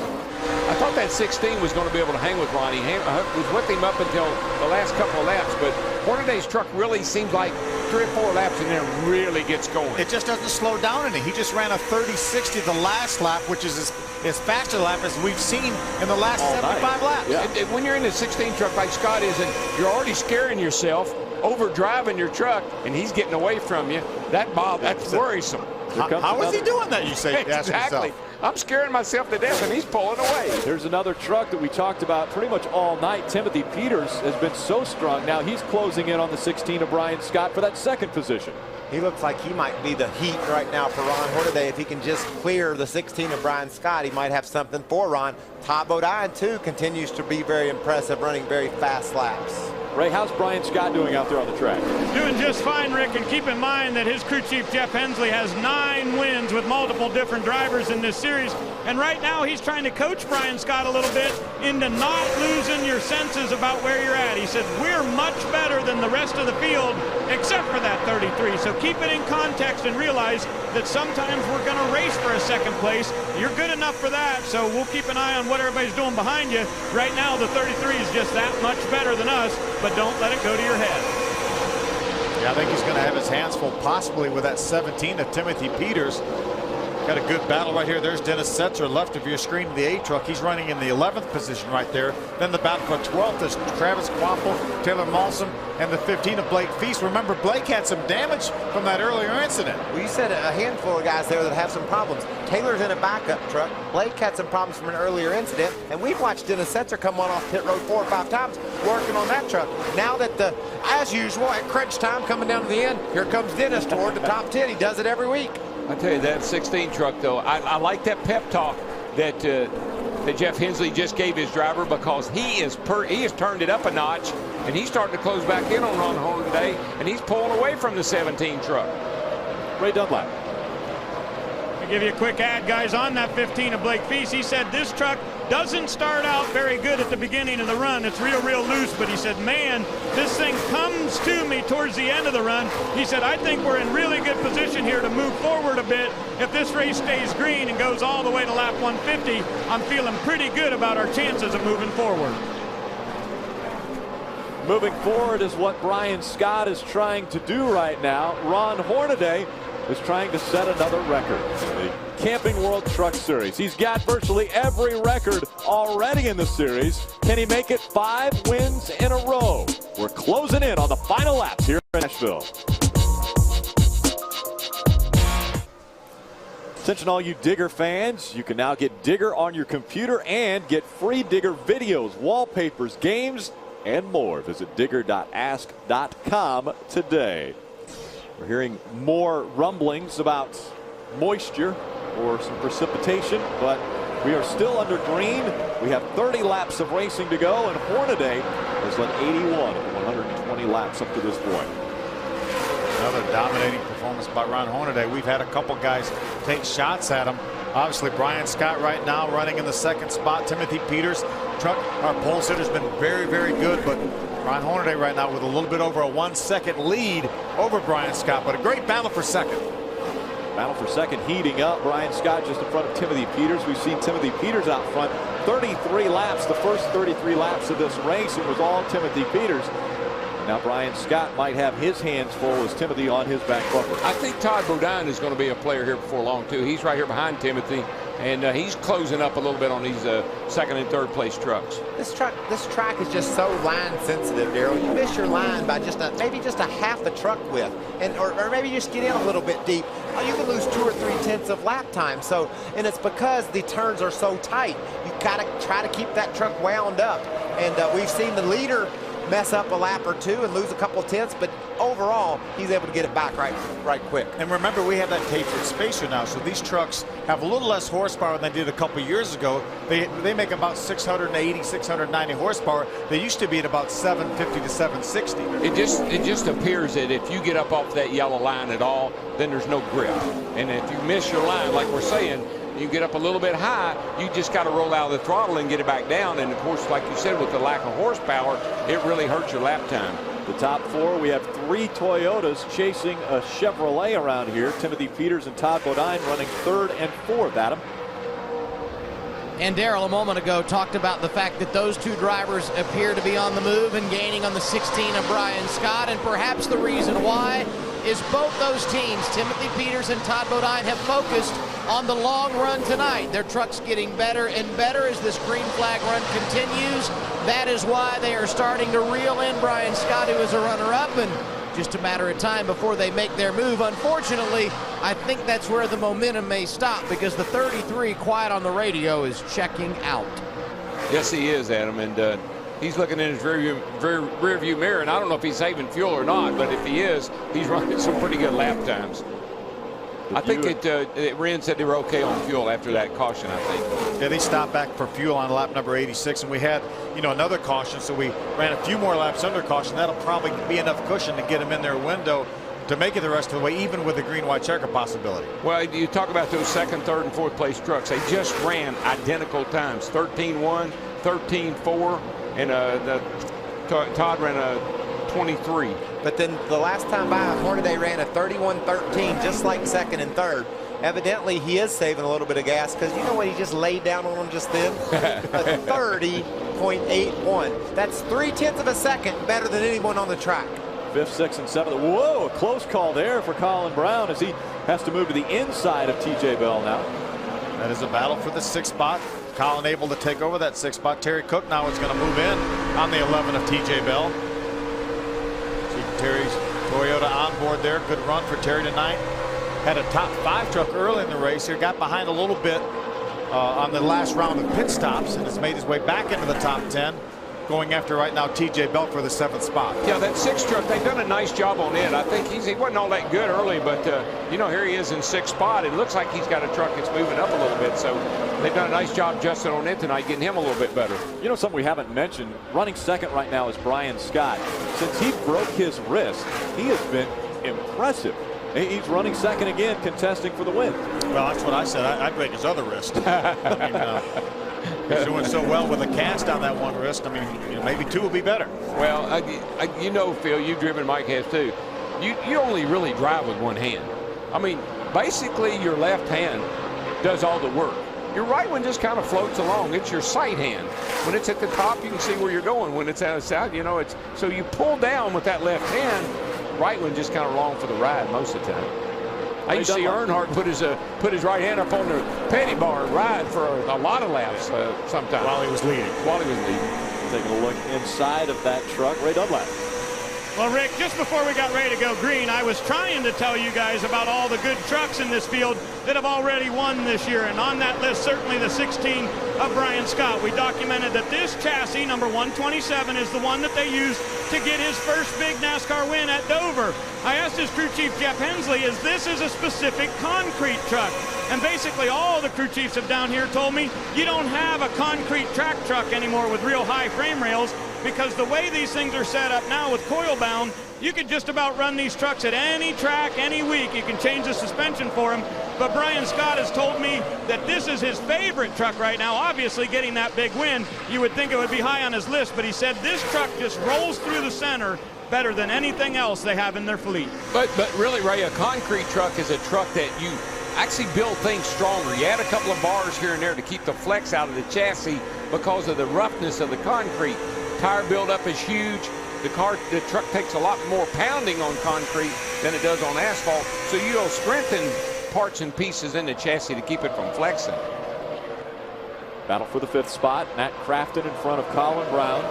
[SPEAKER 22] I thought that 16 was going to be able to hang with Ronnie. He was with him up until the last couple of laps, but Hornaday's truck really seems like 3 or 4 laps and then really gets going.
[SPEAKER 8] It just doesn't slow down any. He just ran a 30-60 the last lap, which is as fast a lap as we've seen in the last 75 laps.
[SPEAKER 22] Yeah. And when you're in the 16 truck like Scott is, and you're already scaring yourself, over driving your truck, and he's getting away from you, that's worrisome.
[SPEAKER 8] How is he doing that, you say?
[SPEAKER 22] Exactly. I'm scaring myself to death, and he's pulling away.
[SPEAKER 16] There's another truck that we talked about pretty much all night. Timothy Peters has been so strong. Now he's closing in on the 16 of Brian Scott for that 2nd position.
[SPEAKER 18] He looks like he might be the heat right now for Ron Hornaday. If he can just clear the 16 of Brian Scott, he might have something for Ron. Todd Bodine, too, continues to be very impressive, running very fast laps.
[SPEAKER 16] Ray, how's Brian Scott doing out there on the track?
[SPEAKER 11] Doing just fine, Rick, and keep in mind that his crew chief, Jeff Hensley, has 9 wins with multiple different drivers in this series, and right now he's trying to coach Brian Scott a little bit into not losing your senses about where you're at. He said, we're much better than the rest of the field, except for that 33, so keep it in context and realize that sometimes we're going to race for a 2nd place. You're good enough for that, so we'll keep an eye on what everybody's doing behind you. Right now, the 33 is just that much better than us, but don't let it go to your head.
[SPEAKER 8] Yeah, I think he's going to have his hands full possibly with that 17 of Timothy Peters. Got a good battle right here. There's Dennis Setzer left of your screen in the A truck. He's running in the 11th position right there. Then the battle for 12th is Travis Quample, Taylor Malsom, and the 15 of Blake Feast. Remember, Blake had some damage from that earlier incident.
[SPEAKER 18] Well, you said a handful of guys there that have some problems. Taylor's in a backup truck. Blake had some problems from an earlier incident, and we've watched Dennis Setzer come on off pit road 4 or 5 times working on that truck. Now that as usual, at crunch time coming down to the end, here comes Dennis toward the top 10. He does it every week.
[SPEAKER 22] I tell you, that 16 truck, though, I like that pep talk that Jeff Hensley just gave his driver, because he has turned it up a notch, and he's starting to close back in on Ron Hornaday, and he's pulling away from the 17 truck.
[SPEAKER 16] Ray Dunlap.
[SPEAKER 11] To give you a quick ad, guys, on that 15 of Blake Feast, he said this truck doesn't start out very good at the beginning of the run. It's real loose, but he said, man, this thing comes to me towards the end of the run. He said, I think we're in really good position here to move forward a bit. If this race stays green and goes all the way to lap 150, I'm feeling pretty good about our chances of moving forward.
[SPEAKER 16] Moving forward is what Brian Scott is trying to do right now. Ron Hornaday is trying to set another record in the Camping World Truck Series. He's got virtually every record already in the series. Can he make it 5 wins in a row? We're closing in on the final laps here in Nashville. Attention all you Digger fans, you can now get Digger on your computer and get free Digger videos, wallpapers, games, and more. Visit digger.ask.com today. We're hearing more rumblings about moisture or some precipitation, but we are still under green. We have 30 laps of racing to go, and Hornaday has led 81 of 120 laps up to this point.
[SPEAKER 8] Another dominating performance by Ron Hornaday. We've had a couple guys take shots at him. Obviously, Brian Scott right now running in the second spot. Timothy Peters, our pole sitter's been very, very good, but Ron Hornaday right now with a little bit over a 1-second lead over Brian Scott, but a great battle for second.
[SPEAKER 16] Battle for second heating up. Brian Scott just in front of Timothy Peters. We've seen Timothy Peters out front 33 laps. The first 33 laps of this race, it was all Timothy Peters. Now Brian Scott might have his hands full as Timothy on his back bumper.
[SPEAKER 22] I think Todd Bodine is going to be a player here before long, too. He's right here behind Timothy, and he's closing up a little bit on these second and third place trucks.
[SPEAKER 18] This track is just so line sensitive, Daryl. You miss your line by just maybe just a half the truck width, or maybe just get in a little bit deep. You can lose 2 or 3 tenths of lap time. So, and it's because the turns are so tight. You gotta try to keep that truck wound up. And we've seen the leader mess up a lap or 2 and lose a couple of tenths, but overall he's able to get it back right quick.
[SPEAKER 8] And remember, we have that tapered spacer now, so these trucks have a little less horsepower than they did a couple years ago. They make about 680, 690 horsepower. They used to be at about 750 to 760.
[SPEAKER 22] It just appears that if you get up off that yellow line at all, then there's no grip. And if you miss your line, like we're saying, you get up a little bit high, you just got to roll out of the throttle and get it back down. And of course, like you said, with the lack of horsepower, it really hurts your lap time.
[SPEAKER 16] The top 4, we have 3 Toyotas chasing a Chevrolet around here. Timothy Peters and Todd Bodine running 3rd and 4th, Adam.
[SPEAKER 9] And Daryl, a moment ago, talked about the fact that those 2 drivers appear to be on the move and gaining on the 16 of Brian Scott. And perhaps the reason why is both those teams, Timothy Peters and Todd Bodine, have focused on the long run tonight. Their truck's getting better and better as this green flag run continues. That is why they are starting to reel in Brian Scott, who is a runner-up, and just a matter of time before they make their move. Unfortunately, I think that's where the momentum may stop, because the 33 quiet on the radio is checking out.
[SPEAKER 22] Yes, he is, Adam, and he's looking in his rear view mirror, and I don't know if he's saving fuel or not, but if he is, he's running some pretty good lap times. I think Wren said they were okay on fuel after that caution, I think.
[SPEAKER 8] Yeah, they stopped back for fuel on lap number 86, and we had, another caution, so we ran a few more laps under caution. That'll probably be enough cushion to get them in their window to make it the rest of the way, even with the green white checker possibility.
[SPEAKER 22] Well, you talk about those second, third, and fourth place trucks. They just ran identical times, 13-1, 13-4, and Todd ran a 23.
[SPEAKER 18] But then the last time by, Hornaday ran a 31-13, just like second and third. Evidently, he is saving a little bit of gas, because you know what he just laid down on him just then? A 30.81. That's 0.3 of a second better than anyone on the track.
[SPEAKER 16] 5th, 6th, and 7th. Whoa, a close call there for Colin Brown as he has to move to the inside of TJ Bell now.
[SPEAKER 8] That is a battle for the 6th spot. Colin able to take over that 6th spot. Terry Cook now is going to move in on the 11 of TJ Bell. See Terry's Toyota on board there. Good run for Terry tonight. Had a top 5 truck early in the race here. Got behind a little bit on the last round of pit stops and has made his way back into the top 10. Going after right now TJ Bell for the 7th spot.
[SPEAKER 22] Yeah, that 6th truck, they've done a nice job on it. I think he wasn't all that good early, but here he is in 6th spot. It looks like he's got a truck that's moving up a little bit, so they've done a nice job adjusting on it tonight, getting him a little bit better.
[SPEAKER 16] You know, something we haven't mentioned, running second right now is Brian Scott. Since he broke his wrist, he has been impressive. He's running second again, contesting for the win.
[SPEAKER 8] Well, that's what I said. I'd break his other wrist. He's doing so well with a cast on that one wrist. I mean, maybe two will be better.
[SPEAKER 22] Well, you know, Phil, you've driven, Mike has too. You only really drive with one hand. I mean, basically your left hand does all the work. Your right one just kind of floats along. It's your sight hand. When it's at the top, you can see where you're going. When it's out of sight, you know, it's so you pull down with that left hand. Right one just kind of along for the ride most of the time. I used to see Earnhardt put his right hand up on the penny bar and ride for a lot of laps sometimes.
[SPEAKER 8] While he was leading.
[SPEAKER 16] Taking a look inside of that truck, Ray Dunlap.
[SPEAKER 11] Well, Rick, just before we got ready to go green, I was trying to tell you guys about all the good trucks in this field that have already won this year. And on that list, certainly the 16 of Brian Scott. We documented that this chassis, number 127, is the one that they used to get his first big NASCAR win at Dover. I asked his crew chief, Jeff Hensley, this is a specific concrete truck. And basically all the crew chiefs have down here told me you don't have a concrete track truck anymore with real high frame rails, because the way these things are set up now with coil bound, you could just about run these trucks at any track, any week. You can change the suspension for them. But Brian Scott has told me that this is his favorite truck right now. Obviously, getting that big win, you would think it would be high on his list, but he said this truck just rolls through the center better than anything else they have in their fleet.
[SPEAKER 22] But really, Ray, a concrete truck is a truck that you actually build things stronger. You add a couple of bars here and there to keep the flex out of the chassis because of the roughness of the concrete. Tire buildup is huge. The truck takes a lot more pounding on concrete than it does on asphalt, so you'll strengthen parts and pieces in the chassis to keep it from flexing.
[SPEAKER 16] Battle for the 5th spot. Matt Crafton in front of Colin Brown.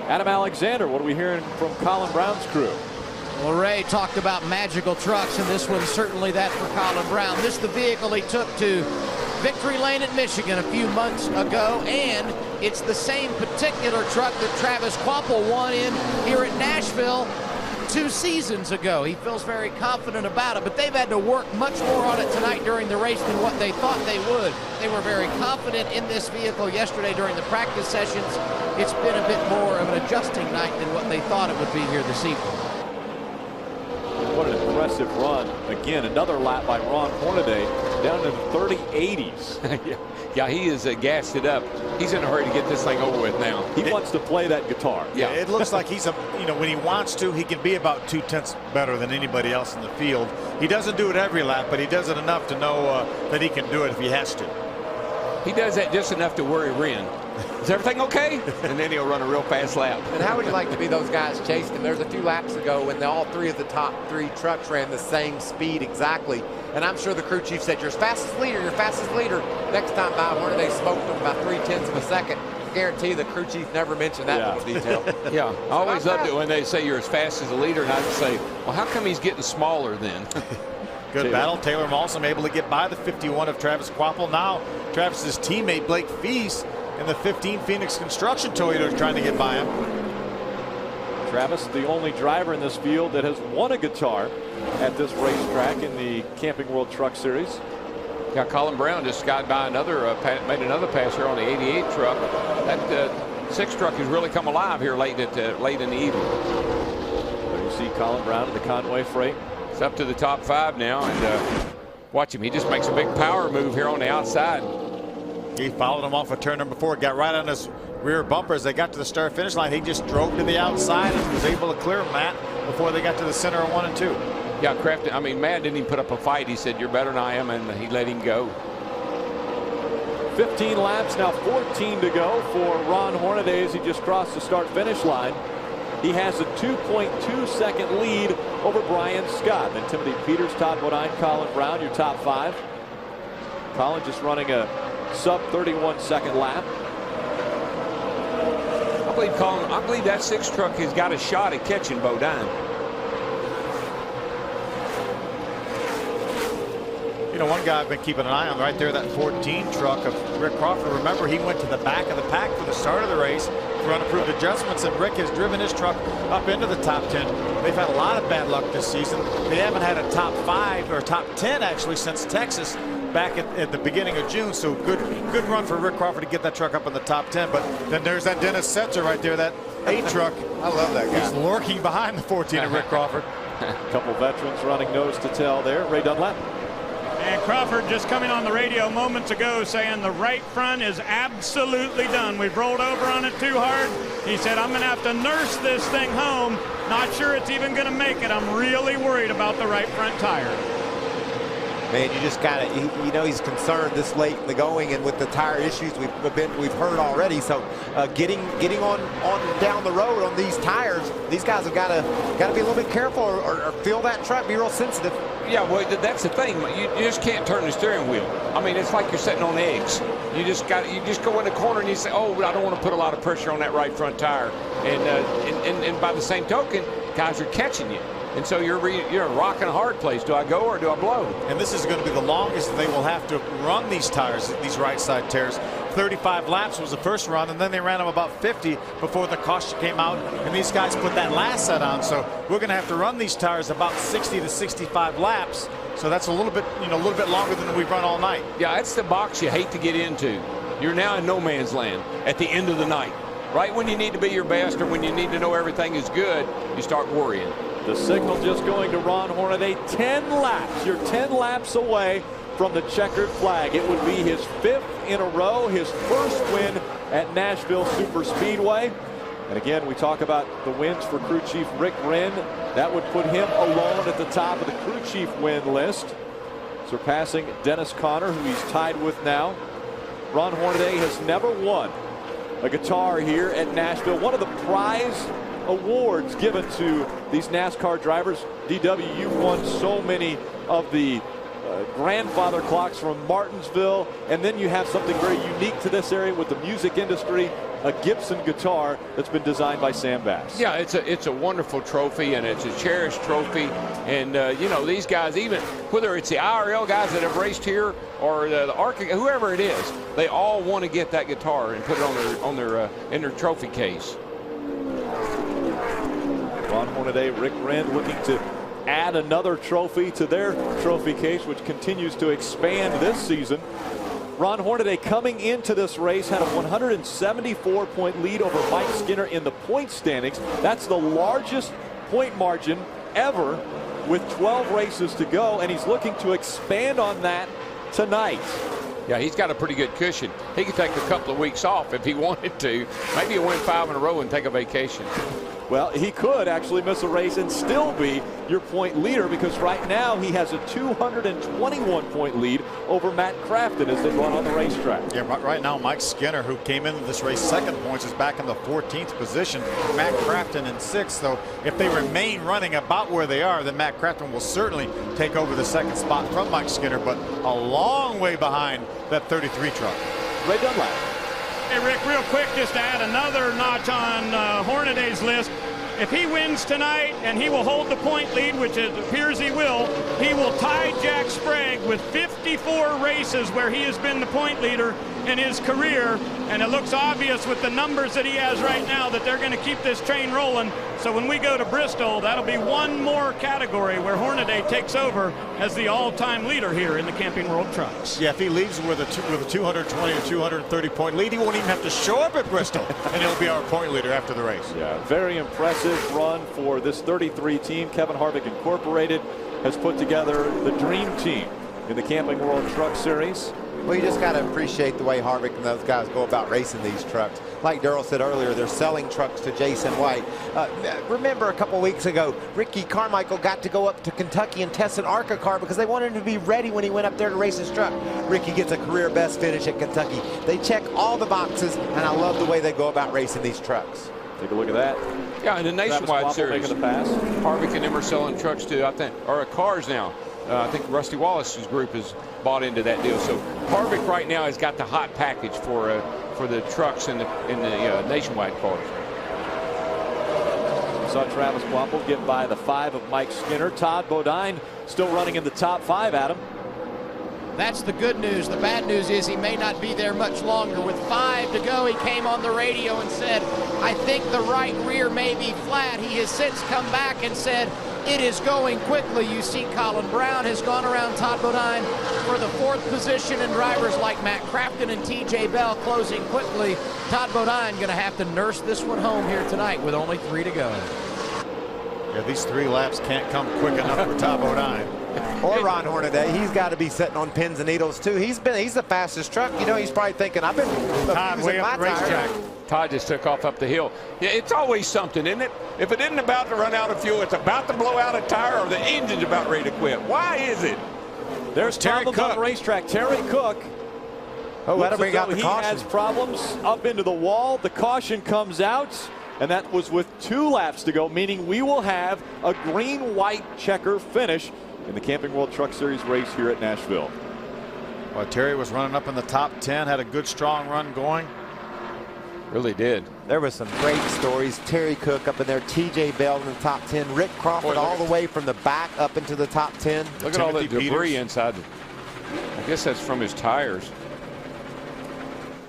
[SPEAKER 16] Adam Alexander, what are we hearing from Colin Brown's crew?
[SPEAKER 9] Well, Ray talked about magical trucks, and this one's certainly that for Colin Brown. This is the vehicle he took to Victory Lane at Michigan a few months ago, and it's the same particular truck that Travis Kvapil won in here at Nashville 2 seasons ago. He feels very confident about it, but they've had to work much more on it tonight during the race than what they thought they would. They were very confident in this vehicle yesterday during the practice sessions. It's been a bit more of an adjusting night than what they thought it would be here this evening.
[SPEAKER 16] What an impressive run. Again, another lap by Ron Hornaday down to the 30-80s.
[SPEAKER 22] Yeah, he is gassed it up. He's in a hurry to get this thing over with now.
[SPEAKER 16] He wants to play that guitar.
[SPEAKER 8] Yeah, it looks like he's when he wants to, he can be about 2/10 better than anybody else in the field. He doesn't do it every lap, but he does it enough to know that he can do it if he has to.
[SPEAKER 22] He does that just enough to worry Wren. Is everything okay? And then he'll run a real fast lap.
[SPEAKER 18] And how would you like to be those guys chasing him? There's a few laps ago when all three of the top 3 trucks ran the same speed exactly. And I'm sure the crew chief said, you're fastest leader, you're fastest leader. Next time by Hornaday smoked them about 0.3 of a second. I guarantee the crew chief never mentioned that little detail.
[SPEAKER 22] Yeah, I always loved it when they say you're as fast as a leader, and I'd say, well, how come he's getting smaller then?
[SPEAKER 8] Good battle. Taylor Malsom able to get by the 51 of Travis Kvapil. Now Travis's teammate Blake Feast in the 15 Phoenix Construction Toyota is trying to get by him.
[SPEAKER 16] Travis, the only driver in this field that has won a guitar at this racetrack in the Camping World Truck Series.
[SPEAKER 22] Yeah, Colin Brown just got by made another pass here on the 88 truck. That 6 truck has really come alive here late in the evening.
[SPEAKER 16] There you see Colin Brown at the Conway Freight.
[SPEAKER 22] It's up to the top 5 now, and watch him. He just makes a big power move here on the outside.
[SPEAKER 8] He followed him off of turn number 4, got right on his rear bumper as they got to the start finish line. He just drove to the outside and was able to clear Matt before they got to the center of 1 and 2.
[SPEAKER 22] Yeah, Crafton, I mean, Matt didn't even put up a fight. He said, you're better than I am, and he let him go.
[SPEAKER 16] 15 laps, now 14 to go for Ron Hornaday as he just crossed the start-finish line. He has a 2.2 second lead over Brian Scott. Then Timothy Peters, Todd Bodine, Colin Brown, your top 5. Colin just running a sub 31 second lap.
[SPEAKER 22] I believe that 6 truck has got a shot at catching Bodine.
[SPEAKER 8] You know, one guy I've been keeping an eye on right there, that 14 truck of Rick Crawford. Remember, he went to the back of the pack for the start of the race for unapproved adjustments, and Rick has driven his truck up into the top 10. They've had a lot of bad luck this season. They haven't had a top 5 or top 10 actually since Texas back at the beginning of June. So good run for Rick Crawford to get that truck up in the top 10. But then there's that Dennis Setzer right there, that 8 truck.
[SPEAKER 18] I love that guy.
[SPEAKER 8] He's lurking behind the 14 of Rick Crawford.
[SPEAKER 16] A couple veterans running nose to tail there. Ray Dunlap.
[SPEAKER 11] And Crawford just coming on the radio moments ago saying the right front is absolutely done. We've rolled over on it too hard. He said, I'm going to have to nurse this thing home. Not sure it's even going to make it. I'm really worried about the right front tire.
[SPEAKER 18] Man, you just got to, you know, he's concerned this late in the going, and with the tire issues we've heard already. So getting on down the road on these tires, these guys have got to be a little bit careful or feel that truck, be real sensitive.
[SPEAKER 22] Yeah, well, that's the thing. You just can't turn the steering wheel. I mean, it's like you're sitting on eggs. You just go in the corner and you say, oh, I don't want to put a lot of pressure on that right front tire. And by the same token, guys are catching you. And so you're a rock and a hard place. Do I go or do I blow?
[SPEAKER 8] And this is going to be the longest they will have to run these tires, these right side tires. 35 laps was the first run, and then they ran them about 50 before the caution came out, and these guys put that last set on. So we're going to have to run these tires about 60 to 65 laps. So that's a little bit longer than we've run all night.
[SPEAKER 22] Yeah, it's the box you hate to get into. You're now in no man's land at the end of the night. Right when you need to be your best or when you need to know everything is good, you start worrying.
[SPEAKER 16] The signal just going to Ron Hornaday. 10 laps. You're 10 laps away from the checkered flag. It would be his 5th in a row, his first win at Nashville Superspeedway. And again, we talk about the wins for crew chief Rick Wren. That would put him alone at the top of the crew chief win list, surpassing Dennis Conner, who he's tied with now. Ron Hornaday has never won a guitar here at Nashville. One of the prize awards given to these NASCAR drivers. DW, you've won so many of the grandfather clocks from Martinsville, and then you have something very unique to this area with the music industry, a Gibson guitar that's been designed by Sam Bass.
[SPEAKER 22] Yeah, it's a wonderful trophy, and it's a cherished trophy. And you know, these guys, even whether it's the IRL guys that have raced here or the ARCA, whoever it is, they all want to get that guitar and put it in their trophy case.
[SPEAKER 16] Ron Hornaday, Rick Wren looking to add another trophy to their trophy case, which continues to expand this season. Ron Hornaday coming into this race had a 174-point lead over Mike Skinner in the point standings. That's the largest point margin ever with 12 races to go, and he's looking to expand on that tonight.
[SPEAKER 22] Yeah, he's got a pretty good cushion. He could take a couple of weeks off if he wanted to. Maybe he'll win 5 in a row and take a vacation.
[SPEAKER 16] Well, he could actually miss a race and still be your point leader, because right now he has a 221-point lead over Matt Crafton as they run on the racetrack.
[SPEAKER 8] Yeah, right now Mike Skinner, who came into this race second points, is back in the 14th position. Matt Crafton in 6th. So if they remain running about where they are, then Matt Crafton will certainly take over the second spot from Mike Skinner, but a long way behind that 33 truck.
[SPEAKER 16] Ray Dunlap.
[SPEAKER 11] Hey, Rick, real quick, just to add another notch on Hornaday's list. If he wins tonight, and he will hold the point lead, which it appears he will tie Jack Sprague with 54 races where he has been the point leader in his career. And it looks obvious with the numbers that he has right now that they're going to keep this train rolling. So when we go to Bristol, that'll be one more category where Hornaday takes over as the all-time leader here in the Camping World Trucks.
[SPEAKER 8] Yeah, if he leaves with a 220 or 230 point lead, he won't even have to show up at Bristol, and he'll be our point leader after the race.
[SPEAKER 16] Yeah, very impressive run for this 33 team. Kevin Harvick Incorporated has put together the dream team in the Camping World Truck Series.
[SPEAKER 18] Well, you just got to appreciate the way Harvick and those guys go about racing these trucks. Like Darrell said earlier, they're selling trucks to Jason White. Remember a couple weeks ago, Ricky Carmichael got to go up to Kentucky and test an ARCA car because they wanted him to be ready when he went up there to race his truck. Ricky gets a career best finish at Kentucky. They check all the boxes, and I love the way they go about racing these trucks.
[SPEAKER 16] Take a look at that.
[SPEAKER 22] Yeah, in the Nationwide Series,
[SPEAKER 16] making the pass.
[SPEAKER 22] Harvick and them are selling trucks too, I think, or cars now. I think Rusty Wallace's group has bought into that deal. So Harvick right now has got the hot package for the trucks in the Nationwide cars.
[SPEAKER 16] Saw Travis Wampel get by the 5 of Mike Skinner. Todd Bodine still running in the top 5, Adam.
[SPEAKER 9] That's the good news. The bad news is he may not be there much longer. With 5 to go, he came on the radio and said, I think the right rear may be flat. He has since come back and said, it is going quickly. You see Colin Brown has gone around Todd Bodine for the 4th position, and drivers like Matt Crafton and TJ Bell closing quickly. Todd Bodine going to have to nurse this one home here tonight with only 3 to go.
[SPEAKER 8] Yeah, these 3 laps can't come quick enough for Todd Bodine.
[SPEAKER 7] Or Ron Hornaday. He's got to be sitting on pins and needles too. He's the fastest truck. You know, he's probably thinking, I've been
[SPEAKER 8] Todd way up the racetrack.
[SPEAKER 22] Todd just took off up the hill. Yeah, it's always something, isn't it? If it isn't about to run out of fuel, it's about to blow out a tire, or the engine's about ready to quit. Why is it?
[SPEAKER 6] There's
[SPEAKER 8] Terry
[SPEAKER 6] problems on the racetrack. Terry Cook.
[SPEAKER 7] Oh, that'll bring out the
[SPEAKER 6] he
[SPEAKER 7] caution.
[SPEAKER 6] has problems up into the wall. The caution comes out, and that was with 2 laps to go, meaning we will have a green-white checker finish in the Camping World Truck Series race here at Nashville.
[SPEAKER 8] Well, Terry was running up in the top 10, had a good strong run going.
[SPEAKER 22] Really did.
[SPEAKER 7] There was some great stories. Terry Cook up in there, TJ Bell in the top 10, Rick Crawford all the way from the back up into the top 10.
[SPEAKER 22] Look at all the debris inside. I guess that's from his tires.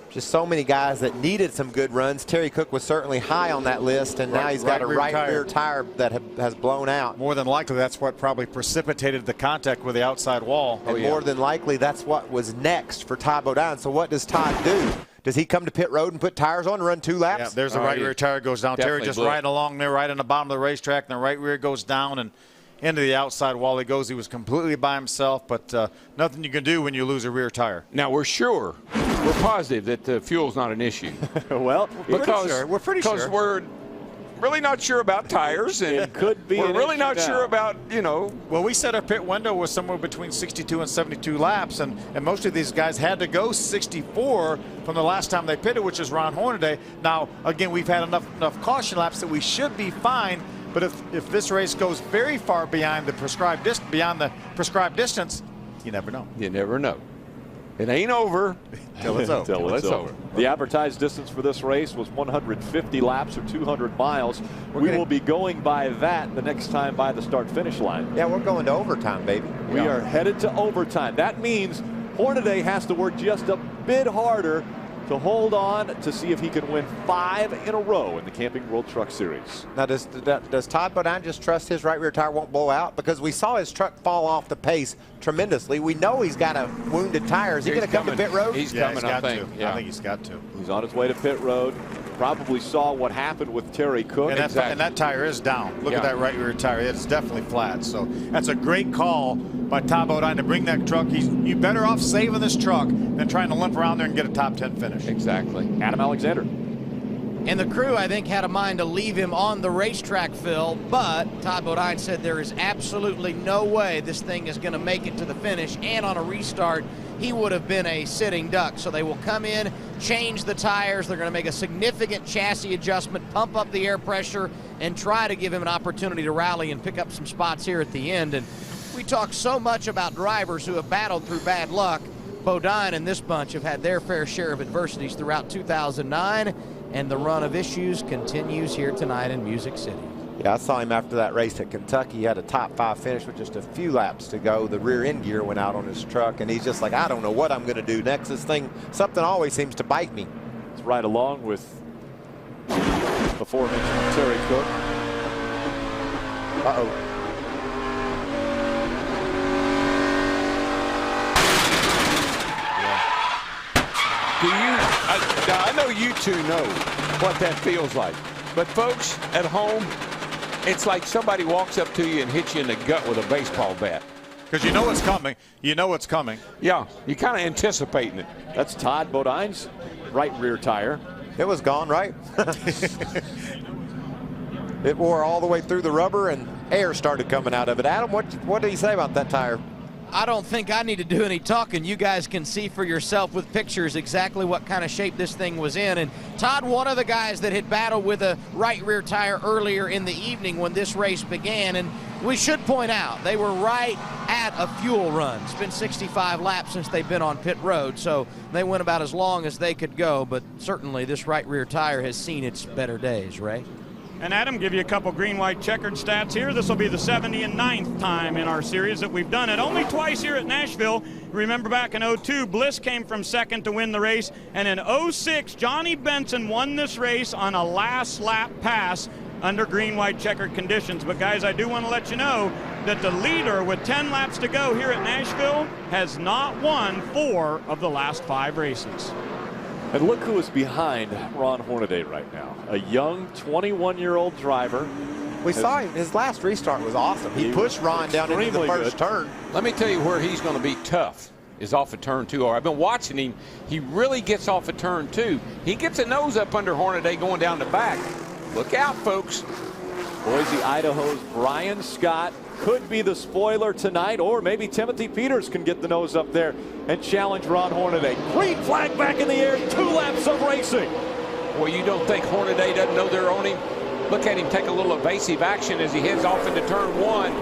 [SPEAKER 7] Just so many guys that needed some good runs. Terry Cook was certainly high on that list, and now he's got a right rear tire that has blown out.
[SPEAKER 8] More than likely, that's what probably precipitated the contact with the outside wall.
[SPEAKER 7] And more than likely, that's what was next for Todd Bodine. So what does Todd do? Does he come to pit road and put tires on and run 2 laps?
[SPEAKER 8] Yeah, there's the right rear tire goes down. Terry just riding along there, right in the bottom of the racetrack, and the right rear goes down and into the outside wall he goes. He was completely by himself, but nothing you can do when you lose a rear tire.
[SPEAKER 22] Now, we're positive that the fuel's not an issue.
[SPEAKER 6] Well,
[SPEAKER 22] we're pretty sure. Because we're really not sure about tires, and
[SPEAKER 6] it could be
[SPEAKER 22] we're really not sure about, you know.
[SPEAKER 8] Well, we said our pit window was somewhere between 62 and 72 laps, and most of these guys had to go 64 from the last time they pitted, which is Ron Hornaday. Now, again, we've had enough caution laps that we should be fine. But if this race goes very far beyond the prescribed distance, you never know.
[SPEAKER 22] You never know. It ain't over
[SPEAKER 8] till it's over.
[SPEAKER 6] Till it's over. The advertised distance for this race was 150 laps or 200 miles. We will be going by that the next time by the start-finish line.
[SPEAKER 7] Yeah, we're going to overtime, baby.
[SPEAKER 6] We are headed to overtime. That means Hornaday has to work just a bit harder to hold on to see if he can win 5 in a row in the Camping World Truck Series.
[SPEAKER 7] Now, does Todd Bodine just trust his right rear tire won't blow out? Because we saw his truck fall off the pace tremendously. We know he's got a wounded tire. Is he going to come to pit road?
[SPEAKER 22] He's coming, I think.
[SPEAKER 8] Yeah. I think he's got to.
[SPEAKER 6] He's on his way to pit road. Probably saw what happened with Terry Cook.
[SPEAKER 8] And that tire is down. Look at that right rear tire. It's definitely flat. So that's a great call by Todd Bodine to bring that truck. You better off saving this truck than trying to limp around there and get a top 10 finish.
[SPEAKER 22] Exactly.
[SPEAKER 6] Adam Alexander.
[SPEAKER 9] And the crew, I think, had a mind to leave him on the racetrack, Phil, but Todd Bodine said there is absolutely no way this thing is going to make it to the finish, and on a restart, he would have been a sitting duck. So they will come in, change the tires, they're going to make a significant chassis adjustment, pump up the air pressure, and try to give him an opportunity to rally and pick up some spots here at the end. And we talk so much about drivers who have battled through bad luck. Bodine and this bunch have had their fair share of adversities throughout 2009, and the run of issues continues here tonight in Music City.
[SPEAKER 7] Yeah, I saw him after that race at Kentucky. He had a top 5 finish with just a few laps to go. The rear end gear went out on his truck, and he's just like, I don't know what I'm going to do next. This thing, something always seems to bite me.
[SPEAKER 6] It's right along with before mentioned Terry Cook.
[SPEAKER 7] Uh-oh.
[SPEAKER 22] I know you two know what that feels like. But folks at home, it's like somebody walks up to you and hits you in the gut with a baseball bat.
[SPEAKER 8] Because you know what's coming. You know what's coming.
[SPEAKER 22] Yeah, you're kind of anticipating it.
[SPEAKER 6] That's Todd Bodine's right rear tire.
[SPEAKER 7] It was gone, right? It wore all the way through the rubber and air started coming out of it. Adam, what did he say about that tire?
[SPEAKER 9] I don't think I need to do any talking. You guys can see for yourself with pictures exactly what kind of shape this thing was in. And Todd, one of the guys that had battled with a right rear tire earlier in the evening when this race began. And we should point out, they were right at a fuel run. It's been 65 laps since they've been on pit road, so they went about as long as they could go. But certainly this right rear tire has seen its better days, Ray.
[SPEAKER 11] And Adam, give you a couple green-white checkered stats here. This will be the 79th time in our series that we've done it. Only twice here at Nashville. Remember back in 02, Bliss came from second to win the race. And in 06, Johnny Benson won this race on a last lap pass under green-white checkered conditions. But guys, I do want to let you know that the leader with 10 laps to go here at Nashville has not won 4 of the last 5 races.
[SPEAKER 6] And look who is behind Ron Hornaday right now. A young 21-year-old driver
[SPEAKER 7] We saw him. His last restart was awesome. He pushed Ron down into the first turn.
[SPEAKER 22] Let me tell you where he's going to be tough is off of turn 2. I've been watching him. He really gets off of turn 2. He gets a nose up under Hornaday going down the back. Look out, folks.
[SPEAKER 6] Boise, Idaho's Brian Scott could be the spoiler tonight, or maybe Timothy Peters can get the nose up there and challenge Ron Hornaday. Green flag back in the air, 2 laps of racing.
[SPEAKER 22] Well, you don't think Hornaday doesn't know they're on him? Look at him take a little evasive action as he heads off into turn 1.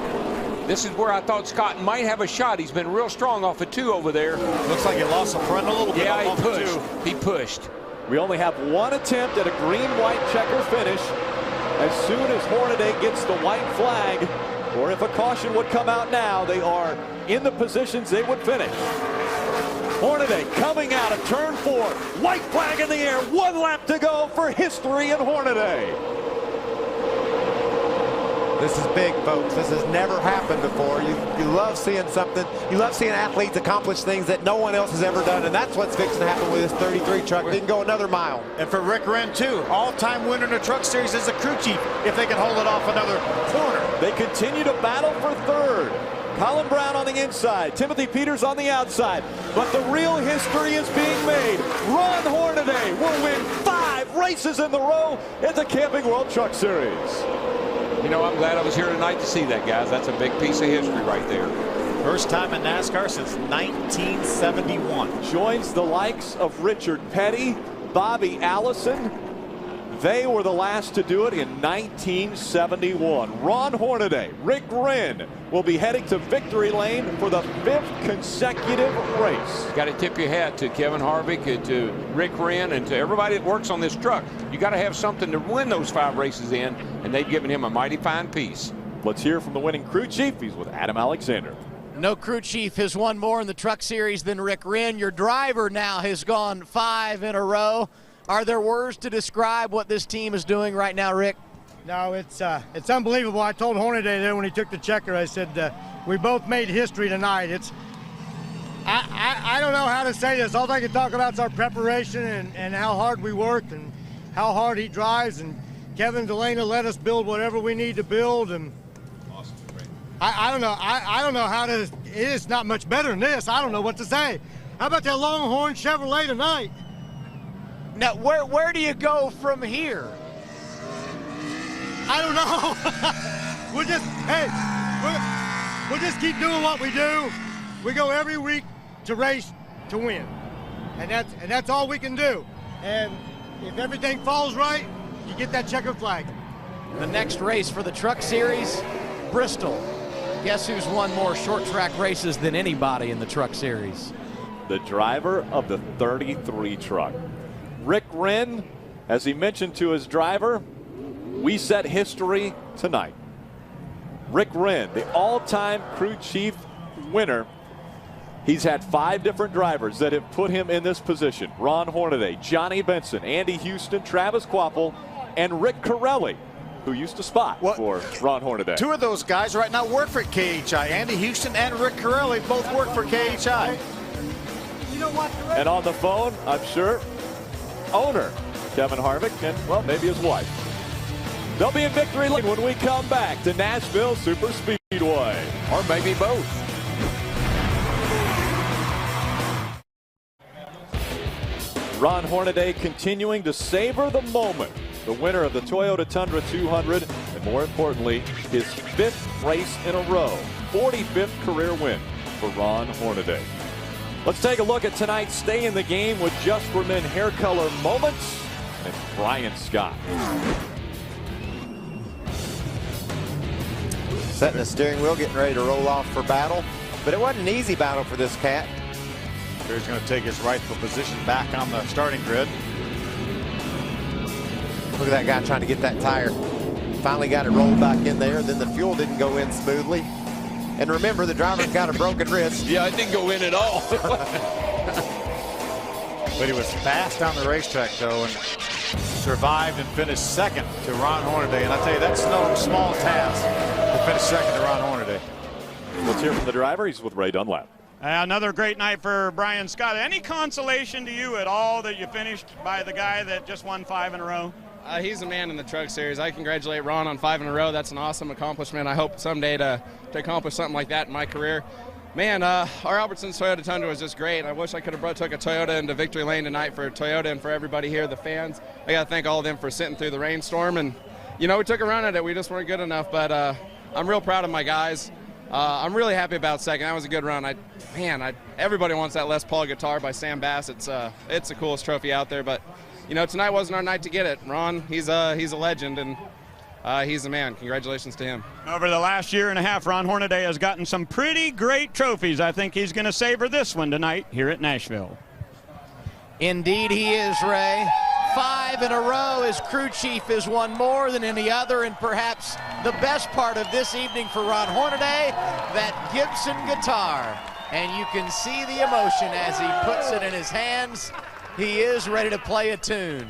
[SPEAKER 22] This is where I thought Scott might have a shot. He's been real strong off of 2 over there.
[SPEAKER 8] Looks like he lost the front a little bit.
[SPEAKER 22] Yeah, he pushed. He pushed.
[SPEAKER 6] We only have 1 attempt at a green-white checker finish. As soon as Hornaday gets the white flag, or if a caution would come out now, they are in the positions they would finish. Hornaday coming out of turn 4. White flag in the air. 1 lap to go for history in Hornaday.
[SPEAKER 7] This is big, folks. This has never happened before. You love seeing something. You love seeing athletes accomplish things that no one else has ever done, and that's what's fixing to happen with this 33 truck. Didn't go another mile.
[SPEAKER 8] And for Rick Wren, too, all-time winner in the Truck Series is the crew chief if they can hold it off another corner.
[SPEAKER 6] They continue to battle for third. Colin Brown on the inside, Timothy Peters on the outside. But the real history is being made. Ron Hornaday will win 5 races in the row in the Camping World Truck Series.
[SPEAKER 22] You know, I'm glad I was here tonight to see that, guys. That's a big piece of history right there.
[SPEAKER 8] First time in NASCAR since 1971.
[SPEAKER 6] Joins the likes of Richard Petty, Bobby Allison. They were the last to do it in 1971. Ron Hornaday, Rick Wren will be heading to victory lane for the 5th consecutive race.
[SPEAKER 22] Got to tip your hat to Kevin Harvick, to Rick Wren, and to everybody that works on this truck. You got to have something to win those 5 races in, and they've given him a mighty fine piece.
[SPEAKER 6] Let's hear from the winning crew chief. He's with Adam Alexander.
[SPEAKER 9] No crew chief has won more in the Truck Series than Rick Wren. Your driver now has gone 5 in a row. Are there words to describe what this team is doing right now, Rick?
[SPEAKER 13] No, it's unbelievable. I told Hornaday there when he took the checker, I said, we both made history tonight. I don't know how to say this. All I can talk about is our preparation and how hard we worked and how hard he drives. And Kevin Delana let us build whatever we need to build. And awesome. I don't know. I don't know how to. It's not much better than this. I don't know what to say. How about that Longhorn Chevrolet tonight?
[SPEAKER 9] Now, where do you go from here?
[SPEAKER 13] I don't know. we'll just keep doing what we do. We go every week to race to win, and that's all we can do. And if everything falls right, you get that checker flag.
[SPEAKER 9] The next race for the Truck Series, Bristol. Guess who's won more short track races than anybody in the Truck Series?
[SPEAKER 6] The driver of the 33 truck. Rick Wren, as he mentioned to his driver, we set history tonight. Rick Wren, the all-time crew chief winner. He's had 5 different drivers that have put him in this position. Ron Hornaday, Johnny Benson, Andy Houston, Travis Quapple, and Rick Corelli, who used to spot for Ron Hornaday.
[SPEAKER 8] 2 of those guys right now work for KHI. Andy Houston and Rick Corelli both work for KHI.
[SPEAKER 13] You know what?
[SPEAKER 6] And on the phone, I'm sure, owner Kevin Harvick and, well, maybe his wife. They'll be in victory lane when we come back to Nashville Super Speedway.
[SPEAKER 22] Or maybe both.
[SPEAKER 6] Ron Hornaday continuing to savor the moment. The winner of the Toyota Tundra 200, and more importantly, his 5th race in a row. 45th career win for Ron Hornaday. Let's take a look at tonight's Stay in the Game with Just for Men hair color moments and Brian Scott.
[SPEAKER 7] Setting the steering wheel, getting ready to roll off for battle. But it wasn't an easy battle for this cat.
[SPEAKER 8] He's going to take his rightful position back on the starting grid.
[SPEAKER 7] Look at that guy trying to get that tire. Finally got it rolled back in there. Then the fuel didn't go in smoothly. And remember, the driver's got a broken wrist.
[SPEAKER 22] Yeah, it didn't go in at all.
[SPEAKER 8] But he was fast on the racetrack, though, and survived and finished second to Ron Hornaday. And I tell you, that's no small task to finish second to Ron Hornaday.
[SPEAKER 6] Let's hear from the driver. He's with Ray Dunlap.
[SPEAKER 11] Another great night for Brian Scott. Any consolation to you at all that you finished by the guy that just won 5 in a row?
[SPEAKER 17] He's a man in the truck series. I congratulate Ron on 5 in a row. That's an awesome accomplishment. I hope someday to accomplish something like that in my career. Man, our Albertsons Toyota Tundra was just great. I wish I could have took a Toyota into victory lane tonight for Toyota and for everybody here, the fans. I got to thank all of them for sitting through the rainstorm. And, we took a run at it. We just weren't good enough. But I'm real proud of my guys. I'm really happy about second. That was a good run. Everybody wants that Les Paul guitar by Sam Bass. It's the coolest trophy out there. But, tonight wasn't our night to get it. Ron, he's a legend, and he's the man. Congratulations to him.
[SPEAKER 11] Over the last year and a half, Ron Hornaday has gotten some pretty great trophies. I think he's going to savor this one tonight here at Nashville.
[SPEAKER 9] Indeed he is, Ray. 5 in a row. His crew chief has won more than any other, and perhaps the best part of this evening for Ron Hornaday, that Gibson guitar. And you can see the emotion as he puts it in his hands. He is ready to play a tune.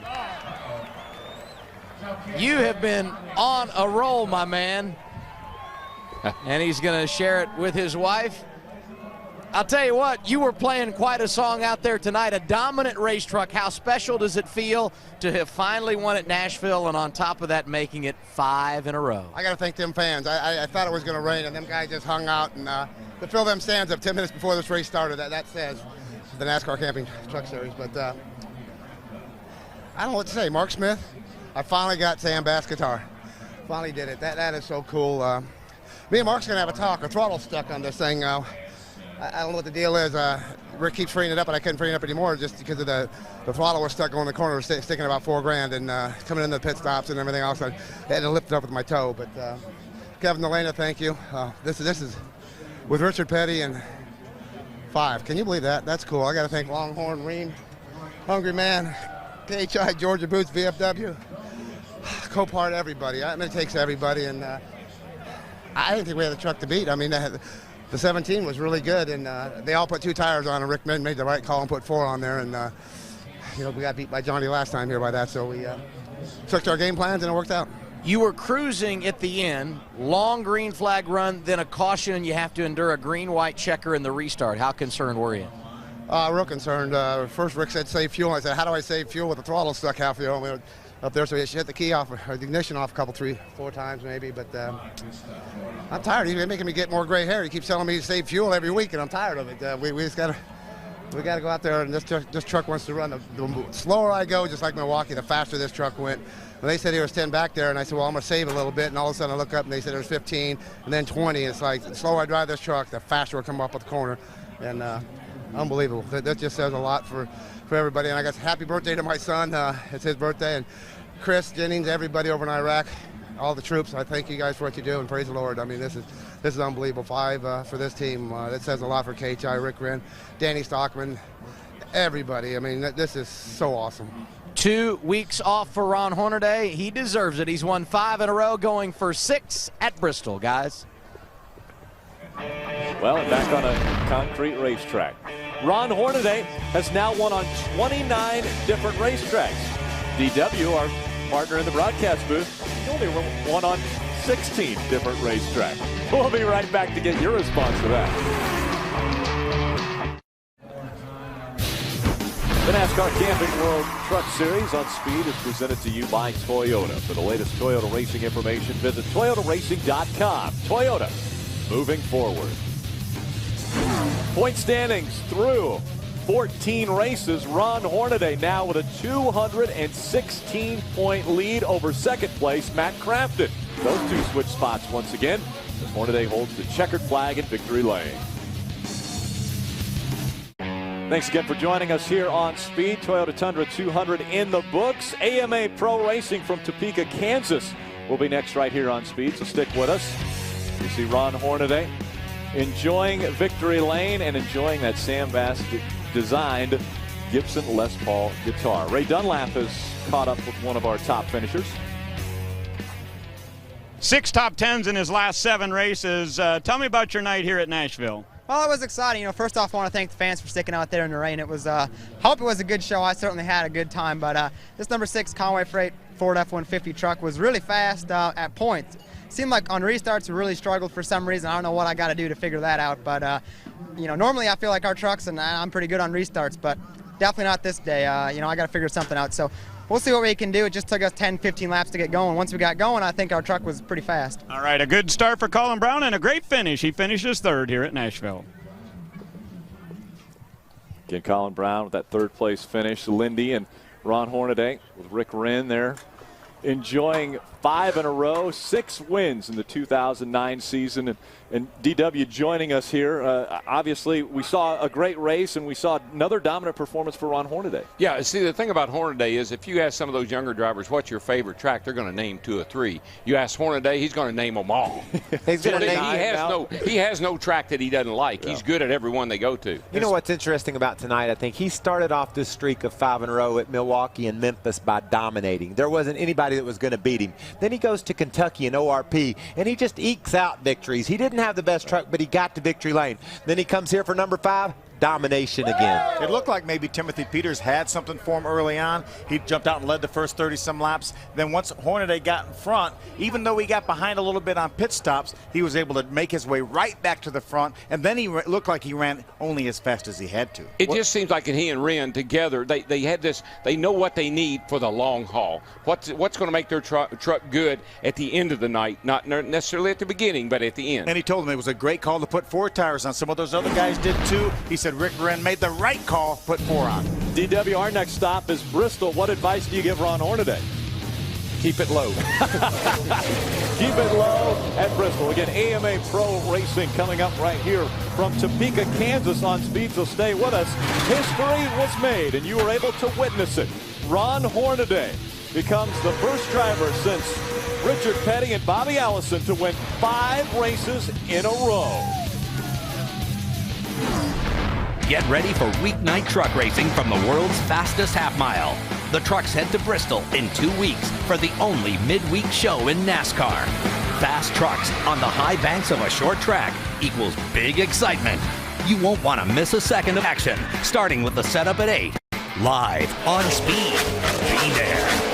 [SPEAKER 9] You have been on a roll, my man. And he's going to share it with his wife. I'll tell you what, you were playing quite a song out there tonight, a dominant race truck. How special does it feel to have finally won at Nashville, and on top of that, making it 5 in a row?
[SPEAKER 1] I got to thank them fans. I thought it was going to rain, and them guys just hung out and to fill them stands up 10 minutes before this race started. That says the NASCAR Camping Truck Series. But I don't know what to say. Mark Smith, I finally got Sam Bass guitar. Finally did it. That is so cool. Me and Mark's going to have a talk. Our throttle's stuck on this thing now. I don't know what the deal is. Rick keeps freeing it up, and I couldn't free it up anymore just because of the throttle was stuck going in the corner, sticking about $4,000, and coming in the pit stops and everything else. I had to lift it up with my toe. But Kevin Delana, thank you. This is with Richard Petty and 5. Can you believe that? That's cool. I got to thank Longhorn, Ream, Hungry Man, KHI, Georgia Boots, VFW, Copart, everybody. I mean, it takes everybody, and I didn't think we had a truck to beat. I mean, the 17 was really good, and they all put 2 tires on, and Rick made the right call and put 4 on there, and we got beat by Johnny last time here by that, so we took to our game plans, and it worked out.
[SPEAKER 9] You were cruising at the end, long green flag run, then a caution, and you have to endure a green-white checker in the restart. How concerned were you?
[SPEAKER 1] Real concerned. First, Rick said save fuel. I said, how do I save fuel with the throttle stuck half the way up there? So he hit the key off, or the ignition off a couple, 3-4 times maybe. But I'm tired. He's making me get more gray hair. He keeps telling me to save fuel every week, and I'm tired of it. We just gotta go out there, and this truck wants to run. The slower I go, just like Milwaukee, the faster this truck went. When they said there was 10 back there, and I said, well, I'm going to save a little bit, and all of a sudden I look up, and they said there was 15, and then 20. It's like, the slower I drive this truck, the faster we'll come up with the corner. And unbelievable. That just says a lot for everybody. And I got happy birthday to my son. It's his birthday. And Chris, Jennings, everybody over in Iraq, all the troops, I thank you guys for what you do, and praise the Lord. I mean, this is unbelievable. 5 for this team. That says a lot for KHI, Rick Wren, Danny Stockman, everybody. I mean, this is so awesome.
[SPEAKER 9] 2 weeks off for Ron Hornaday. He deserves it. He's won 5 in a row, going for 6 at Bristol, guys.
[SPEAKER 16] Well, and back on a concrete racetrack. Ron Hornaday has now won on 29 different racetracks. DW, our partner in the broadcast booth, only won on 16 different racetracks. We'll be right back to get your response to that. The NASCAR Camping World Truck Series on Speed is presented to you by Toyota. For the latest Toyota racing information, visit toyotaracing.com. Toyota, moving forward. Point standings through 14 races. Ron Hornaday now with a 216-point lead over second place, Matt Crafton. Those 2 switch spots once again as Hornaday holds the checkered flag in victory lane. Thanks again for joining us here on Speed. Toyota Tundra 200 in the books. AMA Pro Racing from Topeka, Kansas will be next right here on Speed, so stick with us. You see Ron Hornaday enjoying victory lane and enjoying that Sam Bass designed Gibson Les Paul guitar. Ray Dunlap has caught up with one of our top finishers.
[SPEAKER 11] 6 top 10s in his last 7 races. Tell me about your night here at Nashville.
[SPEAKER 21] Well, it was exciting. First off, I want to thank the fans for sticking out there in the rain. It was, hope it was a good show. I certainly had a good time. But this number 6 Conway Freight Ford F-150 truck was really fast at points. Seemed like on restarts we really struggled for some reason. I don't know what I got to do to figure that out. But normally I feel like our trucks, and I'm pretty good on restarts, but definitely not this day. I got to figure something out. So we'll see what we can do. It just took us 10, 15 laps to get going. Once we got going, I think our truck was pretty fast.
[SPEAKER 11] All right, a good start for Colin Brown and a great finish. He finishes third here at Nashville.
[SPEAKER 6] Again, Colin Brown with that third place finish. Lindy and Ron Hornaday with Rick Wren there, enjoying 5 in a row, 6 wins in the 2009 season. And DW joining us here. Obviously, we saw a great race, and we saw another dominant performance for Ron Hornaday.
[SPEAKER 22] Yeah, see, the thing about Hornaday is if you ask some of those younger drivers what's your favorite track, they're going to name 2 or 3. You ask Hornaday, he's going to name them all.
[SPEAKER 7] He's going to
[SPEAKER 22] name he has no track that he doesn't like. Yeah. He's good at every one they go to.
[SPEAKER 7] You know what's interesting about tonight? I think he started off this streak of 5 in a row at Milwaukee and Memphis by dominating. There wasn't anybody that was going to beat him. Then he goes to Kentucky and ORP, and he just ekes out victories. He didn't have the best truck, but he got to victory lane. Then he comes here for number 5. Domination again.
[SPEAKER 8] It looked like maybe Timothy Peters had something for him early on. He jumped out and led the first 30-some laps. Then once Hornaday got in front, even though he got behind a little bit on pit stops, he was able to make his way right back to the front, and then he looked like he ran only as fast as he had to.
[SPEAKER 22] It just seems like he and Wren together, they had this, they know what they need for the long haul. What's going to make their truck good at the end of the night, not necessarily at the beginning, but at the end.
[SPEAKER 8] And he told him it was a great call to put 4 tires on. Some of those other guys did too. He said Rick Wren made the right call, put 4 on.
[SPEAKER 6] DW, our next stop is Bristol. What advice do you give Ron Hornaday?
[SPEAKER 22] Keep it low.
[SPEAKER 6] Keep it low at Bristol. Again, AMA Pro Racing coming up right here from Topeka, Kansas on speed, so stay with us. History was made, and you were able to witness it. Ron Hornaday becomes the first driver since Richard Petty and Bobby Allison to win 5 races in a row.
[SPEAKER 12] Get ready for weeknight truck racing from the world's fastest half mile. The trucks head to Bristol in 2 weeks for the only midweek show in NASCAR. Fast trucks on the high banks of a short track equals big excitement. You won't want to miss a second of action, starting with the setup at 8. Live on speed. Be there.